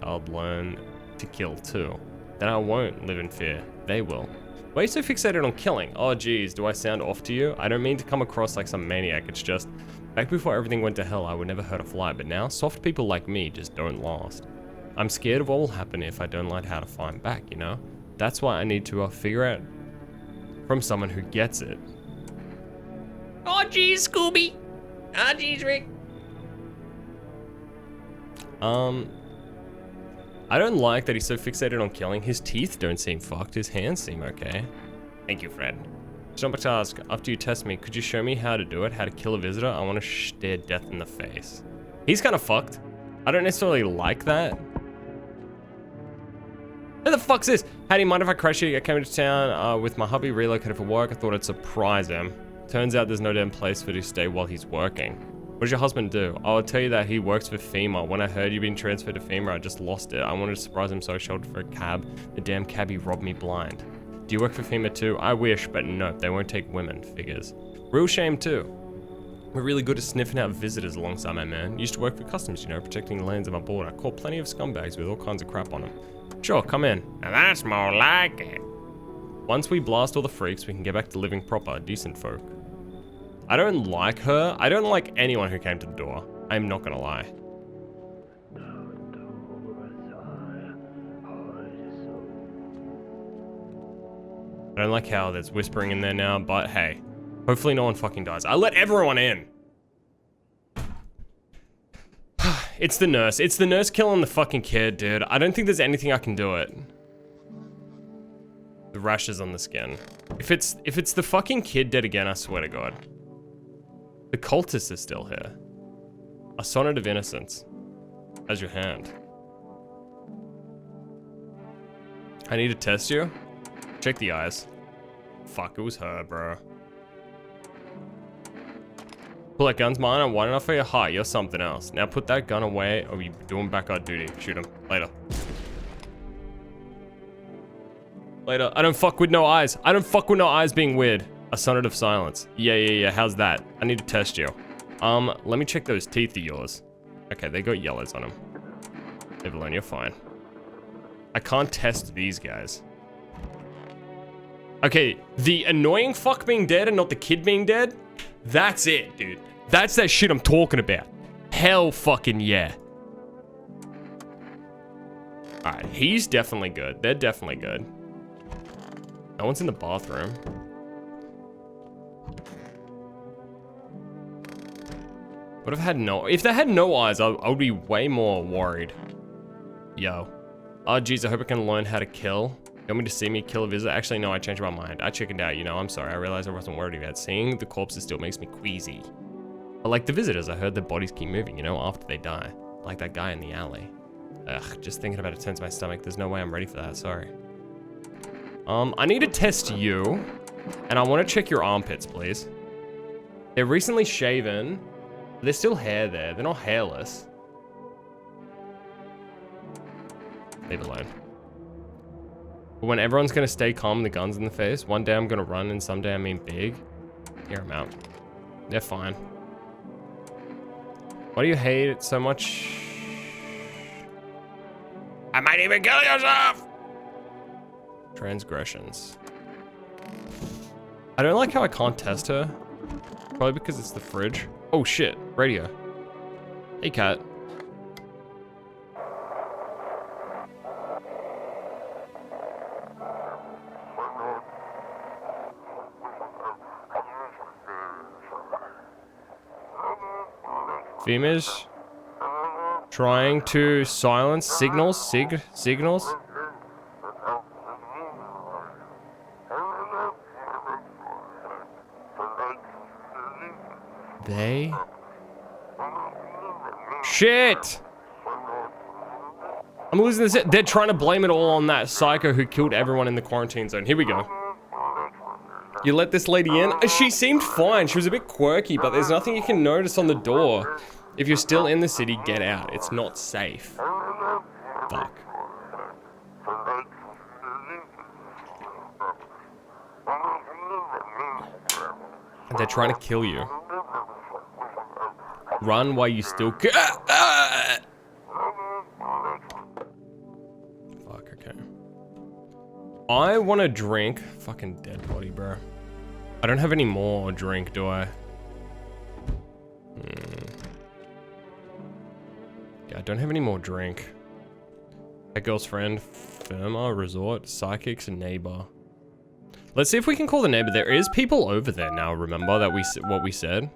Speaker 2: I'll learn to kill too. Then I won't live in fear. They will. Why are you so fixated on killing? Oh geez, do I sound off to you? I don't mean to come across like some maniac, it's just, back before everything went to hell, I would never hurt a fly, but now, soft people like me just don't last. I'm scared of what will happen if I don't learn how to find back, you know? That's why I need to figure out from someone who gets it. Oh geez, Scooby! Ah geez, Rick! I don't like that he's so fixated on killing. His teeth don't seem fucked. His hands seem okay. Thank you, Fred. Jump a task. After you test me, could you show me how to do it? How to kill a visitor? I want to stare death in the face. He's kind of fucked. I don't necessarily like that. Who the fuck's this? How do you mind if I crash you? I came into town with my hubby, relocated for work. I thought I'd surprise him. Turns out there's no damn place for him to stay while he's working. What does your husband do? I'll tell you that he works for FEMA. When I heard you'd been transferred to FEMA, I just lost it. I wanted to surprise him, so I shouted for a cab. The damn cabbie robbed me blind. Do you work for FEMA too? I wish, but nope, they won't take women, figures. Real shame too. We're really good at sniffing out visitors alongside my man. Used to work for customs, you know, protecting the lands of my border. I caught plenty of scumbags with all kinds of crap on them. Sure, come in. Now that's more like it. Once we blast all the freaks, we can get back to living proper, decent folk. I don't like her. I don't like anyone who came to the door. I'm not gonna lie. I don't like how there's whispering in there now, but hey. Hopefully no one fucking dies. I let everyone in. It's the nurse. It's the nurse killing the fucking kid, dude. I don't think there's anything I can do it. The rashes on the skin. If it's the fucking kid dead again, I swear to God. The cultist is still here. A sonnet of innocence. As your hand. I need to test you. Check the eyes. Fuck, it was her, bro. Pull that gun's mine. I'm wide enough for your heart. You're something else. Now put that gun away or you're doing backup duty. Shoot him. Later. Later. I don't fuck with no eyes. I don't fuck with no eyes being weird. A sonnet of silence. Yeah. How's that? I need to test you. Let me check those teeth of yours. Okay, they got yellows on them. Evelyn, you're fine. I can't test these guys. Okay, the annoying fuck being dead and not the kid being dead? That's it, dude. That's that shit I'm talking about. Hell fucking yeah. Alright, he's definitely good. They're definitely good. No one's in the bathroom. What if I had no... If they had no eyes, I would be way more worried. Yo. Oh, geez, I hope I can learn how to kill. You want me to see me kill a visitor? Actually, no, I changed my mind. I chickened out, you know, I'm sorry. I realized I wasn't worried about seeing the corpses still makes me queasy. But like the visitors, I heard their bodies keep moving, you know, after they die. Like that guy in the alley. Ugh, just thinking about it turns my stomach. There's no way I'm ready for that, sorry. I need to test you. And I want to check your armpits, please. They're recently shaven. There's still hair there. They're not hairless. Leave it alone. But when everyone's gonna stay calm, the gun's in the face, one day I'm gonna run and someday I mean big. Hear them out. They're fine. Why do you hate it so much? I might even kill yourself! Transgressions. I don't like how I can't test her. Probably because it's the fridge. Oh shit, radio. Hey cat. Females trying to silence signals, signals. They? Shit! I'm losing this. They're trying to blame it all on that psycho who killed everyone in the quarantine zone. Here we go. You let this lady in? She seemed fine. She was a bit quirky, but there's nothing you can notice on the door. If you're still in the city, get out. It's not safe. Fuck. And they're trying to kill you. Run while you still can. Fuck, okay. I want to drink. Fucking dead body, bro. I don't have any more drink, do I? Yeah, I don't have any more drink. That girl's friend, Firma, resort, psychics, and neighbor. Let's see if we can call the neighbor. There is people over there now, remember that what we said?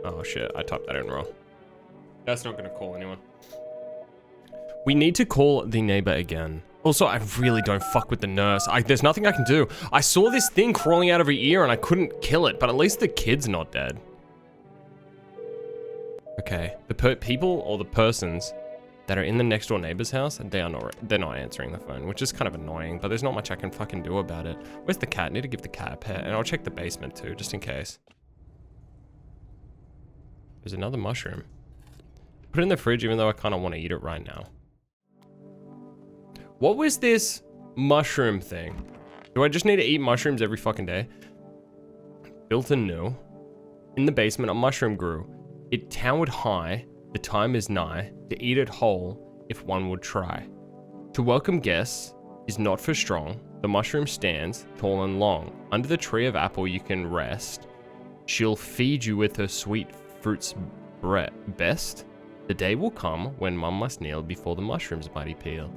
Speaker 2: Oh shit, I typed that in wrong. That's not gonna call anyone. We need to call the neighbor again. Also, I really don't fuck with the nurse. There's nothing I can do. I saw this thing crawling out of her ear and I couldn't kill it, but at least the kid's not dead. Okay, the people or the persons that are in the next door neighbor's house, they're not answering the phone, which is kind of annoying, but there's not much I can fucking do about it. Where's the cat? I need to give the cat a pet, and I'll check the basement too, just in case. There's another mushroom. Put it in the fridge, even though I kind of want to eat it right now. What was this mushroom thing? Do I just need to eat mushrooms every fucking day? Built anew. In the basement, a mushroom grew. It towered high. The time is nigh to eat it whole if one would try. To welcome guests is not for strong. The mushroom stands tall and long. Under the tree of apple you can rest. She'll feed you with her sweet fruits best. The day will come when mum must kneel before the mushroom's mighty peel.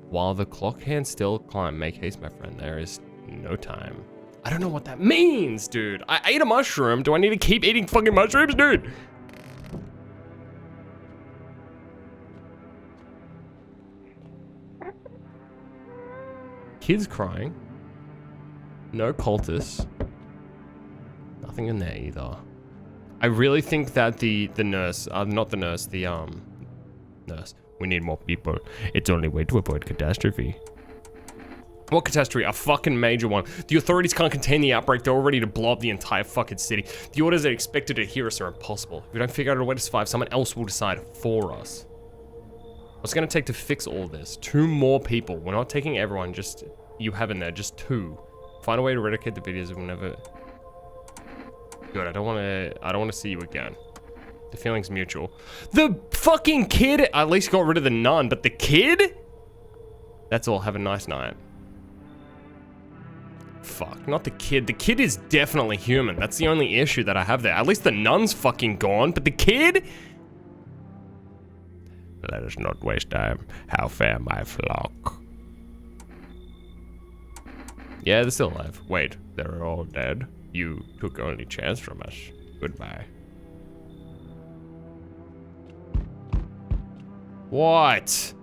Speaker 2: While the clock hands still climb, make haste, my friend, there is no time. I don't know what that means, dude. I ate a mushroom. Do I need to keep eating fucking mushrooms, dude? Kids crying. No cultists. Nothing in there either. I really think that the nurse, not the nurse, the nurse. We need more people. It's the only way to avoid catastrophe. What catastrophe? A fucking major one. The authorities can't contain the outbreak. They're all ready to blow up the entire fucking city. The orders that are expected to hear us are impossible. If we don't figure out a way to survive, someone else will decide for us. What's it gonna take to fix all this? 2 more people. We're not taking everyone, just you have in there, just 2. Find a way to eradicate the videos whenever. Good, I don't wanna see you again. The feeling's mutual. The fucking kid at least got rid of the nun, but the kid? That's all, have a nice night. Fuck, not the kid. The kid is definitely human. That's the only issue that I have there. At least the nun's fucking gone, but the kid? Let us not waste time. How fare my flock? Yeah, they're still alive. Wait, they're all dead? You took only chance from us. Goodbye. What?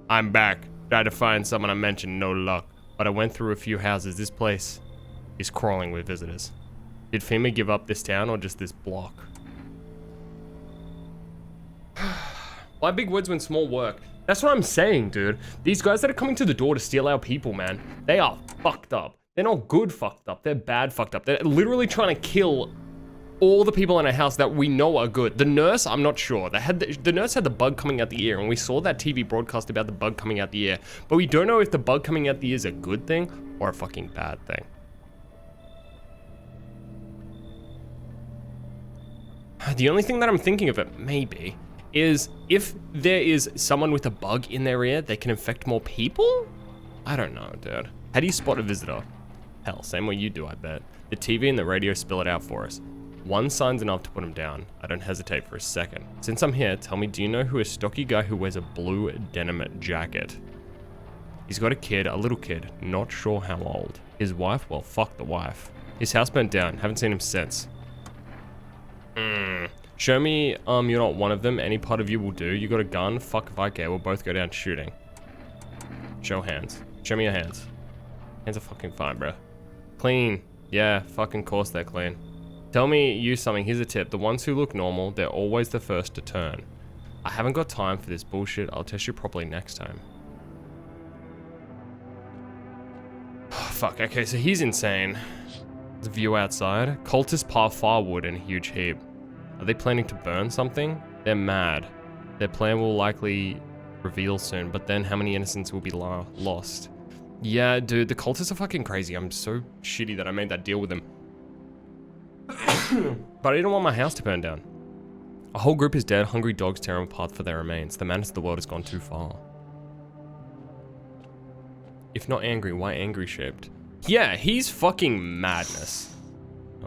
Speaker 2: I'm back. Tried to find someone I mentioned, no luck. But I went through a few houses. This place is crawling with visitors. Did FEMA give up this town or just this block? Why big words when small work? That's what I'm saying, dude. These guys that are coming to the door to steal our people, man, they are fucked up. They're not good fucked up. They're bad fucked up. They're literally trying to kill all the people in our house that we know are good. The nurse, I'm not sure. The nurse had the bug coming out the ear, and we saw that TV broadcast about the bug coming out the ear. But we don't know if the bug coming out the ear is a good thing or a fucking bad thing. The only thing that I'm thinking of it, maybe, is if there is someone with a bug in their ear, they can infect more people? I don't know, dude. How do you spot a visitor? Hell, same way you do, I bet. The TV and the radio spill it out for us. One sign's enough to put him down. I don't hesitate for a second. Since I'm here, tell me, do you know who a stocky guy who wears a blue denim jacket? He's got a kid, a little kid, not sure how old. His wife? Well, fuck the wife. His house burnt down, haven't seen him since. Show me you're not one of them, any part of you will do. You got a gun? Fuck if I care, we'll both go down shooting. Show hands. Show me your hands. Hands are fucking fine, bro. Clean. Yeah, fucking course they're clean. Tell me you something, here's a tip. The ones who look normal, they're always the first to turn. I haven't got time for this bullshit, I'll test you properly next time. Fuck, okay, so he's insane. The view outside. Cultists pile firewood in a huge heap. Are they planning to burn something? They're mad. Their plan will likely reveal soon, but then how many innocents will be lost? Yeah, dude, the cultists are fucking crazy. I'm so shitty that I made that deal with them. But I didn't want my house to burn down. A whole group is dead, hungry dogs tear them apart for their remains. The madness of the world has gone too far. If not angry, why angry shaped? Yeah, he's fucking madness.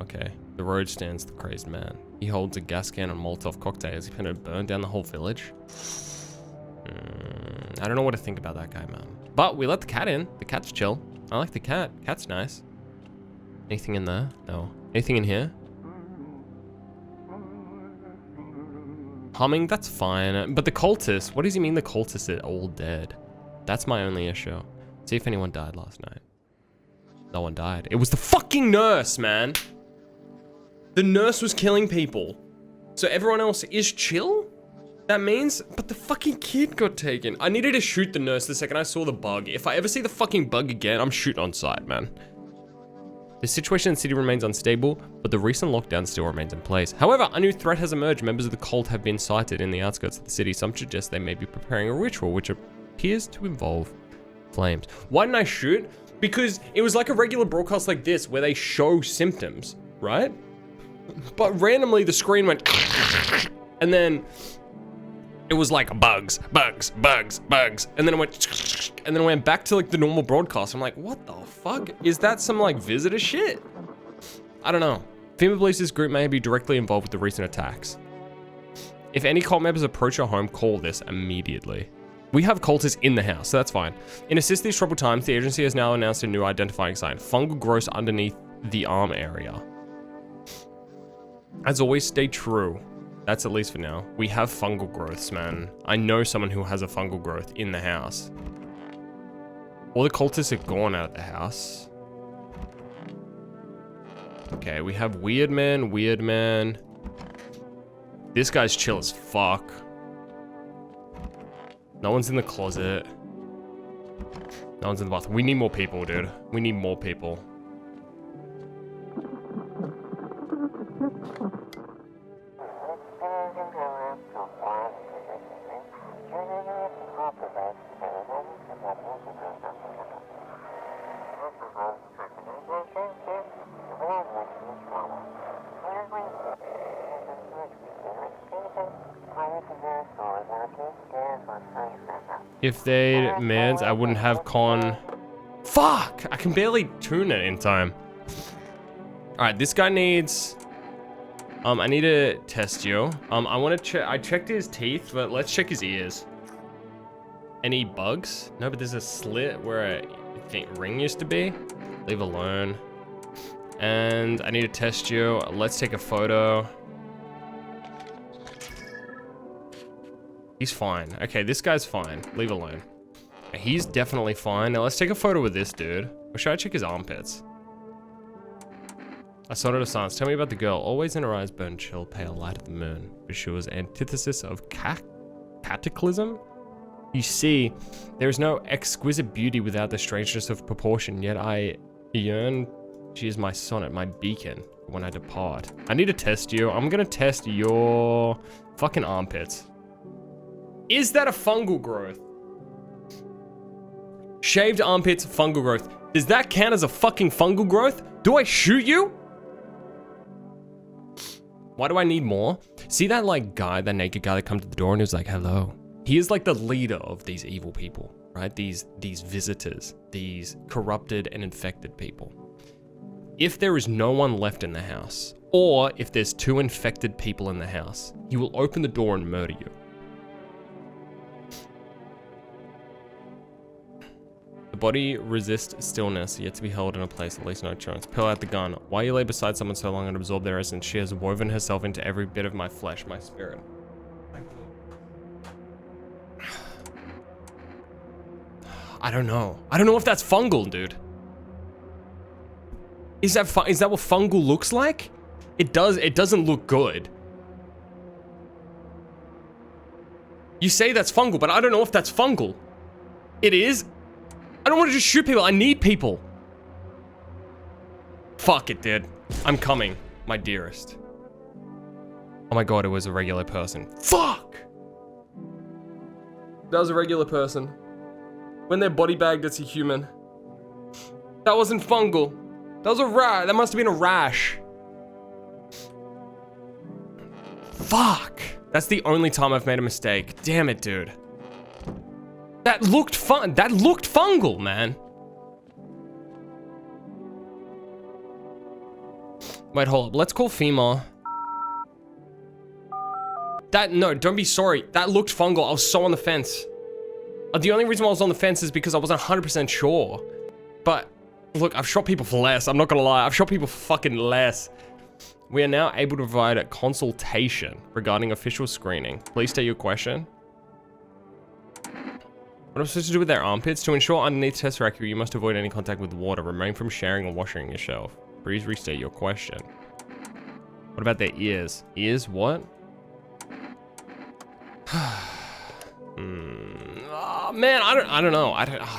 Speaker 2: Okay, the road stands the crazed man. He holds a gas can and Molotov cocktails. He's gonna burn down the whole village. I don't know what to think about that guy, man. But we let the cat in. The cat's chill. I like the cat. Cat's nice. Anything in there? No. Anything in here? Humming, that's fine. But the cultists, what does he mean the cultists are all dead? That's my only issue. See if anyone died last night. No one died. It was the fucking nurse, man. The nurse was killing people. So everyone else is chill? That means, but the fucking kid got taken. I needed to shoot the nurse the second I saw the bug. If I ever see the fucking bug again, I'm shooting on sight, man. The situation in the city remains unstable, but the recent lockdown still remains in place. However, a new threat has emerged. Members of the cult have been sighted in the outskirts of the city. Some suggest they may be preparing a ritual, which appears to involve flames. Why didn't I shoot? Because it was like a regular broadcast like this, where they show symptoms, right? But randomly the screen went, and then it was like bugs, bugs, bugs, bugs. And then it went back to like the normal broadcast. I'm like, what the fuck? Is that some like visitor shit? I don't know. FEMA believes this group may be directly involved with the recent attacks. If any cult members approach your home, call this immediately. We have cultists in the house, so that's fine. In assist these troubled times, the agency has now announced a new identifying sign. Fungal growth underneath the arm area. As always, stay true. That's at least for now. We have fungal growths, man. I know someone who has a fungal growth in the house. All the cultists are gone out of the house. Okay, we have weird man, weird man. This guy's chill as fuck. No one's in the closet. No one's in the bathroom. We need more people, dude. We need more people. If they mans, I wouldn't have con. Fuck! I can barely tune it in time. Alright, this guy needs... I need to test you. I want to check... I checked his teeth, but let's check his ears. Any bugs? No, but there's a slit where a ring used to be. Leave alone. And I need to test you. Let's take a photo. He's fine. Okay, this guy's fine. Leave alone. He's definitely fine. Now let's take a photo with this dude. Or should I check his armpits? I saw it of silence. Tell me about the girl. Always in her eyes burn chill, pale light of the moon. But she was antithesis of cataclysm? You see, there is no exquisite beauty without the strangeness of proportion, yet I yearn. She is my sonnet, my beacon, when I depart. I need to test you. I'm gonna test your fucking armpits. Is that a fungal growth? Shaved armpits, fungal growth. Does that count as a fucking fungal growth? Do I shoot you? Why do I need more? See that like guy, that naked guy that comes to the door and is like, hello. He is like the leader of these evil people. right? These visitors, these corrupted and infected people. If there is no one left in the house, or if there's 2 infected people in the house, he will open the door and murder you. The body resists stillness, yet to be held in a place at least no chance. Pull out the gun. Why you lay beside someone so long and absorb their essence? She has woven herself into every bit of my flesh, my spirit. I don't know. I don't know if that's fungal, dude. Is that what fungal looks like? It doesn't look good. You say that's fungal, but I don't know if that's fungal. It is? I don't want to just shoot people. I need people. Fuck it, dude. I'm coming, my dearest. Oh my god, it was a regular person. Fuck! That was a regular person. When they're body bagged, it's a human. That wasn't fungal. That was a rash. That must have been a rash. Fuck. That's the only time I've made a mistake. Damn it, dude. That looked fun. That looked fungal, man. Wait, hold up. Let's call FEMA. No, don't be sorry. That looked fungal. I was so on the fence. The only reason why I was on the fence is because I wasn't 100% sure. But look, I've shot people for less. I'm not gonna lie. I've shot people for fucking less. We are now able to provide a consultation regarding official screening. Please state your question. What am I supposed to do with their armpits? To ensure underneath tests are accurate, you must avoid any contact with water. Refrain from sharing or washing yourself. Please restate your question. What about their ears? Ears, what? Oh, man, I don't know.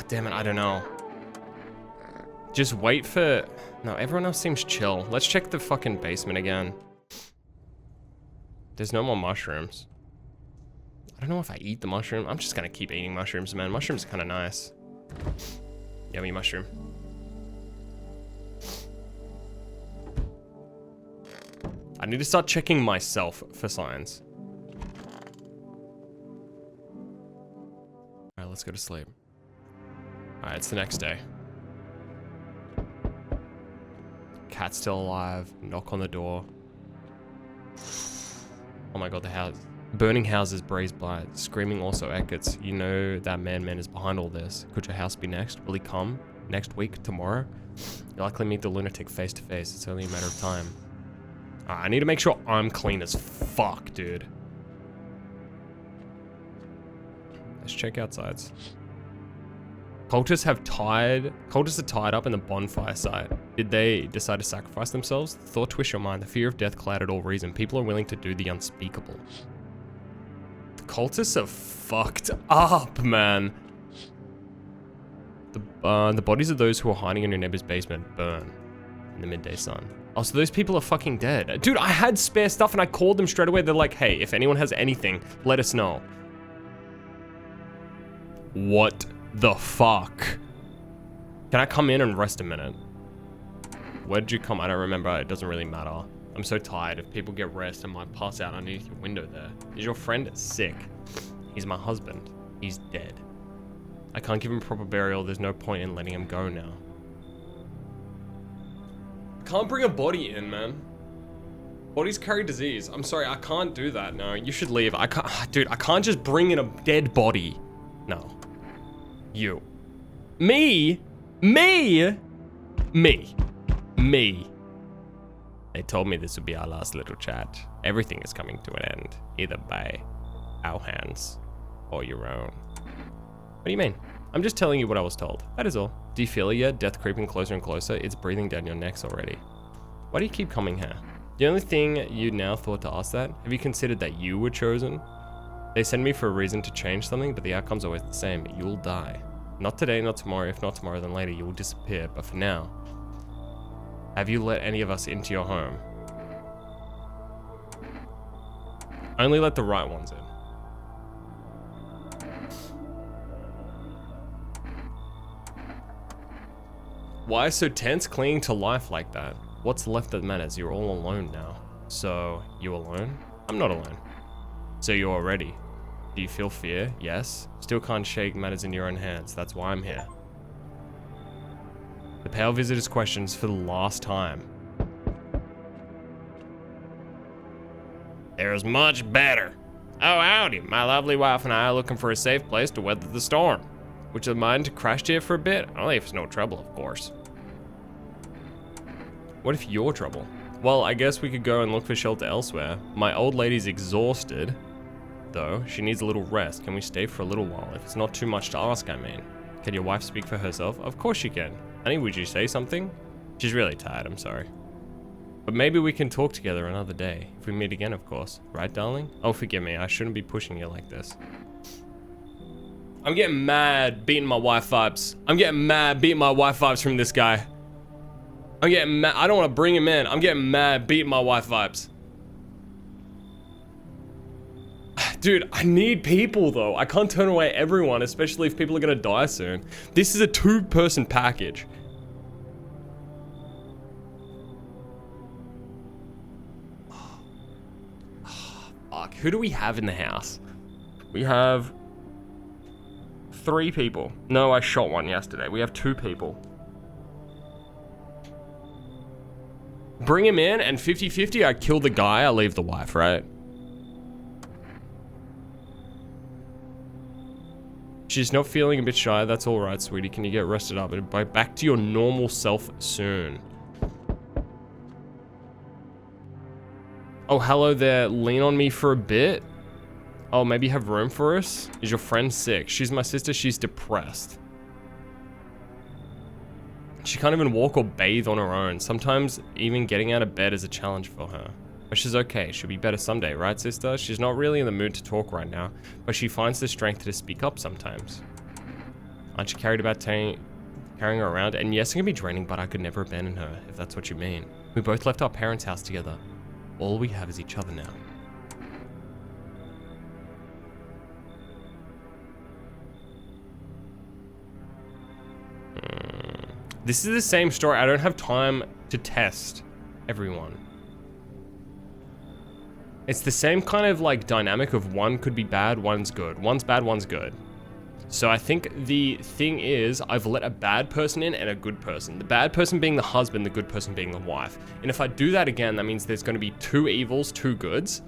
Speaker 2: Damn it, I don't know. Just wait for... No, everyone else seems chill. Let's check the fucking basement again. There's no more mushrooms. I don't know if I eat the mushroom. I'm just gonna keep eating mushrooms, man. Mushrooms are kind of nice. Yummy mushroom. I need to start checking myself for signs. Alright, let's go to sleep. Alright, it's the next day. Cat's still alive. Knock on the door. Oh my god, the house. Burning houses breeze by. Screaming also echoes. You know that man is behind all this. Could your house be next? Will he come? Next week? Tomorrow? You'll likely meet the lunatic face to face. It's only a matter of time. I need to make sure I'm clean as fuck, dude. Let's check outsides. Cultists are tied up in the bonfire site. Did they decide to sacrifice themselves? The thought twists your mind. The fear of death clouded all reason. People are willing to do the unspeakable. The cultists are fucked up, man. The bodies of those who are hiding in your neighbor's basement burn in the midday sun. Oh, so those people are fucking dead. Dude, I had spare stuff and I called them straight away. They're like, hey, if anyone has anything, let us know. What the fuck? Can I come in and rest a minute? Where did you come? I don't remember. It doesn't really matter. I'm so tired. If people get rest, I might pass out underneath your window there. Is your friend sick? He's my husband. He's dead. I can't give him proper burial. There's no point in letting him go now. Can't bring a body in, man. Bodies carry disease. I'm sorry, I can't do that. No, you should leave. I can't, dude, I can't just bring in a dead body. No. You. Me? Me? Me. Me. They told me this would be our last little chat. Everything is coming to an end, either by our hands or your own. What do you mean? I'm just telling you what I was told. That is all. Do you feel it yet? Death creeping closer and closer. It's breathing down your necks already. Why do you keep coming here? The only thing you now thought to ask that, have you considered that you were chosen? They send me for a reason to change something, but the outcome's always the same. You'll die. Not today, not tomorrow. If not tomorrow, then later you will disappear. But for now, have you let any of us into your home? Only let the right ones in. Why so tense, clinging to life like that? What's left that matters? You're all alone now. So, you alone? I'm not alone. So you're ready. Do you feel fear? Yes. Still can't shake matters in your own hands. That's why I'm here. The pale visitor's questions for the last time. There's much better. Oh, howdy. My lovely wife and I are looking for a safe place to weather the storm. Would you mind to crash here for a bit? Only if it's no trouble, of course. What if you're trouble? Well, I guess we could go and look for shelter elsewhere. My old lady's exhausted, though. She needs a little rest. Can we stay for a little while? If it's not too much to ask, I mean. Can your wife speak for herself? Of course she can. Honey, would you say something? She's really tired, I'm sorry. But maybe we can talk together another day. If we meet again, of course. Right, darling? Oh, forgive me. I shouldn't be pushing you like this. I'm getting mad beating my wife vibes. I'm getting mad beating my wife vibes from this guy. I'm getting mad. I don't want to bring him in. I'm getting mad beating my wife vibes. Dude, I need people though. I can't turn away everyone, especially if people are gonna die soon. This is a 2-person package. Fuck, who do we have in the house? We have 3 people. No, I shot one yesterday. We have 2 people. Bring him in and 50-50, I kill the guy, I leave the wife, right? She's not feeling a bit shy, that's alright, sweetie. Can you get rested up and back to your normal self soon? Oh, hello there. Lean on me for a bit. Oh, maybe have room for us? Is your friend sick? She's my sister, she's depressed. She can't even walk or bathe on her own. Sometimes even getting out of bed is a challenge for her. But she's okay. She'll be better someday, right, sister? She's not really in the mood to talk right now, but she finds the strength to speak up sometimes. Aren't you carried about carrying her around? And yes, it can be draining, but I could never abandon her, if that's what you mean. We both left our parents' house together. All we have is each other now. This is the same story. I don't have time to test everyone. It's the same kind of like dynamic of one could be bad, one's good. One's bad, one's good. So I think the thing is I've let a bad person in and a good person. The bad person being the husband, the good person being the wife. And if I do that again, that means there's going to be 2 evils, 2 goods.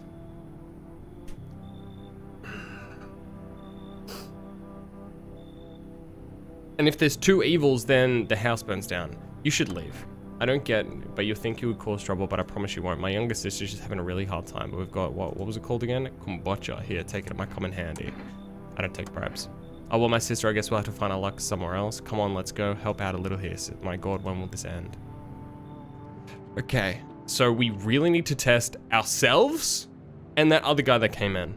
Speaker 2: And if there's 2 evils, then the house burns down. You should leave. I don't get, but you think you would cause trouble, but I promise you won't. My younger sister's just having a really hard time, but we've got, what was it called again? Kombucha. Here, take it. It might come in handy. I don't take bribes. Oh, well, my sister, I guess we'll have to find our luck somewhere else. Come on, let's go. Help out a little here. My God, when will this end? Okay, so we really need to test ourselves and that other guy that came in.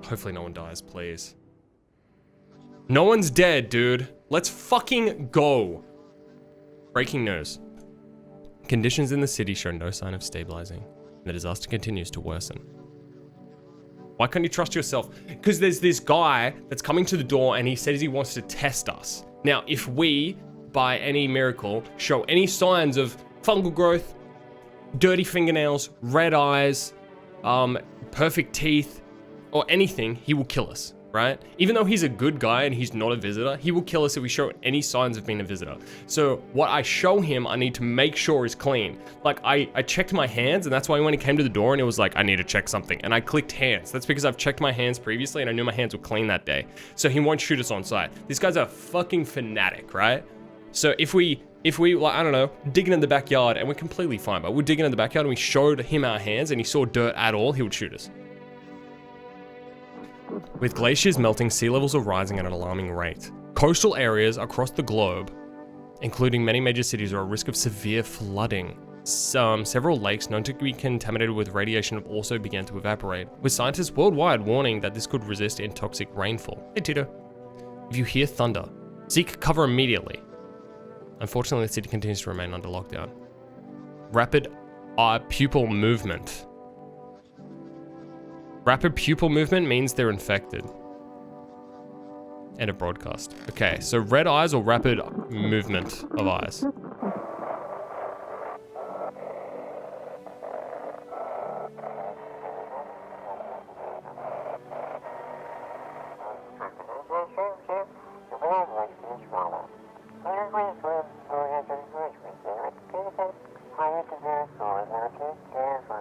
Speaker 2: Hopefully no one dies, please. No one's dead, dude. Let's fucking go. Breaking news. Conditions in the city show no sign of stabilizing. The disaster continues to worsen. Why can't you trust yourself? Because there's this guy that's coming to the door and he says he wants to test us. Now, if we, by any miracle, show any signs of fungal growth, dirty fingernails, red eyes, perfect teeth, or anything, he will kill us, right? Even though he's a good guy and he's not a visitor, he will kill us if we show any signs of being a visitor. So what I show him, I need to make sure is clean. Like I checked my hands, and that's why when he came to the door and it was like, I need to check something. And I clicked hands. That's because I've checked my hands previously and I knew my hands were clean that day. So he won't shoot us on sight. This guy's a fucking fanatic, right? So if we, like, I don't know, digging in the backyard, and we're completely fine, but we're digging in the backyard and we showed him our hands and he saw dirt at all, he would shoot us. With glaciers melting, sea levels are rising at an alarming rate. Coastal areas across the globe, including many major cities, are at risk of severe flooding. Several lakes known to be contaminated with radiation have also begun to evaporate, with scientists worldwide warning that this could resist in toxic rainfall. Hey Tito. If you hear thunder, seek cover immediately. Unfortunately, the city continues to remain under lockdown. Rapid eye pupil movement. Rapid pupil movement means they're infected. End of broadcast. Okay, so red eyes or rapid movement of eyes?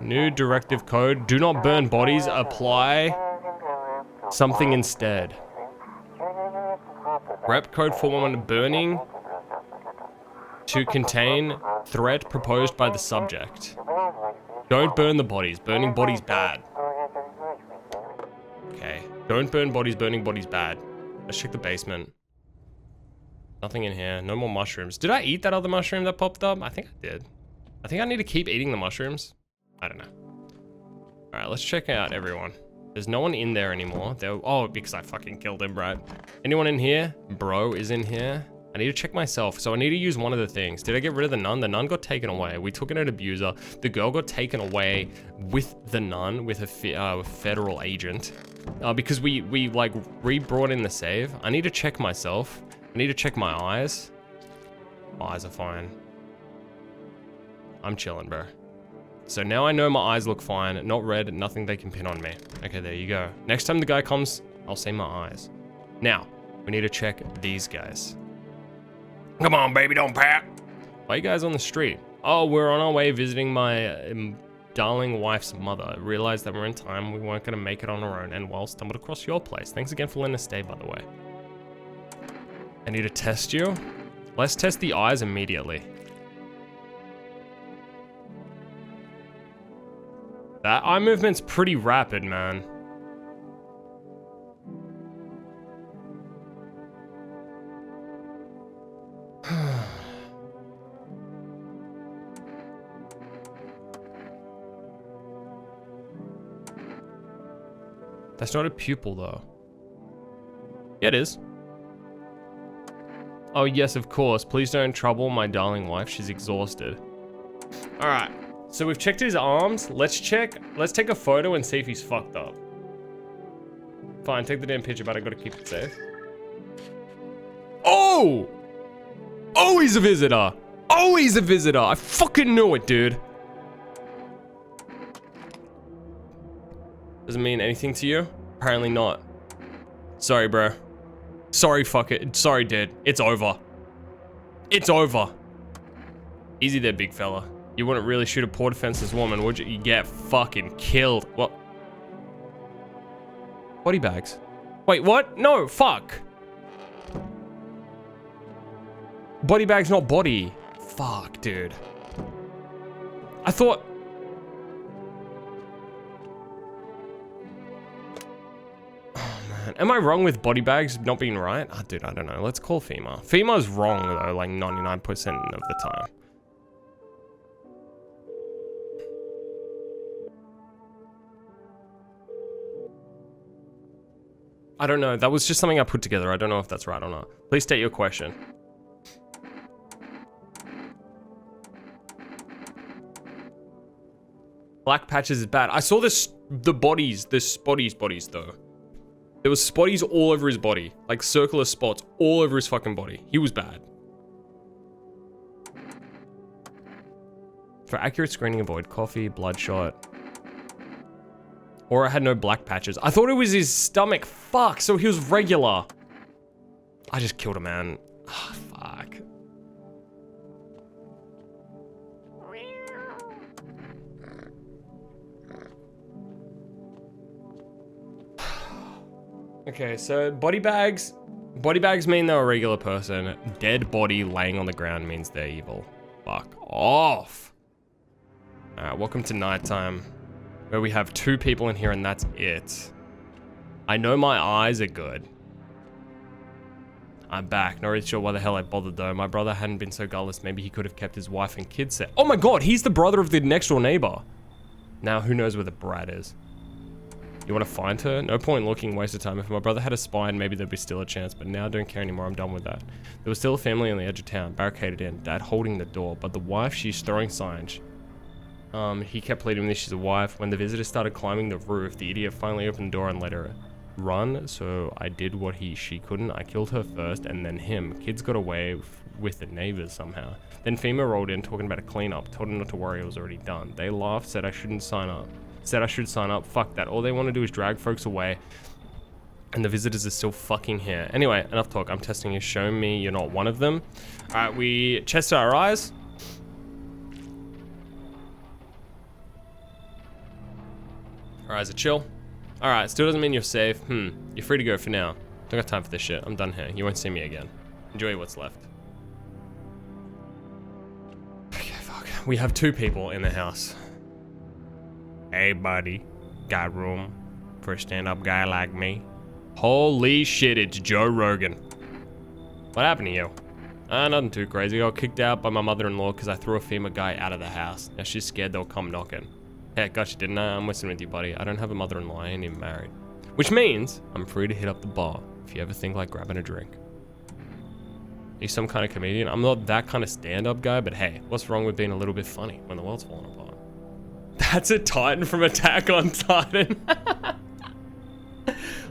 Speaker 2: New directive code. Do not burn bodies. Apply something instead. Rep code 411 burning to contain threat proposed by the subject. Don't burn the bodies. Burning bodies bad. Okay. Don't burn bodies. Burning bodies bad. Let's check the basement. Nothing in here. No more mushrooms. Did I eat that other mushroom that popped up? I think I did. I think I need to keep eating the mushrooms. I don't know. Alright, let's check out everyone. There's no one in there anymore. Oh, because I fucking killed him, right? Anyone in here? Bro is in here. I need to check myself. So I need to use one of the things. Did I get rid of the nun? The nun got taken away. We took in an abuser. The girl got taken away with the nun, with a federal agent. Because we like re-brought in the save. I need to check myself. I need to check my eyes. My eyes are fine. I'm chilling, bro. So now I know my eyes look fine. Not red, nothing they can pin on me. Okay, there you go. Next time the guy comes, I'll say my eyes. Now, we need to check these guys. Come on, baby, don't pat. Why are you guys on the street? Oh, we're on our way visiting my darling wife's mother. Realized that we're in time. We weren't going to make it on our own. And well, stumbled across your place. Thanks again for letting us stay, by the way. I need to test you. Let's test the eyes immediately. That eye movement's pretty rapid, man. That's not a pupil, though. Yeah, it is. Oh, yes, of course. Please don't trouble my darling wife. She's exhausted. All right. So we've checked his arms. Let's take a photo and see if he's fucked up. Fine, take the damn picture, but I gotta keep it safe. Oh! Oh, he's a visitor. Oh, he's a visitor. I fucking knew it, dude. Doesn't mean anything to you? Apparently not. Sorry, bro. Sorry, fuck it. Sorry, dude. It's over. It's over. Easy there, big fella. You wouldn't really shoot a poor defenseless woman, would you? You get fucking killed. What? Body bags. Wait, what? No, fuck. Body bag's not body. Fuck, dude. I thought... Am I wrong with body bags not being right? Oh, dude, I don't know. Let's call FEMA. FEMA's wrong, though, like 99% of the time. I don't know. That was just something I put together. I don't know if that's right or not. Please state your question. Black patches is bad. I saw the bodies though. There was spotties all over his body. Like circular spots all over his fucking body. He was bad. For accurate screening, avoid coffee, bloodshot. Or I had no black patches. I thought it was his stomach. Fuck, so he was regular. I just killed a man. Oh, fuck. Okay, so body bags mean they're a regular person. Dead body laying on the ground means they're evil. Fuck off. Alright, welcome to nighttime, where we have 2 people in here and that's it. I know my eyes are good. I'm back. Not really sure why the hell I bothered though. My brother hadn't been so gutless. Maybe he could have kept his wife and kids safe. Oh my god, he's the brother of the next door neighbor. Now who knows where the brat is. You want to find her? No point looking, waste of time. If my brother had a spine, maybe there'd be still a chance, but now I don't care anymore. I'm done with that. There was still a family on the edge of town, barricaded in, dad holding the door, but the wife, she's throwing signs. He kept pleading with me, she's a wife. When the visitors started climbing the roof, the idiot finally opened the door and let her run, so I did what she couldn't. I killed her first, and then him. Kids got away with the neighbors somehow. Then FEMA rolled in, talking about a cleanup. Told him not to worry, it was already done. They laughed, said I shouldn't sign up. Said I should sign up. Fuck that. All they want to do is drag folks away. And the visitors are still fucking here. Anyway, enough talk. I'm testing you. Show me you're not one of them. Alright, we chest our eyes. Alright, so chill. Alright, still doesn't mean you're safe. You're free to go for now. Don't got time for this shit. I'm done here. You won't see me again. Enjoy what's left. Okay, fuck. We have 2 people in the house. Hey, buddy. Got room for a stand-up guy like me? Holy shit, it's Joe Rogan. What happened to you? Nothing too crazy. I got kicked out by my mother-in-law because I threw a FEMA guy out of the house. Now she's scared they'll come knocking. Hey, gotcha, didn't I? I'm listening with you, buddy. I don't have a mother-in-law. I ain't even married. Which means I'm free to hit up the bar if you ever think like grabbing a drink. Are you some kind of comedian? I'm not that kind of stand-up guy, but hey, what's wrong with being a little bit funny when the world's falling apart? That's a Titan from Attack on Titan.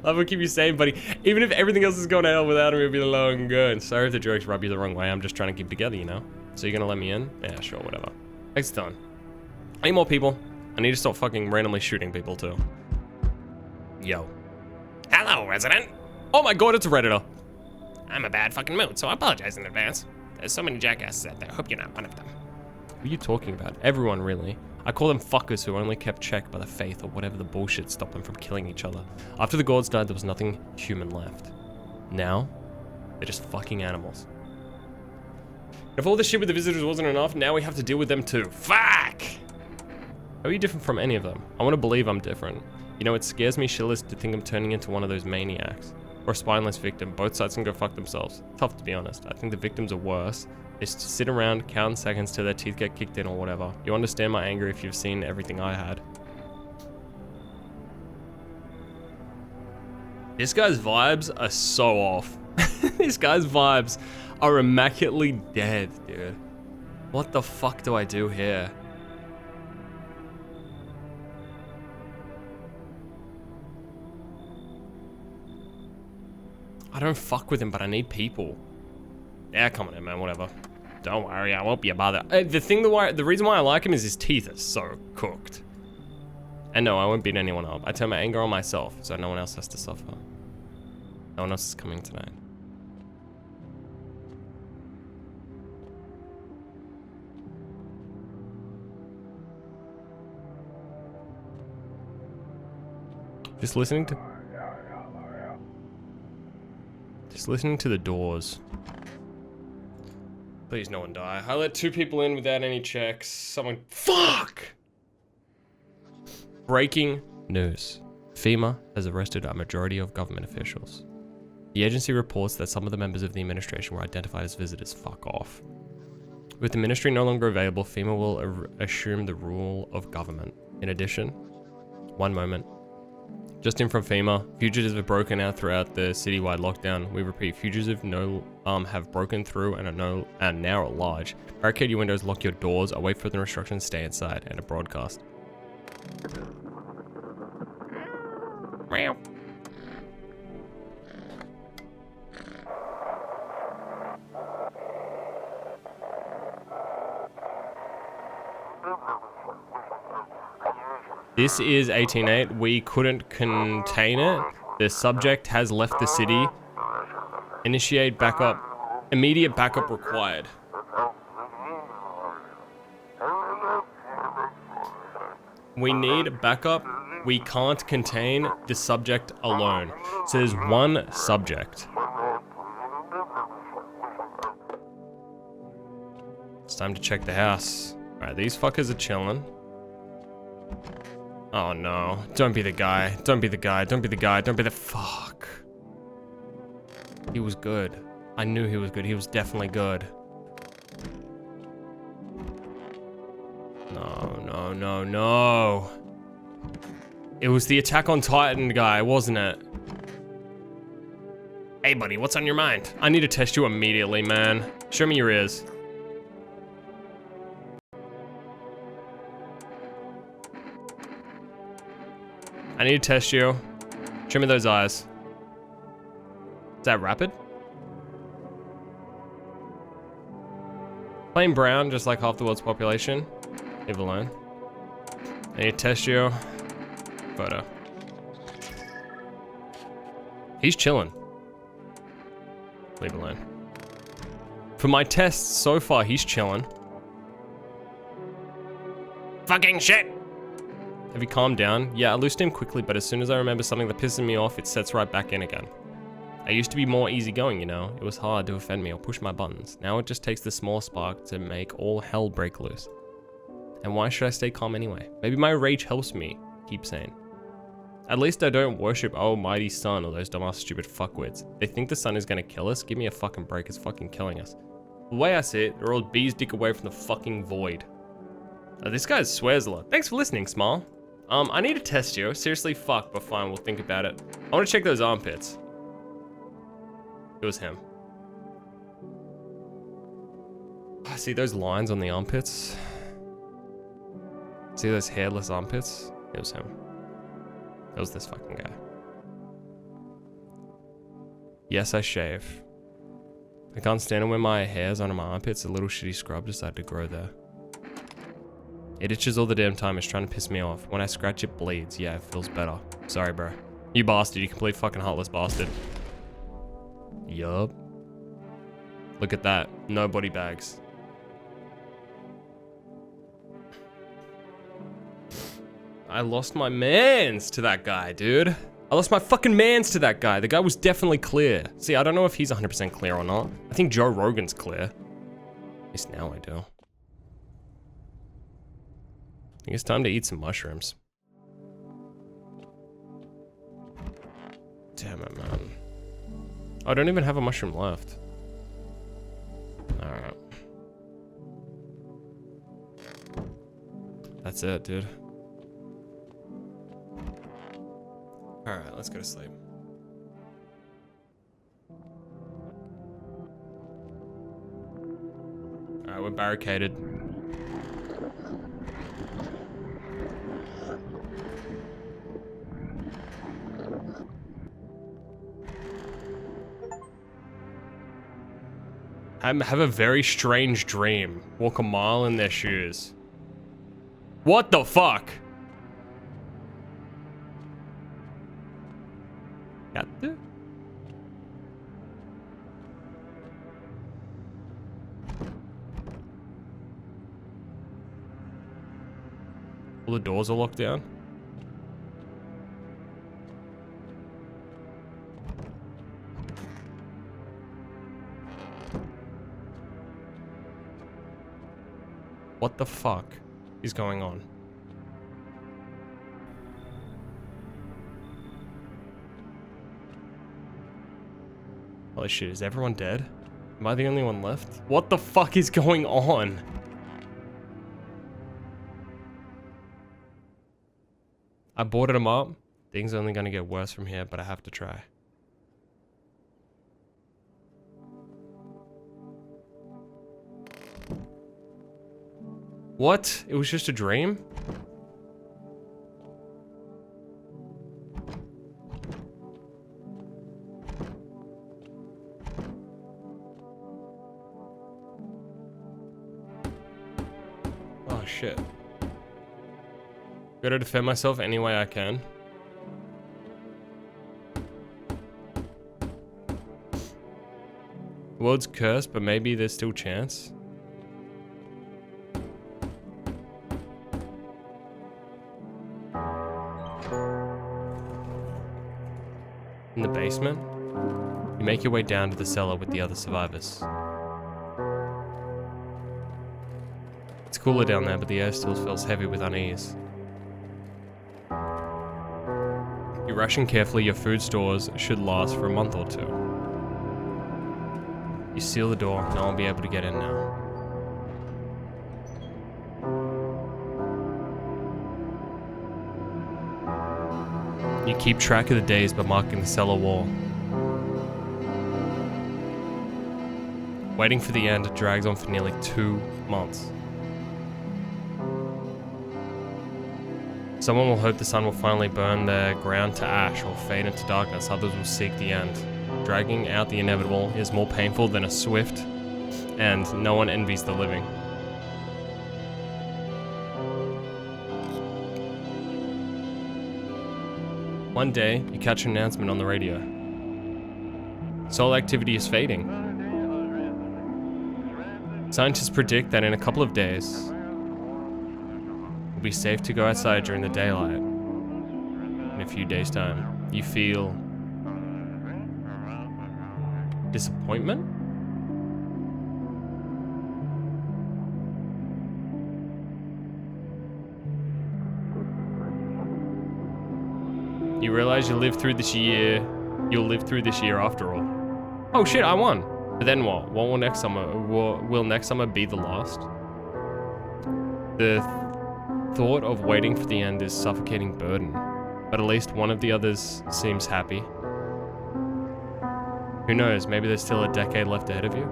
Speaker 2: Love will keep you sane, buddy. Even if everything else is going to hell without him, it'll be long good. Sorry if the jokes rub you the wrong way. I'm just trying to keep together, you know? So you're gonna let me in? Yeah, sure, whatever. Thanks a ton. I need more people. I need to stop fucking randomly shooting people too. Yo. Hello, resident. Oh my god, it's a Redditor. I'm a bad fucking mood, so I apologize in advance. There's so many jackasses out there. Hope you're not one of them. Who are you talking about? Everyone, really. I call them fuckers who only kept check by the faith or whatever the bullshit stopped them from killing each other. After the gods died, there was nothing human left. Now, they're just fucking animals. If all the shit with the visitors wasn't enough, now we have to deal with them too. Fuck! How are you different from any of them? I want to believe I'm different. You know, it scares me shitless to think I'm turning into one of those maniacs. Or a spineless victim. Both sides can go fuck themselves. Tough, to be honest. I think the victims are worse. They just sit around counting seconds till their teeth get kicked in or whatever. You understand my anger if you've seen everything I had. This guy's vibes are so off. This guy's vibes are immaculately dead, dude. What the fuck do I do here? I don't fuck with him, but I need people. Yeah, come on in, man, whatever. Don't worry, I won't be a bother. The reason why I like him is his teeth are so cooked. And no, I won't beat anyone up. I turn my anger on myself, so no one else has to suffer. No one else is coming tonight. Just listening to the doors. Please, no one die. I let 2 people in without any checks. Someone... Fuck! Breaking news. FEMA has arrested a majority of government officials. The agency reports that some of the members of the administration were identified as visitors. Fuck off. With the ministry no longer available, FEMA will assume the rule of government. In addition, one moment. Just in from FEMA, fugitives have broken out throughout the citywide lockdown. We repeat, fugitives have broken through and are now at large. Barricade your windows, lock your doors, await further instructions, stay inside, and a broadcast. Meow. This is 18-8. We couldn't contain it. The subject has left the city. Initiate backup. Immediate backup required. We need backup. We can't contain the subject alone. So there's one subject. It's time to check the house. Alright, these fuckers are chilling. Oh no, don't be the guy, don't be the guy, don't be the guy, don't be the fuck. He was good. I knew he was good, he was definitely good. No, no, no, no. It was the Attack on Titan guy, wasn't it? Hey buddy, what's on your mind? I need to test you immediately, man. Show me your ears. I need to test you. Show me those eyes. Is that rapid? Plain brown, just like half the world's population. Leave it alone. I need to test you. Photo. He's chilling. Leave it alone. For my tests so far, he's chilling. Fucking shit! Have you calmed down? Yeah, I lose steam quickly, but as soon as I remember something that pisses me off, it sets right back in again. I used to be more easygoing, you know? It was hard to offend me or push my buttons. Now it just takes the small spark to make all hell break loose. And why should I stay calm anyway? Maybe my rage helps me keep sane. At least I don't worship almighty sun or those dumbass stupid fuckwits. They think the sun is gonna kill us? Give me a fucking break, it's fucking killing us. The way I see it, they're all bees dick away from the fucking void. This guy swears a lot. Thanks for listening, Smile. I need to test you. Seriously, fuck, but fine, we'll think about it. I wanna check those armpits. It was him. I see those lines on the armpits. See those hairless armpits? It was him. It was this fucking guy. Yes, I shave. I can't stand it when my hair's under my armpits. A little shitty scrub decided to grow there. It itches all the damn time. It's trying to piss me off. When I scratch, it bleeds. Yeah, it feels better. Sorry, bro. You bastard. You complete fucking heartless bastard. Yup. Look at that. No body bags. I lost my mans to that guy, dude. I lost my fucking mans to that guy. The guy was definitely clear. See, I don't know if he's 100% clear or not. I think Joe Rogan's clear. At least now I do. I think it's time to eat some mushrooms. Damn it, man. I don't even have a mushroom left. Alright. That's it, dude. Alright, let's go to sleep. Alright, we're barricaded. Have a very strange dream. Walk a mile in their shoes. What the fuck? Got the? All the doors are locked down. What the fuck is going on? Holy shit, is everyone dead? Am I the only one left? What the fuck is going on? I boarded him up. Things are only gonna get worse from here, but I have to try. What? It was just a dream? Oh shit. Gotta defend myself any way I can. The world's cursed, but maybe there's still chance. In the basement, you make your way down to the cellar with the other survivors. It's cooler down there, but the air still feels heavy with unease. You ration carefully. Your food stores should last for a month or two. You seal the door. No one will be able to get in now. You keep track of the days by marking the cellar wall. Waiting for the end drags on for nearly 2 months. Someone will hope the sun will finally burn their ground to ash or fade into darkness. Others will seek the end. Dragging out the inevitable is more painful than a swift, and no one envies the living. One day, you catch an announcement on the radio. Solar activity is fading. Scientists predict that in a couple of days, It'll be safe to go outside during the daylight. In a few days' time, you feel disappointment? You realize you lived through this year. You'll live through this year after all. Oh shit, I won. But then what? What will next summer? Will next summer be the last? The thought of waiting for the end is suffocating burden. But at least one of the others seems happy. Who knows? Maybe there's still a decade left ahead of you.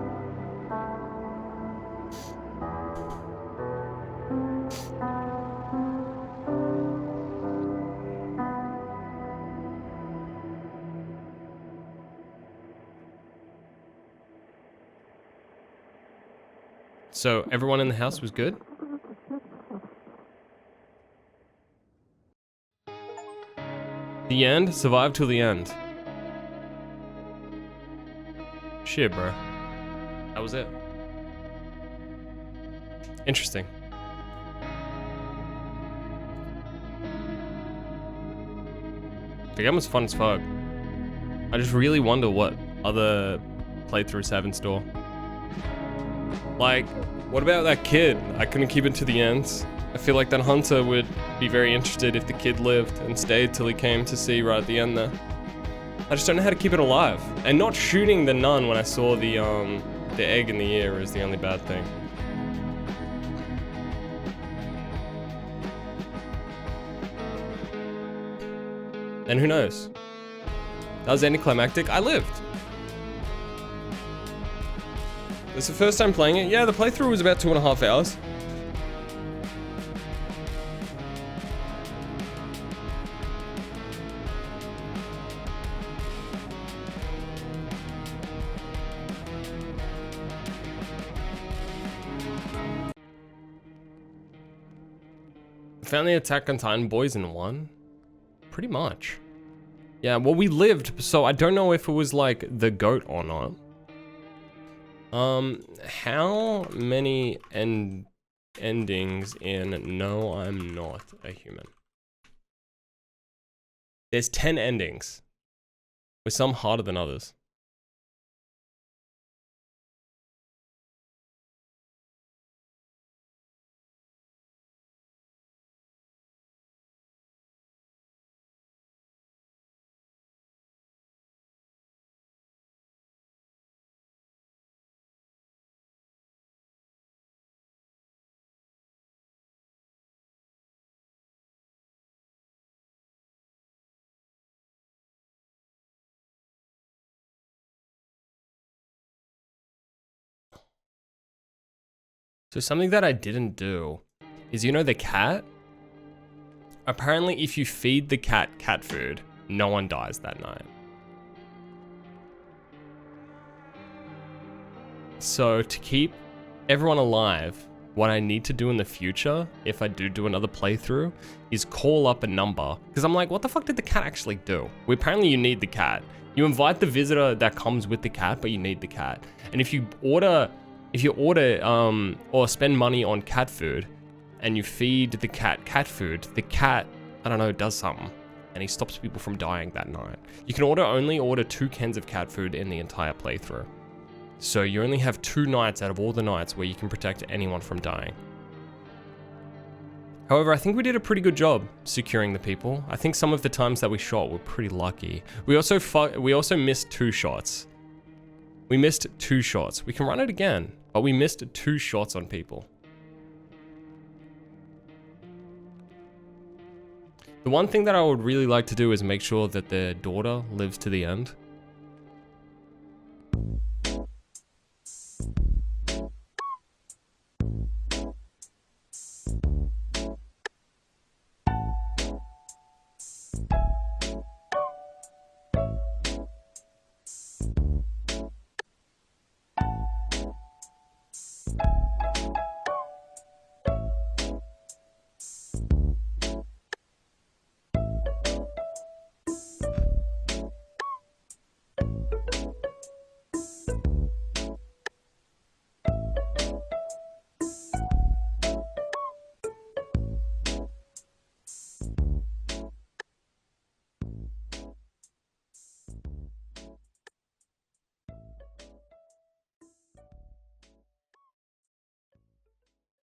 Speaker 2: So everyone in the house was good? The end? Survive till the end. Shit, bro. That was it. Interesting. The game was fun as fuck. I just really wonder what other playthroughs have in store. Like, what about that kid? I couldn't keep it to the end. I feel like that hunter would be very interested if the kid lived and stayed till he came to see right at the end there. I just don't know how to keep it alive. And not shooting the nun when I saw the egg in the ear is the only bad thing. And who knows? That was anticlimactic. I lived. It's the first time playing it. Yeah, the playthrough was about 2.5 hours. Found the Attack on Titan boys in one? Pretty much. Yeah, well, we lived, so I don't know if it was like the goat or not. How many endings in No, I'm Not a Human? There's 10 endings, with some harder than others. So something that I didn't do is, you know, the cat? Apparently if you feed the cat cat food, no one dies that night. So to keep everyone alive, what I need to do in the future, if I do another playthrough, is call up a number. Because I'm like, what the fuck did the cat actually do? Well, apparently you need the cat. You invite the visitor that comes with the cat, but you need the cat. And if you order or spend money on cat food and you feed the cat food, the cat, I don't know, does something and he stops people from dying that night. You can only order 2 cans of cat food in the entire playthrough. So you only have 2 nights out of all the nights where you can protect anyone from dying. However, I think we did a pretty good job securing the people. I think some of the times that we shot were pretty lucky. We also missed 2 shots. We missed 2 shots. We can run it again, but we missed 2 shots on people. The one thing that I would really like to do is make sure that their daughter lives to the end.